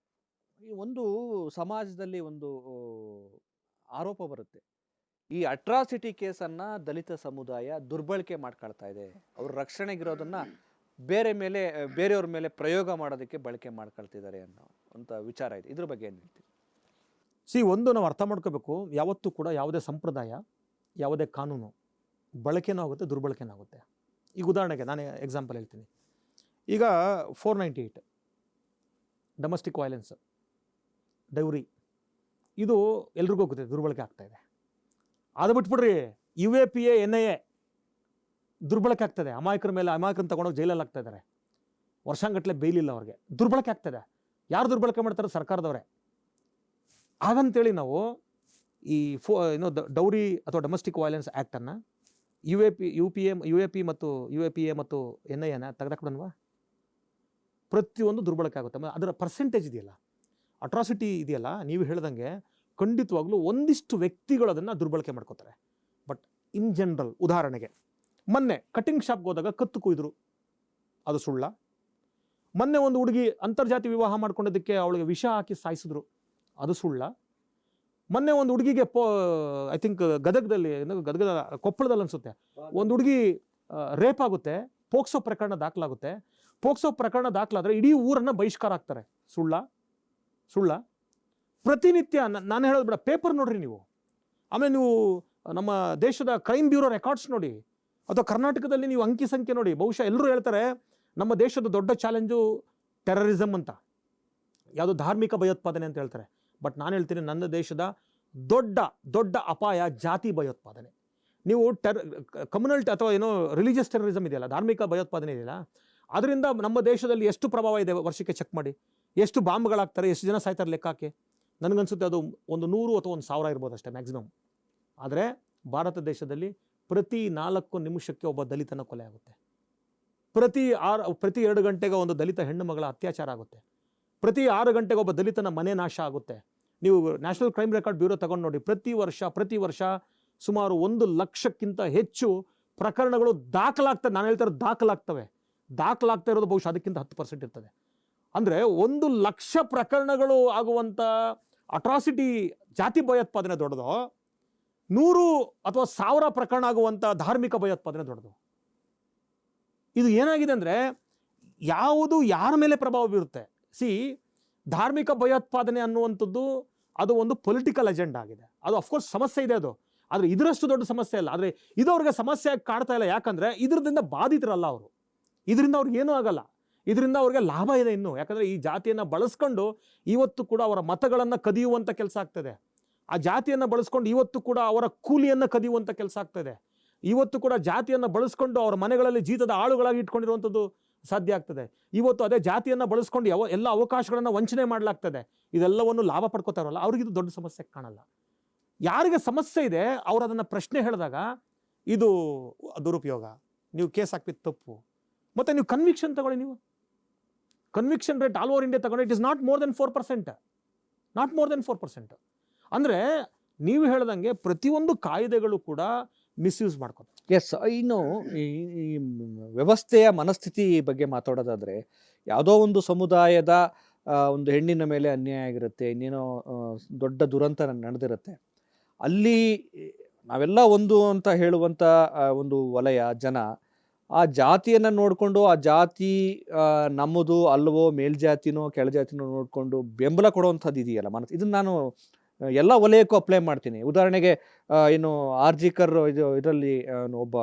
ಈ ಒಂದು ಸಮಾಜದಲ್ಲಿ ಒಂದು ಆರೋಪ ಬರುತ್ತೆ, ಈ ಅಟ್ರಾಸಿಟಿ ಕೇಸನ್ನು ದಲಿತ ಸಮುದಾಯ ದುರ್ಬಳಕೆ ಮಾಡ್ಕೊಳ್ತಾ ಇದೆ, ಅವ್ರ ರಕ್ಷಣೆಗಿರೋದನ್ನ ಬೇರೆಯವ್ರ ಮೇಲೆ ಪ್ರಯೋಗ ಮಾಡೋದಕ್ಕೆ ಬಳಕೆ ಮಾಡ್ಕೊಳ್ತಿದ್ದಾರೆ ಅನ್ನೋ ಅಂತ ವಿಚಾರ ಇದೆ. ಇದ್ರ ಬಗ್ಗೆ ಏನು ಹೇಳ್ತೀವಿ? ಒಂದು ನಾವು ಅರ್ಥ ಮಾಡ್ಕೋಬೇಕು, ಯಾವತ್ತೂ ಕೂಡ ಯಾವುದೇ ಸಂಪ್ರದಾಯ, ಯಾವುದೇ ಕಾನೂನು ಬಳಕೆನೂ ಆಗುತ್ತೆ, ದುರ್ಬಳಕೆನೂ ಆಗುತ್ತೆ. ಈಗ ಉದಾಹರಣೆಗೆ ನಾನು ಎಕ್ಸಾಂಪಲ್ ಹೇಳ್ತೀನಿ. ಈಗ 498 ಡೊಮೆಸ್ಟಿಕ್ ವೈಲೆನ್ಸ್, ಡೌರಿ, ಇದು ಎಲ್ರಿಗೂ ಗೊತ್ತಿದೆ, ದುರ್ಬಳಕೆ ಆಗ್ತಾ ಇದೆ. ಅದು ಬಿಟ್ಬಿಡ್ರಿ, UAPA NIA ದುರ್ಬಳಕೆ ಆಗ್ತದೆ. ಅಮಾಯಕರ ಮೇಲೆ ಅಮಾಯಕರನ್ನ ತಗೊಂಡೋಗಿ ಜೈಲಲ್ಲಿ ಆಗ್ತಾ ಇದ್ದಾರೆ, ವರ್ಷಾಂಗಟ್ಲೆ ಬೇಲಿಲ್ಲ ಅವ್ರಿಗೆ. ದುರ್ಬಳಕೆ ಆಗ್ತದೆ. ಯಾರು ದುರ್ಬಳಕೆ ಮಾಡ್ತಾರೆ? ಸರ್ಕಾರದವರೇ. ಹಾಗಂತೇಳಿ ನಾವು ಈ ಡೌರಿ ಅಥವಾ ಡೊಮೆಸ್ಟಿಕ್ ವೈಲೆನ್ಸ್ ಆ್ಯಕ್ಟನ್ನು UAP ಮತ್ತು UAPA ಮತ್ತು NIA ತೆಗೆದಾಕ್ಬಿಡನ್ವಾ? ಪ್ರತಿಯೊಂದು ದುರ್ಬಳಕೆ ಆಗುತ್ತೆ. ಅದರ ಪರ್ಸೆಂಟೇಜ್ ಇದೆಯಲ್ಲ, ಅಟ್ರಾಸಿಟಿ ಇದೆಯಲ್ಲ, ನೀವು ಹೇಳ್ದಂಗೆ ಖಂಡಿತವಾಗ್ಲೂ ಒಂದಿಷ್ಟು ವ್ಯಕ್ತಿಗಳು ಅದನ್ನು ದುರ್ಬಳಕೆ ಮಾಡ್ಕೋತಾರೆ. ಬಟ್ ಇನ್ ಜನರಲ್, ಉದಾಹರಣೆಗೆ ಮೊನ್ನೆ ಕಟಿಂಗ್ ಶಾಪ್ಗೆ ಹೋದಾಗ ಕತ್ತು ಕುಯ್ದ್ರು, ಅದು ಸುಳ್ಳ? ಮೊನ್ನೆ ಒಂದು ಹುಡುಗಿ ಅಂತರ್ಜಾತಿ ವಿವಾಹ ಮಾಡ್ಕೊಂಡಿದ್ದಕ್ಕೆ ಅವಳಿಗೆ ವಿಷ ಹಾಕಿ ಸಾಯಿಸಿದ್ರು, ಅದು ಸುಳ್ಳ? ಮೊನ್ನೆ ಒಂದು ಹುಡುಗಿಗೆ ಐ ಥಿಂಕ್ ಗದಗದಲ್ಲಿ, ಕೊಪ್ಪಳದಲ್ಲಿ ಅನ್ಸುತ್ತೆ, ಒಂದು ಹುಡುಗಿ ರೇಪ್ ಆಗುತ್ತೆ, ಪೋಕ್ಸೋ ಪ್ರಕರಣ ದಾಖಲಾಗುತ್ತೆ. ಪೋಕ್ಸೋ ಪ್ರಕರಣ ದಾಖಲಾದ್ರೆ ಇಡೀ ಊರನ್ನ ಬಹಿಷ್ಕಾರ ಆಗ್ತಾರೆ. ಸುಳ್ಳ? ಪ್ರತಿನಿತ್ಯ ನಾನು ಹೇಳೋದು ಬೇಡ, ಪೇಪರ್ ನೋಡ್ರಿ ನೀವು, ಆಮೇಲೆ ನೀವು ನಮ್ಮ ದೇಶದ ಕ್ರೈಮ್ ಬ್ಯೂರೋ ರೆಕಾರ್ಡ್ಸ್ ನೋಡಿ, ಅಥವಾ ಕರ್ನಾಟಕದಲ್ಲಿ ನೀವು ಅಂಕಿ ಸಂಖ್ಯೆ ನೋಡಿ. ಬಹುಶಃ ಎಲ್ಲರೂ ಹೇಳ್ತಾರೆ ನಮ್ಮ ದೇಶದ ದೊಡ್ಡ ಚಾಲೆಂಜು ಟೆರರಿಸಮ್ ಅಂತ, ಯಾವುದು ಧಾರ್ಮಿಕ ಭಯೋತ್ಪಾದನೆ ಅಂತ ಹೇಳ್ತಾರೆ. ಬಟ್ ನಾನು ಹೇಳ್ತೀನಿ, ನನ್ನ ದೇಶದ ದೊಡ್ಡ ಅಪಾಯ ಜಾತಿ ಭಯೋತ್ಪಾದನೆ. ನೀವು ಕಮ್ಯುನಲ್ ಅಥವಾ ರಿಲಿಜಿಯಸ್ ಟೆರರಿಸಮ್ ಇದೆಯಲ್ಲ, ಧಾರ್ಮಿಕ ಭಯೋತ್ಪಾದನೆ ಇದೆಯಲ್ಲ, ಅದರಿಂದ ನಮ್ಮ ದೇಶದಲ್ಲಿ ಎಷ್ಟು ಪ್ರಭಾವ ಇದೆ ವರ್ಷಕ್ಕೆ ಚೆಕ್ ಮಾಡಿ. ಎಷ್ಟು ಬಾಂಬ್ಗಳಾಗ್ತಾರೆ, ಎಷ್ಟು ಜನ ಸಾಯ್ತಾರೆ ಲೆಕ್ಕ ಹಾಕಿ. ನನಗನ್ಸುತ್ತೆ ಅದು ಒಂದು 100 ಅಥವಾ 1000 ಇರ್ಬೋದು ಅಷ್ಟೇ ಮ್ಯಾಕ್ಸಿಮಮ್. ಆದರೆ ಭಾರತ ದೇಶದಲ್ಲಿ ಪ್ರತಿ 4 ನಿಮಿಷಕ್ಕೆ ಒಬ್ಬ ದಲಿತನ ಕೊಲೆ ಆಗುತ್ತೆ. ಪ್ರತಿ 2 ಗಂಟೆಗೆ ಒಂದು ದಲಿತ ಹೆಣ್ಣು ಮಗಳ ಅತ್ಯಾಚಾರ ಆಗುತ್ತೆ. ಪ್ರತಿ 6 ಗಂಟೆಗೆ ಒಬ್ಬ ದಲಿತನ ಮನೆ ನಾಶ ಆಗುತ್ತೆ. ನೀವು ನ್ಯಾಷನಲ್ ಕ್ರೈಮ್ ರೆಕಾರ್ಡ್ ಬ್ಯೂರೋ ತಗೊಂಡು ನೋಡಿ, ಪ್ರತಿ ವರ್ಷ ಸುಮಾರು 1 ಲಕ್ಷಕ್ಕಿಂತ ಹೆಚ್ಚು ಪ್ರಕರಣಗಳು ದಾಖಲಾಗ್ತವೆ. ನಾನು ಹೇಳ್ತಾರೆ ದಾಖಲಾಗ್ತಾ ಇರೋದು ಬಹುಶಃ ಅದಕ್ಕಿಂತ 10% ಇರ್ತದೆ. ಅಂದರೆ 1 ಲಕ್ಷ ಪ್ರಕರಣಗಳು ಆಗುವಂಥ ಅಟ್ರಾಸಿಟಿ ಜಾತಿ ಭಯೋತ್ಪಾದನೆ ದೊಡ್ಡದು, 100 ಅಥವಾ 1000 ಪ್ರಕರಣ ಆಗುವಂಥ ಧಾರ್ಮಿಕ ಭಯೋತ್ಪಾದನೆ ದೊಡ್ಡದು. ಇದು ಏನಾಗಿದೆ ಅಂದರೆ, ಯಾವುದು ಯಾರ ಮೇಲೆ ಪ್ರಭಾವ ಬೀರುತ್ತೆ? ಧಾರ್ಮಿಕ ಭಯೋತ್ಪಾದನೆ ಅನ್ನುವಂಥದ್ದು ಅದು ಒಂದು ಪೊಲಿಟಿಕಲ್ ಅಜೆಂಡಾ ಆಗಿದೆ. ಅದು ಅಫ್ಕೋರ್ಸ್ ಸಮಸ್ಯೆ ಇದೆ ಅದು, ಆದರೆ ಇದರಷ್ಟು ದೊಡ್ಡ ಸಮಸ್ಯೆ ಅಲ್ಲ. ಆದರೆ ಇದು ಅವ್ರಿಗೆ ಸಮಸ್ಯೆ ಕಾಡ್ತಾ ಇಲ್ಲ. ಯಾಕಂದರೆ ಇದರಿಂದ ಬಾಧಿತರಲ್ಲ ಅವರು, ಇದರಿಂದ ಅವ್ರಿಗೆ ಏನೂ ಆಗಲ್ಲ, ಇದರಿಂದ ಅವ್ರಿಗೆ ಲಾಭ ಇದೆ ಇನ್ನು. ಯಾಕಂದರೆ ಈ ಜಾತಿಯನ್ನು ಬಳಸ್ಕೊಂಡು ಇವತ್ತು ಕೂಡ ಅವರ ಮತಗಳನ್ನು ಕದಿಯುವಂಥ ಕೆಲಸ ಆಗ್ತದೆ. ಆ ಜಾತಿಯನ್ನು ಬಳಸ್ಕೊಂಡು ಇವತ್ತು ಕೂಡ ಅವರ ಕೂಲಿಯನ್ನು ಕದಿಯುವಂಥ ಕೆಲಸ ಆಗ್ತದೆ. ಇವತ್ತು ಕೂಡ ಜಾತಿಯನ್ನು ಬಳಸ್ಕೊಂಡು ಅವರ ಮನೆಗಳಲ್ಲಿ ಜೀತದ ಆಳುಗಳಾಗಿ ಇಟ್ಕೊಂಡಿರುವಂಥದ್ದು ಸಾಧ್ಯ ಆಗ್ತದೆ. ಇವತ್ತು ಅದೇ ಜಾತಿಯನ್ನು ಬಳಸ್ಕೊಂಡು ಎಲ್ಲ ಅವಕಾಶಗಳನ್ನು ವಂಚನೆ ಮಾಡಲಾಗ್ತದೆ. ಇದೆಲ್ಲವನ್ನು ಲಾಭ ಪಡ್ಕೋತಾರಲ್ಲ, ಅವ್ರಿಗಿದು ದೊಡ್ಡ ಸಮಸ್ಯೆ ಕಾಣಲ್ಲ. ಯಾರಿಗೆ ಸಮಸ್ಯೆ ಇದೆ ಅವರು ಅದನ್ನು ಪ್ರಶ್ನೆ ಹೇಳಿದಾಗ ಇದು ದುರುಪಯೋಗ, ನೀವು ಕೇಸ್ ಹಾಕ್ಬಿಟ್ಟು ತಪ್ಪು. ಮತ್ತು ನೀವು ಕನ್ವಿಕ್ಷನ್ ತಗೊಳ್ಳಿ, ನೀವು conviction rate all over India ತಗೊಂಡು it is not more than 4%. ಅಂದರೆ ನೀವು ಹೇಳ್ದಂಗೆ ಪ್ರತಿಯೊಂದು ಕಾಯ್ದೆಗಳು ಕೂಡ ಮಿಸ್ಯೂಸ್ ಮಾಡ್ಕೋತಾರೆ. ಎಸ್. ಇನ್ನು ಈ ವ್ಯವಸ್ಥೆಯ ಮನಸ್ಥಿತಿ ಬಗ್ಗೆ ಮಾತಾಡೋದಾದರೆ, ಯಾವುದೋ ಒಂದು ಸಮುದಾಯದ ಒಂದು ಹೆಣ್ಣಿನ ಮೇಲೆ ಅನ್ಯಾಯ ಆಗಿರುತ್ತೆ, ಇನ್ನೇನೋ ದೊಡ್ಡ ದುರಂತ ನಡೆದಿರುತ್ತೆ, ಅಲ್ಲಿ ನಾವೆಲ್ಲ ಒಂದು ಅಂತ ಹೇಳುವಂಥ ಒಂದು ವಲಯ ಜನ ಆ ಜಾತಿಯನ್ನು ನೋಡಿಕೊಂಡು, ಆ ಜಾತಿ ನಮ್ಮದು ಅಲ್ವೋ, ಮೇಲ್ಜಾತಿನೋ ಕೆಳಜಾತಿನೋ ನೋಡಿಕೊಂಡು ಬೆಂಬಲ ಕೊಡುವಂಥದ್ದು ಇದೆಯಲ್ಲ ಇದನ್ನು ನಾನು ಎಲ್ಲ ವಲಯಕ್ಕೂ ಅಪ್ಲೈ ಮಾಡ್ತೀನಿ. ಉದಾಹರಣೆಗೆ ಏನು ಆರ್ಜಿಕರ್ ಇದರಲ್ಲಿ ಒಬ್ಬ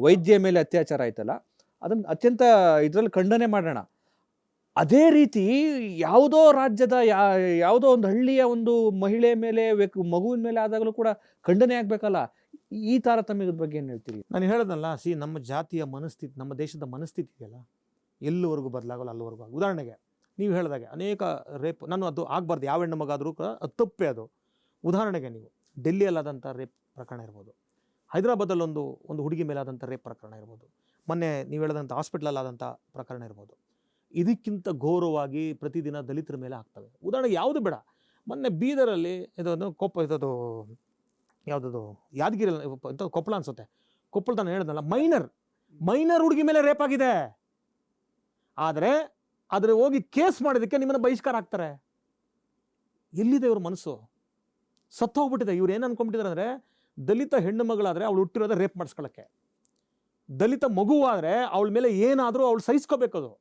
ವೈದ್ಯ ಮೇಲೆ ಅತ್ಯಾಚಾರ ಆಯ್ತಲ್ಲ, ಅದನ್ನು ಅತ್ಯಂತ ಇದರಲ್ಲಿ ಖಂಡನೆ ಮಾಡೋಣ. ಅದೇ ರೀತಿ ಯಾವುದೋ ರಾಜ್ಯದ ಯಾವುದೋ ಒಂದು ಹಳ್ಳಿಯ ಒಂದು ಮಹಿಳೆ ಮೇಲೆ ಮಗುವಿನ ಮೇಲೆ ಆದಾಗಲೂ ಕೂಡ ಖಂಡನೆ ಆಗಬೇಕಲ್ಲ. ಈ ತಾರತಮ್ಯದ ಬಗ್ಗೆ ಏನು ಹೇಳ್ತೀರಿ? ನಾನು ಹೇಳೋದಲ್ಲ, ನಮ್ಮ ಜಾತಿಯ ಮನಸ್ಥಿತಿ, ನಮ್ಮ ದೇಶದ ಮನಸ್ಥಿತಿ ಇದೆಯಲ್ಲ, ಎಲ್ಲಿವರೆಗೂ ಬದಲಾಗಲ್ಲ ಅಲ್ಲಿವರೆಗೂ. ಉದಾಹರಣೆಗೆ ನೀವು ಹೇಳಿದಾಗೆ ಅನೇಕ ರೇಪ್, ನಾನು ಅದು ಆಗಬಾರ್ದು, ಯಾವ ಹೆಣ್ಣು ಮಗ ಆದರೂ ಕೂಡ ಅದು ತಪ್ಪೇ ಅದು. ಉದಾಹರಣೆಗೆ ನೀವು ಡೆಲ್ಲಿಯಲ್ಲಾದಂಥ ರೇಪ್ ಪ್ರಕರಣ ಇರ್ಬೋದು, ಹೈದರಾಬಾದಲ್ಲಿ ಒಂದು ಹುಡುಗಿ ಮೇಲಾದಂಥ ರೇಪ್ ಪ್ರಕರಣ ಇರ್ಬೋದು, ಮೊನ್ನೆ ನೀವು ಹೇಳಿದಂಥ ಹಾಸ್ಪಿಟ್ಲಲ್ಲಾದಂಥ ಪ್ರಕರಣ ಇರ್ಬೋದು. ಇದಕ್ಕಿಂತ ಘೋರವಾಗಿ ಪ್ರತಿದಿನ ದಲಿತರ ಮೇಲೆ ಆಗ್ತವೆ. ಉದಾಹರಣೆಗೆ ಯಾವುದು ಬೇಡ, ಮೊನ್ನೆ ಬೀದರಲ್ಲಿ ಇದೊಂದು ಯಾವುದದು ಯಾದಗಿರಿ ಕೊಪ್ಪಳ ಅನ್ಸುತ್ತೆ, ಕೊಪ್ಪಳದ ನಾನು ಹೇಳಿದ್ನಲ್ಲ, ಮೈನರ್ ಹುಡುಗಿ ಮೇಲೆ ರೇಪ್ ಆಗಿದೆ. ಆದರೆ ಹೋಗಿ ಕೇಸ್ ಮಾಡೋದಕ್ಕೆ ನಿಮ್ಮನ್ನು ಬಹಿಷ್ಕಾರ ಆಗ್ತಾರೆ. ಎಲ್ಲಿದೆ ಇವ್ರ ಮನಸ್ಸು? ಸತ್ತೋಗ್ಬಿಟ್ಟಿದೆ. ಇವ್ರು ಏನು ಅನ್ಕೊಂಡ್ಬಿಟ್ಟಿದ್ದಾರೆ ಅಂದರೆ, ದಲಿತ ಹೆಣ್ಣು ಮಗಳಾದರೆ ಅವಳು ಹುಟ್ಟಿರೋದೇ ರೇಪ್ ಮಾಡಿಸ್ಕೊಳ್ಳೋಕ್ಕೆ, ದಲಿತ ಮಗುವಾದರೆ ಅವಳ ಮೇಲೆ ಏನಾದರೂ ಅವಳು ಸಹಿಸ್ಕೋಬೇಕದು.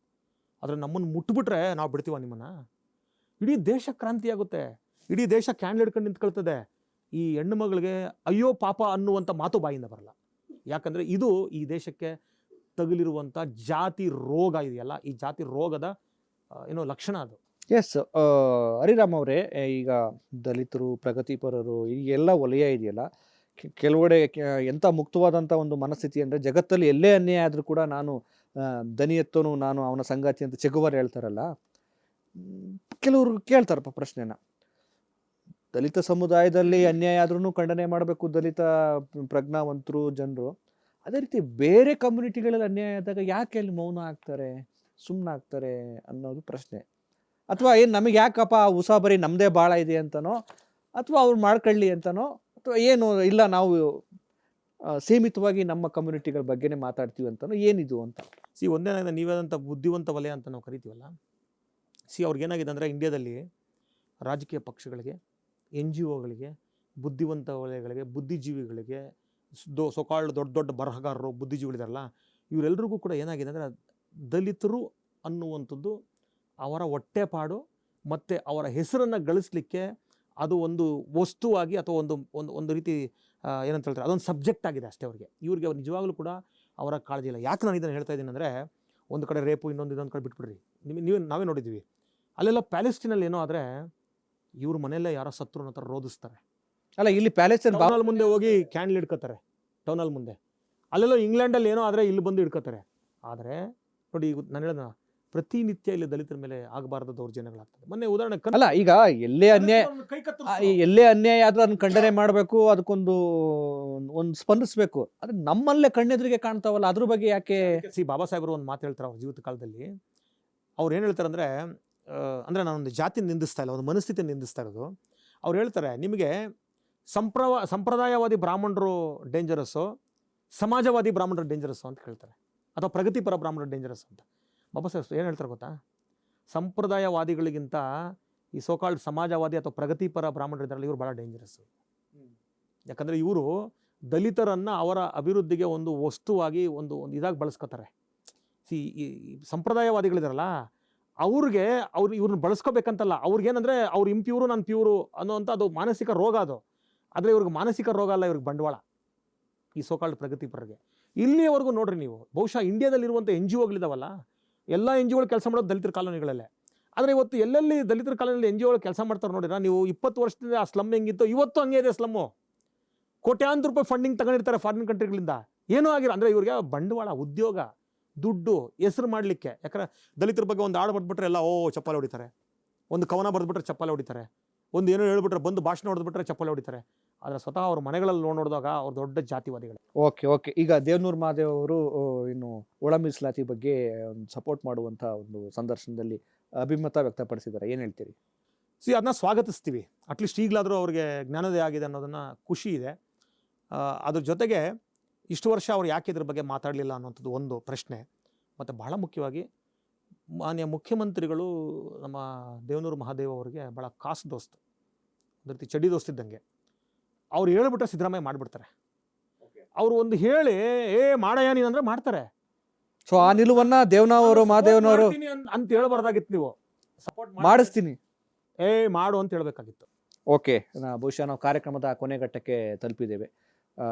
ಆದರೆ ನಮ್ಮನ್ನು ಮುಟ್ಬಿಟ್ರೆ ನಾವು ಬಿಡ್ತೀವ ನಿಮ್ಮನ್ನು? ಇಡೀ ದೇಶ ಕ್ರಾಂತಿ ಆಗುತ್ತೆ, ಇಡೀ ದೇಶ ಕ್ಯಾಂಡಲ್ ಹಿಡ್ಕೊಂಡು ನಿಂತ್ಕೊಳ್ತದೆ. ಈ ಹೆಣ್ಣು ಮಗಳಿಗೆ ಅಯ್ಯೋ ಪಾಪ ಅನ್ನುವಂಥ ಮಾತು ಬಾಯಿಂದ ಬರಲ್ಲ. ಯಾಕಂದರೆ ಇದು ಈ ದೇಶಕ್ಕೆ ತಗುಲಿರುವಂಥ ಜಾತಿ ರೋಗ ಇದೆಯಲ್ಲ, ಈ ಜಾತಿ ರೋಗದ ಲಕ್ಷಣ ಅದು. ಎಸ್. ಹರಿರಾಮ್ ಅವರೇ, ಈಗ ದಲಿತರು, ಪ್ರಗತಿಪರರು ಈ ಎಲ್ಲ ವಲಯ ಇದೆಯಲ್ಲ, ಕೆಲವೆಡೆ ಎಂಥ ಮುಕ್ತವಾದಂಥ ಒಂದು ಮನಸ್ಥಿತಿ ಅಂದರೆ, ಜಗತ್ತಲ್ಲಿ ಎಲ್ಲೇ ಅನ್ಯಾಯ ಆದರೂ ಕೂಡ ನಾನು ದನಿ ಎತ್ತೋನು, ನಾನು ಅವನ ಸಂಗಾತಿ ಅಂತ ಚೆಗುವರ್ ಹೇಳ್ತಾರಲ್ಲ. ಮ್, ಕೆಲವರು ಕೇಳ್ತಾರಪ್ಪ ಪ್ರಶ್ನೆನ, ದಲಿತ ಸಮುದಾಯದಲ್ಲಿ ಅನ್ಯಾಯ ಆದ್ರೂ ಖಂಡನೆ ಮಾಡಬೇಕು ದಲಿತ ಪ್ರಜ್ಞಾವಂತರು ಜನರು. ಅದೇ ರೀತಿ ಬೇರೆ ಕಮ್ಯುನಿಟಿಗಳಲ್ಲಿ ಅನ್ಯಾಯ ಆದಾಗ ಯಾಕೆ ಅಲ್ಲಿ ಮೌನ ಆಗ್ತಾರೆ, ಸುಮ್ಮನಾಗ್ತಾರೆ ಅನ್ನೋದು ಪ್ರಶ್ನೆ. ಅಥವಾ ಏನು ನಮಗೆ ಯಾಕಪ್ಪ ಆ ಉಸಾಬರಿ ನಮ್ಮದೇ ಭಾಳ ಇದೆ ಅಂತನೋ, ಅಥವಾ ಅವ್ರು ಮಾಡ್ಕೊಳ್ಳಿ ಅಂತನೋ, ಅಥವಾ ಏನು ಇಲ್ಲ ನಾವು ಸೀಮಿತವಾಗಿ ನಮ್ಮ ಕಮ್ಯುನಿಟಿಗಳ ಬಗ್ಗೆನೇ ಮಾತಾಡ್ತೀವಿ ಅಂತನೋ, ಏನಿದು ಅಂತ. ಒಂದೇನಾಗಿದೆ, ನೀವಾದಂಥ ಬುದ್ಧಿವಂತ ವಲಯ ಅಂತ ನಾವು ಕರಿತೀವಲ್ಲ, ಅವ್ರಿಗೇನಾಗಿದೆ ಅಂದರೆ ಇಂಡಿಯಾದಲ್ಲಿ ರಾಜಕೀಯ ಪಕ್ಷಗಳಿಗೆ, ಎನ್ ಜಿ ಒಗಳಿಗೆ, ಬುದ್ಧಿವಂತ ವಲಯಗಳಿಗೆ, ಬುದ್ಧಿಜೀವಿಗಳಿಗೆ, ಸೊಕಾಲ್ಡ್ ದೊಡ್ಡ ದೊಡ್ಡ ಬರಹಗಾರರು, ಬುದ್ಧಿಜೀವಿಗಳಿದಾರಲ್ಲ, ಇವರೆಲ್ಲರಿಗೂ ಕೂಡ ಏನಾಗಿದೆ ಅಂದರೆ ದಲಿತರು ಅನ್ನುವಂಥದ್ದು ಅವರ ಹೊಟ್ಟೆಪಾಡು ಮತ್ತು ಅವರ ಹೆಸರನ್ನು ಗಳಿಸಲಿಕ್ಕೆ ಅದು ಒಂದು ವಸ್ತುವಾಗಿ ಅಥವಾ ಒಂದು ಒಂದು ಒಂದು ರೀತಿ ಏನಂತ ಹೇಳ್ತಾರೆ, ಅದೊಂದು ಸಬ್ಜೆಕ್ಟ್ ಆಗಿದೆ ಅಷ್ಟೇ ಅವ್ರಿಗೆ. ಇವ್ರಿಗೆ ನಿಜವಾಗ್ಲೂ ಕೂಡ ಅವರ ಕಾಳಜಿ ಇಲ್ಲ. ಯಾಕೆ ನಾನು ಇದನ್ನು ಹೇಳ್ತಾ ಇದ್ದೀನಿ ಅಂದರೆ, ಒಂದು ಕಡೆ ರೇಪು, ಇನ್ನೊಂದು ಕಡೆ ಬಿಟ್ಬಿಡ್ರಿ. ನೀವೇ ನಾವೇ ನೋಡಿದ್ದೀವಿ, ಅಲ್ಲೆಲ್ಲ ಪ್ಯಾಲೆಸ್ಟೀನಲ್ಲಿ ಏನೋ ಆದರೆ ಇವ್ರ ಮನೆಯಲ್ಲೇ ಯಾರೋ ಸತ್ರು ಅನ್ನೋ ಥರ ರೋಧಿಸ್ತಾರೆ. ಅಲ್ಲ, ಇಲ್ಲಿ ಪ್ಯಾಲೆಸ್ಟೈನ್ ಟೌನಲ್ಲಿ ಮುಂದೆ ಹೋಗಿ ಕ್ಯಾಂಡಲ್ ಇಡ್ಕೋತಾರೆ, ಟೌನಲ್ಲಿ ಮುಂದೆ. ಅಲ್ಲೆಲ್ಲ ಇಂಗ್ಲೆಂಡಲ್ಲಿ ಏನೋ ಆದರೆ ಇಲ್ಲಿ ಬಂದು ಇಡ್ಕೋತಾರೆ. ಆದರೆ ನೋಡಿ, ಈಗ ನಾನು ಹೇಳಿದ ಪ್ರತಿನಿತ್ಯ ಇಲ್ಲಿ ದಲಿತರ ಮೇಲೆ ಆಗಬಾರ್ದ ದೌರ್ಜನ್ಯಗಳಾಗ್ತದೆ. ಮೊನ್ನೆ ಉದಾಹರಣೆ ಅಲ್ಲ, ಈಗ ಎಲ್ಲೇ ಅನ್ಯಾಯ ಆದ್ರೂ ಅದನ್ನ ಖಂಡನೆ ಮಾಡಬೇಕು, ಅದಕ್ಕೊಂದು ಒಂದು ಸ್ಪಂದಿಸ್ಬೇಕು. ಆದ್ರೆ ನಮ್ಮಲ್ಲೇ ಕಣ್ಣೆದುರಿಗೆ ಕಾಣ್ತಾವಲ್ಲ, ಅದ್ರ ಬಗ್ಗೆ ಯಾಕೆ? ಬಾಬಾ ಸಾಹೇಬರು ಒಂದು ಮಾತು ಹೇಳ್ತಾರೆ ಅವ್ರ ಜೀವಿತ ಕಾಲದಲ್ಲಿ. ಅವ್ರು ಏನು ಹೇಳ್ತಾರೆ ಅಂದರೆ, ನಾನೊಂದು ಜಾತಿ ನಿಂದಿಸ್ತಾ ಇಲ್ಲ, ಒಂದು ಮನಸ್ಥಿತಿ ನಿಂದಿಸ್ತಾ ಇರೋದು. ಅವ್ರು ಹೇಳ್ತಾರೆ, ನಿಮಗೆ ಸಂಪ್ರದಾಯವಾದಿ ಬ್ರಾಹ್ಮಣರು ಡೇಂಜರಸ್ಸು, ಸಮಾಜವಾದಿ ಬ್ರಾಹ್ಮಣರು ಡೇಂಜರಸ್ಸು ಅಂತ ಹೇಳ್ತಾರೆ, ಅಥವಾ ಪ್ರಗತಿಪರ ಬ್ರಾಹ್ಮಣರು ಡೇಂಜರಸ್ ಅಂತ. ಬಾಬಾ ಸಾಹೇಬ್ ಏನು ಹೇಳ್ತಾರೆ ಗೊತ್ತಾ? ಸಂಪ್ರದಾಯವಾದಿಗಳಿಗಿಂತ ಈ ಸೋಕಾಲ್ಡ್ ಸಮಾಜವಾದಿ ಅಥವಾ ಪ್ರಗತಿಪರ ಬ್ರಾಹ್ಮಣರಿದ್ದಾರಲ್ಲ, ಇವರು ಭಾಳ ಡೇಂಜರಸ್ಸು. ಯಾಕಂದರೆ ಇವರು ದಲಿತರನ್ನು ಅವರ ಅಭಿವೃದ್ಧಿಗೆ ಒಂದು ವಸ್ತುವಾಗಿ ಒಂದು ಇದಾಗಿ ಬಳಸ್ಕೋತಾರೆ. ಈ ಸಂಪ್ರದಾಯವಾದಿಗಳಿದಾರಲ್ಲ, ಅವ್ರಿಗೆ ಇವ್ರನ್ನ ಬಳಸ್ಕೋಬೇಕಂತಲ್ಲ, ಅವ್ರಿಗೇನಂದರೆ ಅವ್ರು ಇಂಪ್ಯೂರು, ನಾನು ಪ್ಯೂರು ಅನ್ನೋವಂಥ ಅದು ಮಾನಸಿಕ ರೋಗ ಅದು. ಆದರೆ ಇವ್ರಿಗೆ ಮಾನಸಿಕ ರೋಗ ಅಲ್ಲ, ಇವ್ರಿಗೆ ಬಂಡವಾಳ, ಈ ಸೋಕಾಲ್ಡ್ ಪ್ರಗತಿಪರರಿಗೆ. ಇಲ್ಲಿಯವರೆಗೂ ನೋಡ್ರಿ ನೀವು, ಬಹುಶಃ ಇಂಡಿಯಾದಲ್ಲಿರುವಂಥ ಎನ್ ಜಿ ಒಗಳಿದಾವಲ್ಲ, ಎಲ್ಲ ಎನ್ ಜಿ ಒಗಳು ಕೆಲಸ ಮಾಡೋದು ದಲಿತರ ಕಾಲೋನಿಗಳಲ್ಲೇ. ಆದರೆ ಇವತ್ತು ಎಲ್ಲೆಲ್ಲಿ ದಲಿತರ ಕಾಲೋನಿಯಲ್ಲಿ ಎನ್ ಜಿ ಒಗಳು ಕೆಲಸ ಮಾಡ್ತಾರೆ ನೋಡಿರ ನೀವು, 20 ವರ್ಷದಿಂದ ಆ ಸ್ಲಮ್ ಹೆಂಗಿತ್ತು ಇವತ್ತು ಹಂಗೆ ಇದೆ ಸ್ಲಮ್ಮು. ಕೋಟ್ಯಾಂತರ ರೂಪಾಯಿ ಫಂಡಿಂಗ್ ತಗೊಂಡಿರ್ತಾರೆ ಫಾರಿನ್ ಕಂಟ್ರಿಗಳಿಂದ, ಏನೂ ಆಗಿಲ್ಲ. ಅಂದರೆ ಇವ್ರಿಗೆ ಬಂಡವಾಳ, ಉದ್ಯೋಗ, ದುಡ್ಡು, ಹೆಸರು ಮಾಡಲಿಕ್ಕೆ. ಯಾಕಂದರೆ ದಲಿತರ ಬಗ್ಗೆ ಒಂದು ಹಾಡು ಬರೆದ್ಬಿಟ್ರೆ ಎಲ್ಲ ಚಪ್ಪಾಳೆ ಹೊಡಿತಾರೆ, ಒಂದು ಕವನ ಬರೆದ್ಬಿಟ್ರೆ ಚಪ್ಪಾಳೆ ಹೊಡಿತಾರೆ, ಒಂದು ಏನೋ ಹೇಳ್ಬಿಟ್ರೆ ಬಂದು ಭಾಷಣ ಹೊಡೆದ್ಬಿಟ್ರೆ ಚಪ್ಪಾಳೆ ಹೊಡಿತಾರೆ. ಆದರೆ ಸ್ವತಃ ಅವ್ರ ಮನೆಗಳಲ್ಲಿ ನೋಡಿದಾಗ ಅವ್ರು ದೊಡ್ಡ ಜಾತಿವಾದಿಗಳು. ಓಕೆ. ಈಗ ದೇವನೂರು ಮಹಾದೇವ್ ಅವರು ಇನ್ನು ಒಳ ಮೀಸಲಾತಿ ಬಗ್ಗೆ ಒಂದು ಸಪೋರ್ಟ್ ಮಾಡುವಂಥ ಒಂದು ಸಂದರ್ಶನದಲ್ಲಿ ಅಭಿಮತ ವ್ಯಕ್ತಪಡಿಸಿದ್ದಾರೆ, ಏನು ಹೇಳ್ತೀರಿ? ಅದನ್ನ ಸ್ವಾಗತಿಸ್ತೀವಿ. ಅಟ್ಲೀಸ್ಟ್ ಈಗಲಾದರೂ ಅವ್ರಿಗೆ ಜ್ಞಾನೋದಯ ಆಗಿದೆ ಅನ್ನೋದನ್ನು ಖುಷಿ ಇದೆ. ಅದ್ರ ಜೊತೆಗೆ ಇಷ್ಟು ವರ್ಷ ಅವ್ರು ಯಾಕೆ ಇದ್ರ ಬಗ್ಗೆ ಮಾತಾಡಲಿಲ್ಲ ಅನ್ನೋಂಥದ್ದು ಒಂದು ಪ್ರಶ್ನೆ. ಮತ್ತು ಭಾಳ ಮುಖ್ಯವಾಗಿ ಮಾನ್ಯ ಮುಖ್ಯಮಂತ್ರಿಗಳು ನಮ್ಮ ದೇವನೂರು ಮಹಾದೇವ್ ಅವರಿಗೆ ಭಾಳ ಕಾಸು ದೋಸ್ತು, ಅದ್ರ ರೀತಿ ಚಡಿ ದೋಸ್ತಿದ್ದಂಗೆ. ಅವ್ರು ಹೇಳ್ಬಿಟ್ರೆ ಸಿದ್ದರಾಮಯ್ಯ ಮಾಡಿಬಿಡ್ತಾರೆ. ಅವರು ಒಂದು ಹೇಳಿ ಮಾಡಯ್ಯ ನೀನಂದ್ರೆ ಮಾಡ್ತಾರೆ. ಸೊ ಆ ನಿಲುವನ್ನ ದೇವನವರು ಮಹಾದೇವನವರು ಅಂತ ಹೇಳ್ಬಾರ್ದಾಗಿತ್ತು, ನೀವು ಸಪೋರ್ಟ್ ಮಾಡಿಸ್ತೀನಿ ಮಾಡು ಅಂತ ಹೇಳ್ಬೇಕಾಗಿತ್ತು. ಓಕೆ, ಬಹುಶಃ ನಾವು ಕಾರ್ಯಕ್ರಮದ ಕೊನೆಘಟ್ಟಕ್ಕೆ ತಲುಪಿದ್ದೇವೆ.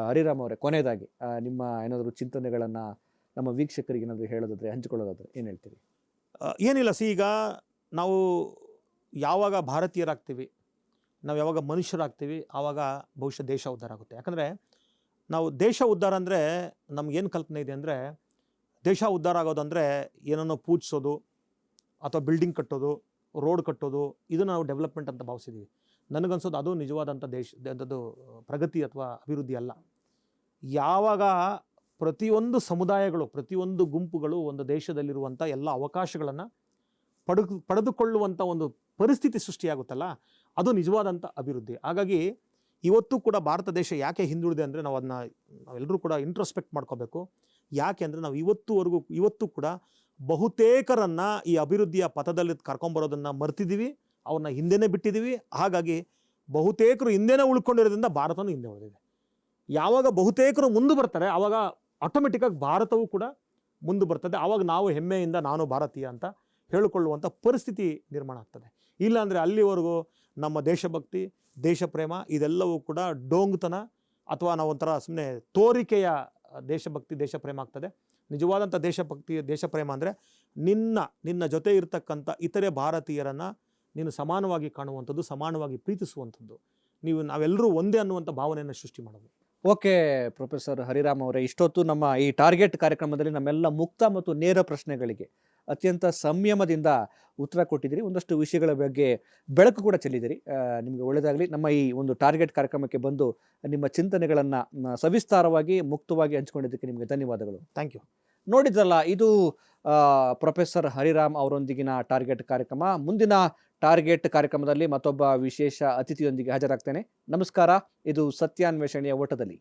ಹರಿರಾಮ್ ಅವರೇ, ಕೊನೆಯದಾಗಿ ನಿಮ್ಮ ಏನಾದರೂ ಚಿಂತನೆಗಳನ್ನು ನಮ್ಮ ವೀಕ್ಷಕರಿಗೆ ಏನಾದರೂ ಹೇಳೋದಾದ್ರೆ, ಹಂಚಿಕೊಳ್ಳೋದಾದ್ರೆ ಏನು ಹೇಳ್ತೀರಿ? ಏನಿಲ್ಲ, ಈಗ ನಾವು ಯಾವಾಗ ಭಾರತೀಯರಾಗ್ತೀವಿ, ನಾವು ಯಾವಾಗ ಮನುಷ್ಯರಾಗ್ತೀವಿ, ಆವಾಗ ಬಹುಶಃ ದೇಶ ಉದ್ಧಾರ ಆಗುತ್ತೆ. ಯಾಕಂದರೆ ನಾವು ದೇಶ ಉದ್ಧಾರ ಅಂದರೆ ನಮಗೇನು ಕಲ್ಪನೆ ಇದೆ ಅಂದರೆ, ದೇಶ ಉದ್ಧಾರ ಆಗೋದಂದರೆ ಏನನ್ನೋ ಪೂಜಿಸೋದು ಅಥವಾ ಬಿಲ್ಡಿಂಗ್ ಕಟ್ಟೋದು, ರೋಡ್ ಕಟ್ಟೋದು, ಇದನ್ನು ನಾವು ಡೆವಲಪ್ಮೆಂಟ್ ಅಂತ ಭಾವಿಸಿದ್ದೀವಿ. ನನಗನ್ಸೋದು ಅದು ನಿಜವಾದಂಥ ದೇಶದ್ದು ಪ್ರಗತಿ ಅಥವಾ ಅಭಿವೃದ್ಧಿ ಅಲ್ಲ. ಯಾವಾಗ ಪ್ರತಿಯೊಂದು ಸಮುದಾಯಗಳು, ಪ್ರತಿಯೊಂದು ಗುಂಪುಗಳು ಒಂದು ದೇಶದಲ್ಲಿರುವಂಥ ಎಲ್ಲ ಅವಕಾಶಗಳನ್ನು ಪಡೆದುಕೊಳ್ಳುವಂಥ ಒಂದು ಪರಿಸ್ಥಿತಿ ಸೃಷ್ಟಿಯಾಗುತ್ತಲ್ಲ, ಅದು ನಿಜವಾದಂಥ ಅಭಿವೃದ್ಧಿ. ಹಾಗಾಗಿ ಇವತ್ತು ಕೂಡ ಭಾರತ ದೇಶ ಯಾಕೆ ಹಿಂದುಳಿದೆ ಅಂದರೆ ನಾವೆಲ್ಲರೂ ಕೂಡ ಇಂಟ್ರೋಸ್ಪೆಕ್ಟ್ ಮಾಡ್ಕೋಬೇಕು. ಯಾಕೆ ಅಂದರೆ ನಾವು ಇವತ್ತು ಕೂಡ ಬಹುತೇಕರನ್ನು ಈ ಅಭಿವೃದ್ಧಿಯ ಪಥದಲ್ಲಿ ಕರ್ಕೊಂಬರೋದನ್ನು ಮರ್ತಿದ್ದೀವಿ, ಅವ್ರನ್ನ ಹಿಂದೆನೇ ಬಿಟ್ಟಿದ್ದೀವಿ. ಹಾಗಾಗಿ ಬಹುತೇಕರು ಹಿಂದೆನೇ ಉಳ್ಕೊಂಡಿರೋದ್ರಿಂದ ಭಾರತನೂ ಹಿಂದೆ ಉಳಿದಿದೆ. ಯಾವಾಗ ಬಹುತೇಕರು ಮುಂದೆ ಬರ್ತಾರೆ, ಆವಾಗ ಆಟೋಮೆಟಿಕ್ಕಾಗಿ ಭಾರತವೂ ಕೂಡ ಮುಂದೆ ಬರ್ತದೆ. ಆವಾಗ ನಾವು ಹೆಮ್ಮೆಯಿಂದ ನಾನು ಭಾರತೀಯ ಅಂತ ಹೇಳಿಕೊಳ್ಳುವಂಥ ಪರಿಸ್ಥಿತಿ ನಿರ್ಮಾಣ ಆಗ್ತದೆ. ಇಲ್ಲಾಂದರೆ ಅಲ್ಲಿವರೆಗೂ ನಮ್ಮ ದೇಶಭಕ್ತಿ, ದೇಶ ಪ್ರೇಮ ಇದೆಲ್ಲವೂ ಕೂಡ ಡೋಂಗ್ತನ ಅಥವಾ ನಾವೊಂಥರ ಸುಮ್ಮನೆ ತೋರಿಕೆಯ ದೇಶಭಕ್ತಿ, ದೇಶ ಪ್ರೇಮ ಆಗ್ತದೆ. ನಿಜವಾದಂಥ ದೇಶಭಕ್ತಿ, ದೇಶ ಪ್ರೇಮ ಅಂದರೆ ನಿನ್ನ ಜೊತೆ ಇರ್ತಕ್ಕಂಥ ಇತರೆ ಭಾರತೀಯರನ್ನು ನೀನು ಸಮಾನವಾಗಿ ಕಾಣುವಂಥದ್ದು, ಸಮಾನವಾಗಿ ಪ್ರೀತಿಸುವಂಥದ್ದು, ನಾವೆಲ್ಲರೂ ಒಂದೇ ಅನ್ನುವಂಥ ಭಾವನೆಯನ್ನು ಸೃಷ್ಟಿ ಮಾಡೋದು. ಓಕೆ ಪ್ರೊಫೆಸರ್ ಹರಿರಾಮ್ ಅವರೇ, ಇಷ್ಟೊತ್ತು ನಮ್ಮ ಈ ಟಾರ್ಗೆಟ್ ಕಾರ್ಯಕ್ರಮದಲ್ಲಿ ನಮ್ಮೆಲ್ಲ ಮುಕ್ತ ಮತ್ತು ನೇರ ಪ್ರಶ್ನೆಗಳಿಗೆ ಅತ್ಯಂತ ಸಂಯಮದಿಂದ ಉತ್ತರ ಕೊಟ್ಟಿದ್ದೀರಿ. ಒಂದಷ್ಟು ವಿಷಯಗಳ ಬಗ್ಗೆ ಬೆಳಕು ಕೂಡ ಚೆಲ್ಲಿದ್ದೀರಿ. ನಿಮಗೆ ಒಳ್ಳೆಯದಾಗಲಿ. ನಮ್ಮ ಈ ಒಂದು ಟಾರ್ಗೆಟ್ ಕಾರ್ಯಕ್ರಮಕ್ಕೆ ಬಂದು ನಿಮ್ಮ ಚಿಂತನೆಗಳನ್ನು ಸವಿಸ್ತಾರವಾಗಿ ಮುಕ್ತವಾಗಿ ಹಂಚಿಕೊಂಡಿದ್ದಕ್ಕೆ ನಿಮಗೆ ಧನ್ಯವಾದಗಳು. Thank you. ನೋಡಿದ್ರಲ್ಲ, ಇದು ಪ್ರೊಫೆಸರ್ ಹರಿರಾಮ್ ಅವರೊಂದಿಗಿನ ಟಾರ್ಗೆಟ್ ಕಾರ್ಯಕ್ರಮ. ಮುಂದಿನ ಟಾರ್ಗೆಟ್ ಕಾರ್ಯಕ್ರಮದಲ್ಲಿ ಮತ್ತೊಬ್ಬ ವಿಶೇಷ ಅತಿಥಿಯೊಂದಿಗೆ ಹಾಜರಾಗ್ತೇನೆ. ನಮಸ್ಕಾರ. ಇದು ಸತ್ಯಾನ್ವೇಷಣೆಯ ಓಟದಲ್ಲಿ.